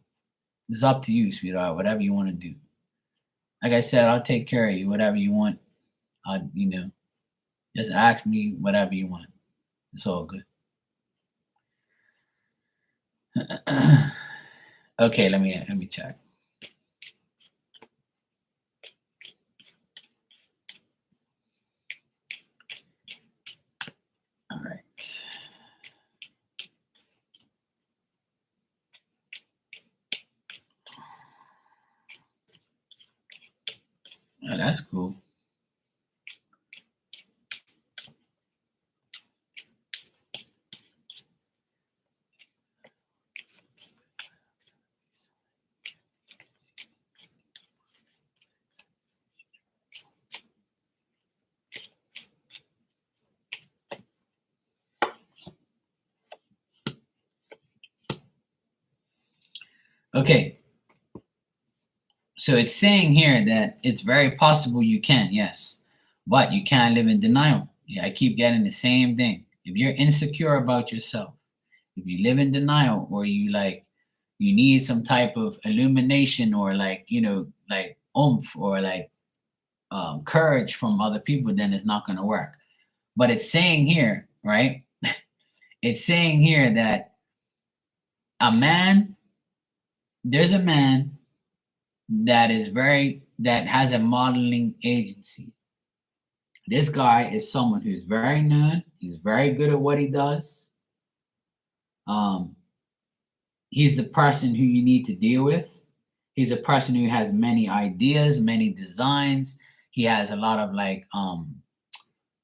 it's up to you, sweetheart. Whatever you want to do. Like I said, I'll take care of you. Whatever you want. Just ask me whatever you want. It's all good. Okay, let me check. All right. Oh, that's cool. Okay, so it's saying here that it's very possible you can, yes, but you can't live in denial. Yeah, I keep getting the same thing. If you're insecure about yourself, if you live in denial, or you need some type of illumination, or like oomph, or like courage from other people, then it's not going to work. But it's saying here, right? It's saying here that a man, there's a man that has a modeling agency. This guy is someone who's very known. He's very good at what he does. Um, he's the person who you need to deal with. He's a person who has many ideas, many designs. He has a lot of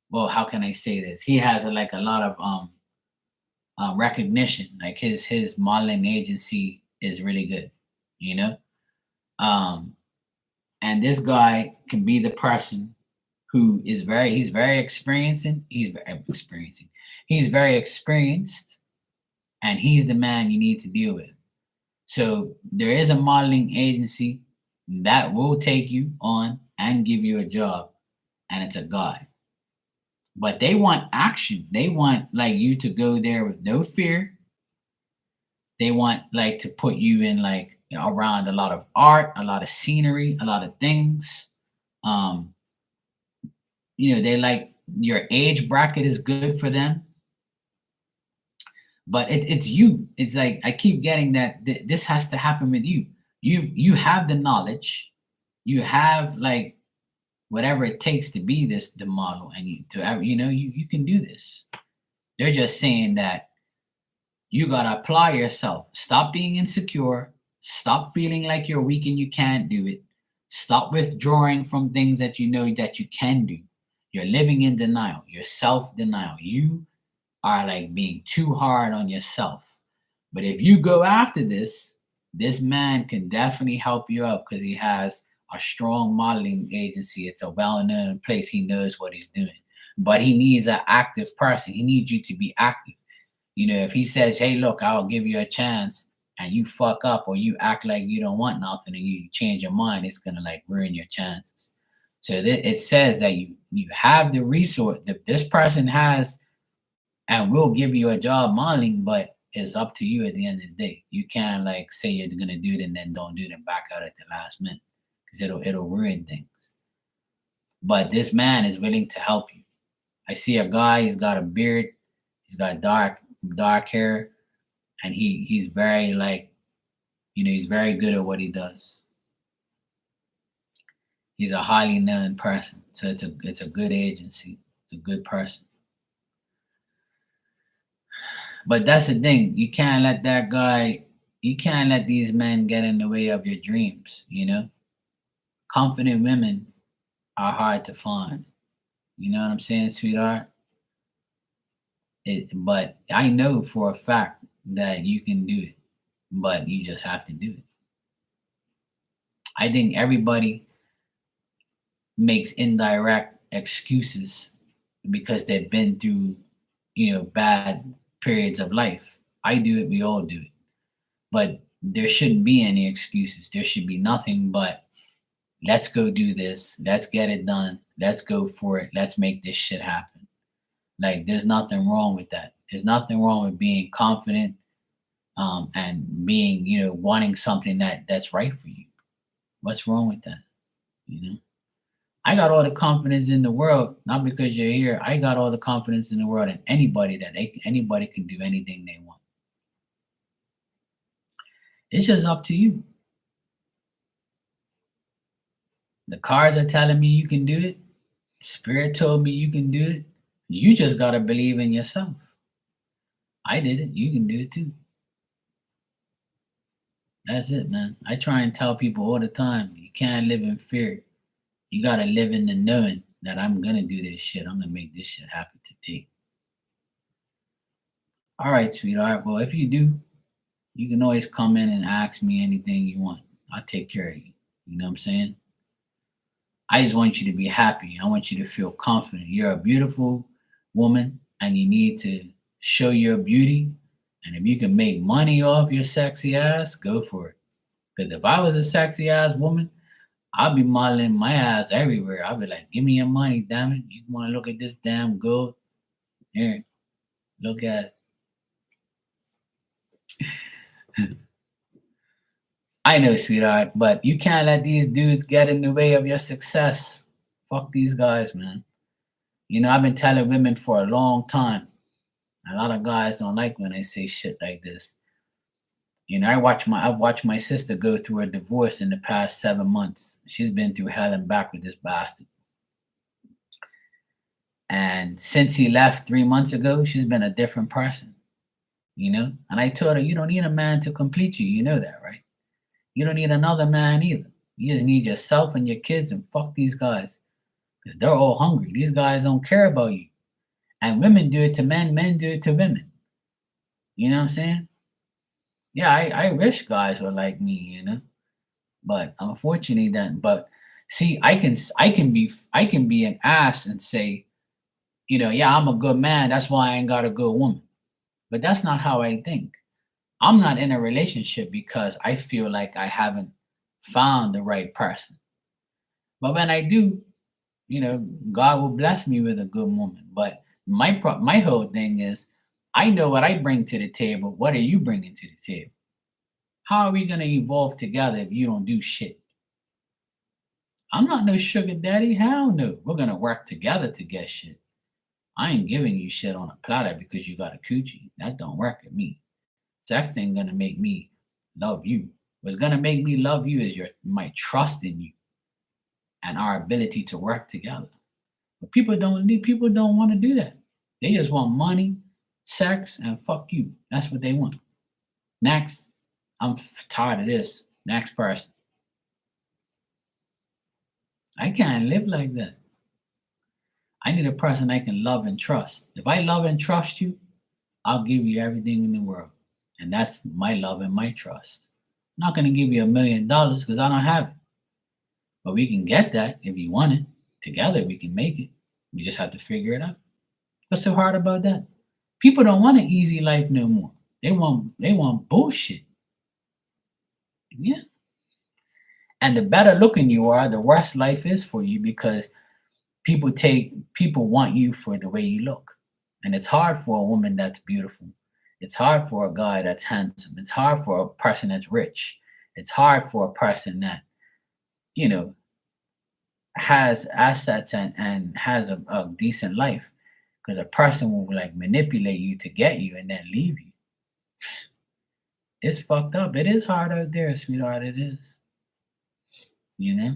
well, how can I say this? He has a lot of recognition. Like his modeling agency is really good, you know. Um, and this guy can be the person who is he's very experiencing. He's very experienced, and he's the man you need to deal with. So there is a modeling agency that will take you on and give you a job, and it's a guy. But they want action. They want like you to go there with no fear. They want like to put you in around a lot of art, a lot of scenery, a lot of things. Um, they like your age bracket is good for them. But it's you. It's like I keep getting that this has to happen with you. You have the knowledge. You have like whatever it takes to be the model, and you can do this. They're just saying that you gotta apply yourself. Stop being insecure. Stop feeling like you're weak and you can't do it. Stop withdrawing from things that you know that you can do. You're living in denial. You're self-denial. You are like being too hard on yourself. But if you go after this man can definitely help you out because he has a strong modeling agency. It's a well-known place. He knows what he's doing. But he needs an active person. He needs you to be active. If he says, hey, look, I'll give you a chance, and you fuck up or you act like you don't want nothing and you change your mind, it's gonna like ruin your chances. So it says that you have the resource that this person has and will give you a job modeling, but it's up to you at the end of the day. You can't like say you're gonna do it and then don't do it and back out at the last minute because it'll ruin things. But this man is willing to help you. I see a guy, he's got a beard, he's got dark hair, and he's very he's very good at what he does. He's a highly known person, so it's a good agency. It's a good person. But that's the thing. You can't let that guy. You can't let these men get in the way of your dreams. Confident women are hard to find. You know what I'm saying, sweetheart? But I know for a fact that you can do it, but you just have to do it. I think everybody makes indirect excuses because they've been through, bad periods of life. I do it, we all do it. But there shouldn't be any excuses. There should be nothing but let's go do this. Let's get it done. Let's go for it. Let's make this shit happen. Like there's nothing wrong with that. There's nothing wrong with being confident, and being, wanting something that's right for you. What's wrong with that? You know, I got all the confidence in the world, not because you're here. I got all the confidence in the world in anybody that anybody can do anything they want. It's just up to you. The cards are telling me you can do it. Spirit told me you can do it. You just gotta believe in yourself. I did it. You can do it too. That's it, man. I try and tell people all the time, you can't live in fear. You gotta live in the knowing that I'm gonna do this shit. I'm gonna make this shit happen today. All right, sweetheart. Well, if you do, you can always come in and ask me anything you want. I'll take care of you. You know what I'm saying? I just want you to be happy. I want you to feel confident. You're a beautiful woman and you need to show your beauty. And if you can make money off your sexy ass, go for it. Because if I was a sexy ass woman, I'd be modeling my ass everywhere. I'd be like, give me your money, damn it. You want to look at this damn gold? Here, look at it. I know, sweetheart, but you can't let these dudes get in the way of your success. Fuck these guys, man. I've been telling women for a long time. A lot of guys don't like when I say shit like this. I've watched my sister go through a divorce in the past 7 months. She's been through hell and back with this bastard. And since he left 3 months ago, she's been a different person. And I told her, you don't need a man to complete you. You know that, right? You don't need another man either. You just need yourself and your kids, and fuck these guys. Because they're all hungry. These guys don't care about you. And women do it to men, men do it to women. You know what I'm saying? Yeah, I wish guys were like me. But unfortunately but see, I can be an ass and say, yeah, I'm a good man. That's why I ain't got a good woman. But that's not how I think. I'm not in a relationship because I feel like I haven't found the right person. But when I do, God will bless me with a good woman. But my whole thing is, I know what I bring to the table. What are you bringing to the table? How are we gonna evolve together if you don't do shit? I'm not no sugar daddy. Hell no. We're gonna work together to get shit. I ain't giving you shit on a platter because you got a coochie. That don't work with me. Sex ain't gonna make me love you. What's gonna make me love you is my trust in you and our ability to work together. But people don't want to do that. They just want money, sex, and fuck you. That's what they want. Next, I'm tired of this. Next person. I can't live like that. I need a person I can love and trust. If I love and trust you, I'll give you everything in the world. And that's my love and my trust. I'm not going to give you $1 million because I don't have it. But we can get that if you want it. Together we can make it. We just have to figure it out. What's so hard about that? People don't want an easy life no more. They want bullshit. Yeah. And the better looking you are, the worse life is for you because people want you for the way you look. And it's hard for a woman that's beautiful. It's hard for a guy that's handsome. It's hard for a person that's rich. It's hard for a person that, you know, has assets and has a decent life. Because a person will like manipulate you to get you and then leave you. It's fucked up. It is hard out there, sweetheart. It is. You know?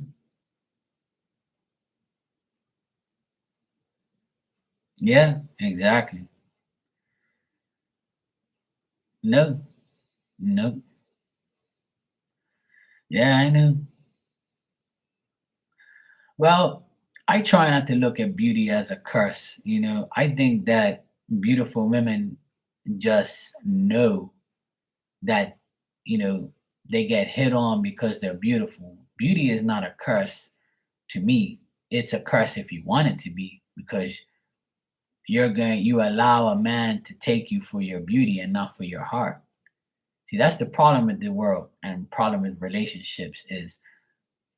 Yeah, exactly. No, no. Yeah, I know. Well, I try not to look at beauty as a curse. I think that beautiful women just know that, you know, they get hit on because they're beautiful. Beauty is not a curse to me. It's a curse if you want it to be because you allow a man to take you for your beauty and not for your heart. See, that's the problem with the world and problem with relationships is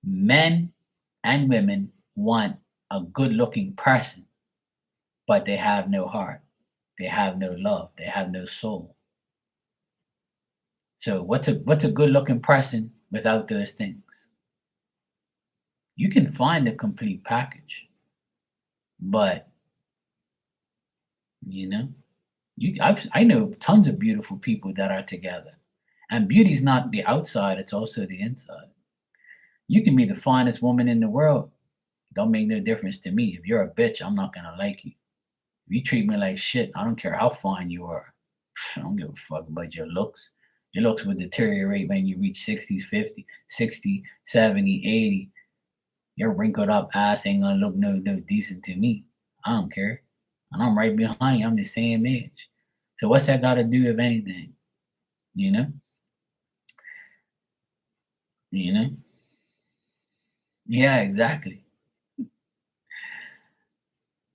men and women want a good looking person, but they have no heart. They have no love. They have no soul. So what's a good looking person without those things? You can find a complete package, but you know, I know tons of beautiful people that are together. And beauty's not the outside, it's also the inside. You can be the finest woman in the world. Don't make no difference to me. If you're a bitch, I'm not gonna like you. If you treat me like shit, I don't care how fine you are. I don't give a fuck about your looks. Your looks will deteriorate when you reach 60s, 50, 60, 70, 80. Your wrinkled up ass ain't gonna look no decent to me. I don't care. And I'm right behind you. I'm the same age. So what's that got to do with anything? You know? You know? Yeah, exactly.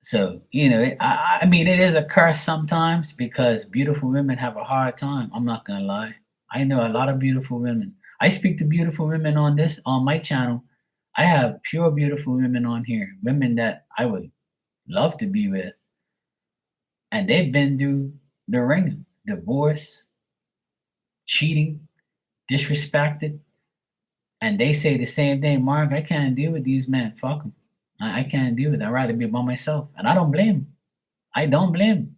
So, I mean, it is a curse sometimes because beautiful women have a hard time. I'm not gonna lie. I know a lot of beautiful women. I speak to beautiful women on my channel. I have pure beautiful women on here, women that I would love to be with, and they've been through the ring, divorce, cheating, disrespected, and they say the same thing. Mark, I can't deal with these men. Fuck them. I can't deal with it. I'd rather be by myself, and I don't blame 'em. I don't blame 'em.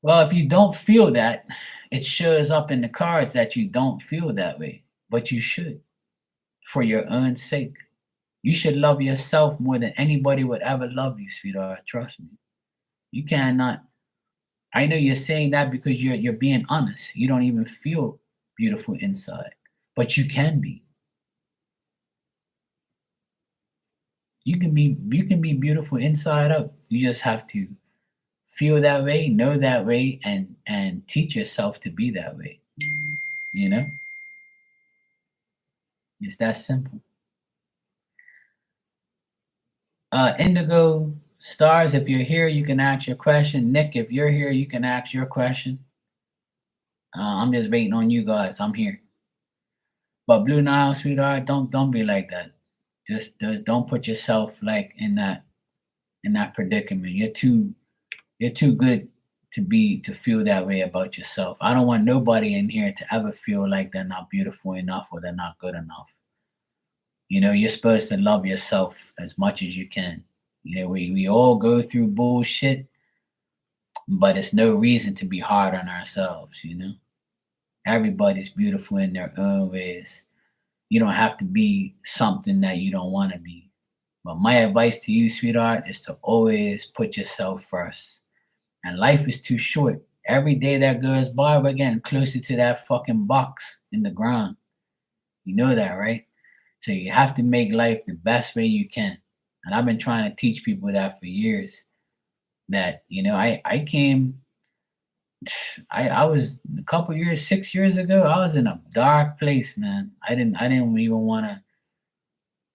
Well, if you don't feel that, it shows up in the cards that you don't feel that way, but you should for your own sake. You should love yourself more than anybody would ever love you, sweetheart. Trust me. You cannot. I know you're saying that because you're being honest. You don't even feel beautiful inside, but you can be. You can be beautiful inside out. You just have to feel that way, know that way, and teach yourself to be that way. You know, it's that simple. Indigo Stars, if you're here, you can ask your question. Nick, if you're here, you can ask your question. I'm just waiting on you guys. I'm here. But Blue Nile, sweetheart, don't be like that. Just don't put yourself like in that predicament. You're too good to feel that way about yourself. I don't want nobody in here to ever feel like they're not beautiful enough or they're not good enough. You're supposed to love yourself as much as you can. We all go through bullshit, but it's no reason to be hard on ourselves. Everybody's beautiful in their own ways. You don't have to be something that you don't want to be. But my advice to you, sweetheart, is to always put yourself first. And life is too short. Every day that goes by, we're getting closer to that fucking box in the ground. You know that, right? So you have to make life the best way you can. And I've been trying to teach people that for years. That I came, I was a couple years, 6 years ago. I was in a dark place, man. I didn't even want to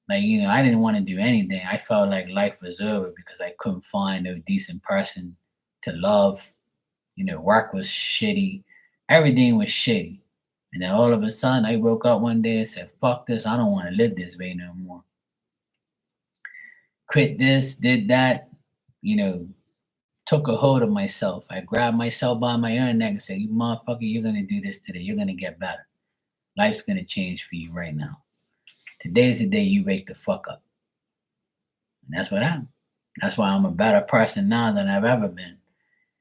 I didn't want to do anything. I felt like life was over because I couldn't find a decent person to love. Work was shitty. Everything was shitty. And then all of a sudden, I woke up one day and said, fuck this. I don't want to live this way no more. Quit this, did that, you know, took a hold of myself. I grabbed myself by my own neck and said, you motherfucker, you're going to do this today. You're going to get better. Life's going to change for you right now. Today's the day you wake the fuck up. And that's what happened. That's why I'm a better person now than I've ever been.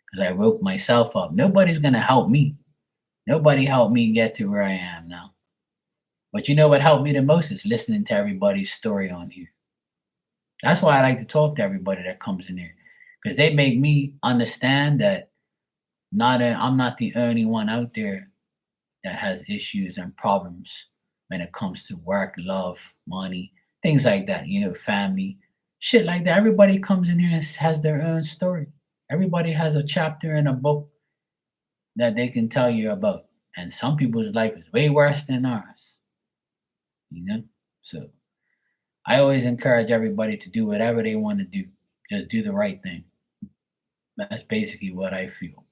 Because I woke myself up. Nobody's going to help me. Nobody helped me get to where I am now. But you know what helped me the most is listening to everybody's story on here. That's why I like to talk to everybody that comes in here. Because they make me understand that I'm not the only one out there that has issues and problems when it comes to work, love, money, things like that, family, shit like that. Everybody comes in here and has their own story. Everybody has a chapter in a book that they can tell you about. And some people's life is way worse than ours. So I always encourage everybody to do whatever they want to do. Just do the right thing. That's basically what I feel,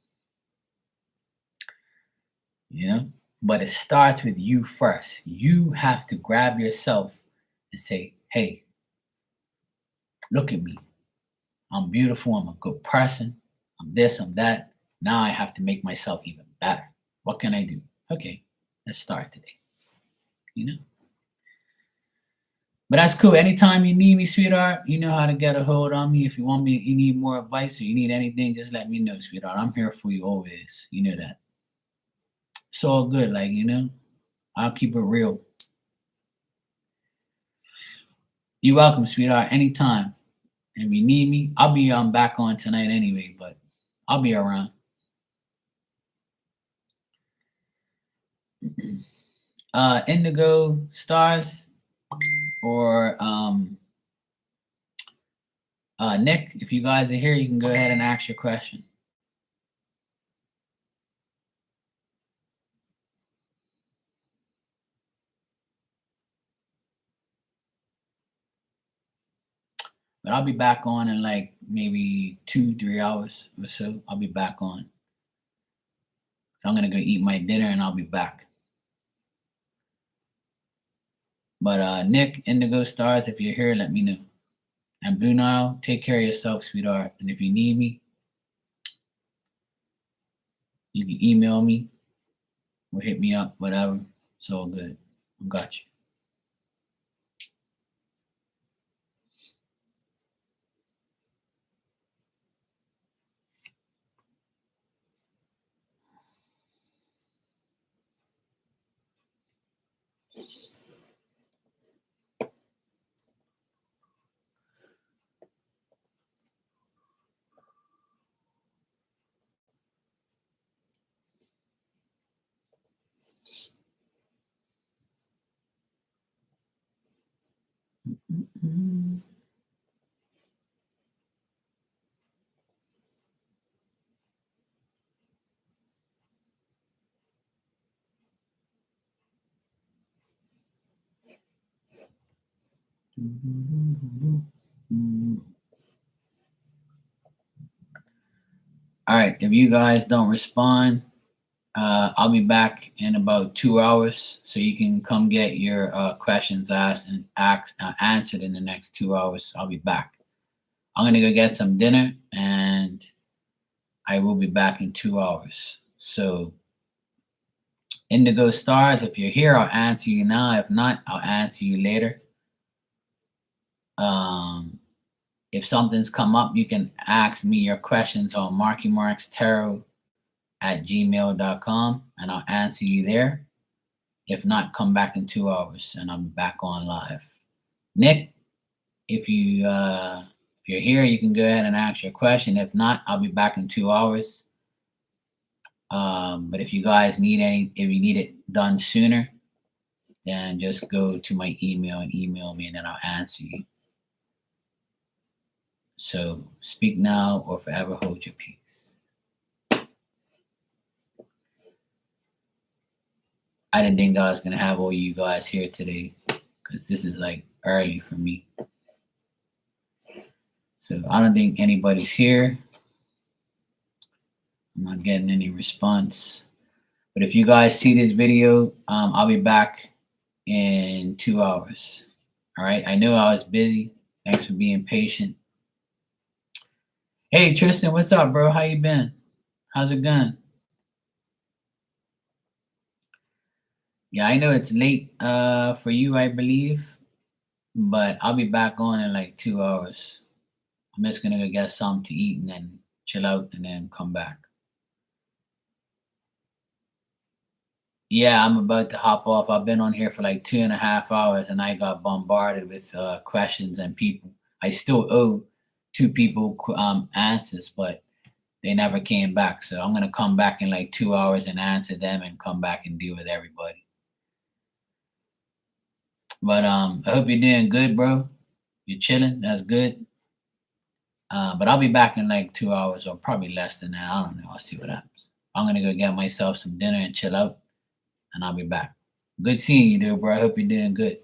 you know? But it starts with you first. You have to grab yourself and say, hey, look at me. I'm beautiful. I'm a good person. I'm this, I'm that. Now I have to make myself even better. What can I do? Okay, let's start today, you know? But that's cool. Anytime you need me, sweetheart, you know how to get a hold on me. If you want me, you need more advice or you need anything, just let me know, sweetheart. I'm here for you always. You know that. It's all good, like, you know, I'll keep it real. You're welcome, sweetheart. Anytime. And if you need me, I'll be back on tonight anyway, but I'll be around. Indigo Stars or Nick, if you guys are here, you can go ahead and ask your question. But I'll be back on in like maybe 2, 3 hours or so. I'll be back on. So I'm gonna go eat my dinner and I'll be back. But Nick, Indigo Stars, if you're here, let me know. And Blue Nile, take care of yourself, sweetheart. And if you need me, you can email me or hit me up, whatever. It's all good. I got you. Mm-mm. All right. If you guys don't respond, I'll be back in about 2 hours, so you can come get your questions asked and answered in the next 2 hours. I'll be back. I'm gonna go get some dinner, and I will be back in 2 hours. So, Indigo Stars, if you're here, I'll answer you now. If not, I'll answer you later. If something's come up, you can ask me your questions on markymarkstarot@gmail.com, and I'll answer you there. If not, come back in 2 hours, and I'm back on live. Nick, if you're here, you can go ahead and ask your question. If not, I'll be back in 2 hours. But if you guys if you need it done sooner, then just go to my email and email me, and then I'll answer you. So speak now or forever hold your peace. I didn't think I was gonna have all you guys here today because this is like early for me. So I don't think anybody's here. I'm not getting any response. But if you guys see this video, I'll be back in 2 hours. All right. I know I was busy. Thanks for being patient. Hey Tristan, what's up, bro? How you been? How's it going? Yeah, I know it's late for you, I believe, but I'll be back on in like 2 hours. I'm just gonna go get something to eat and then chill out and then come back. Yeah, I'm about to hop off. I've been on here for like 2.5 hours and I got bombarded with questions and people. I still owe 2 people answers, but they never came back. So I'm gonna come back in like 2 hours and answer them and come back and deal with everybody. But I hope you're doing good, bro. You're chilling. That's good. But I'll be back in like 2 hours or probably less than that. I don't know. I'll see what happens. I'm gonna go get myself some dinner and chill out, and I'll be back. Good seeing you, dude, bro. I hope you're doing good.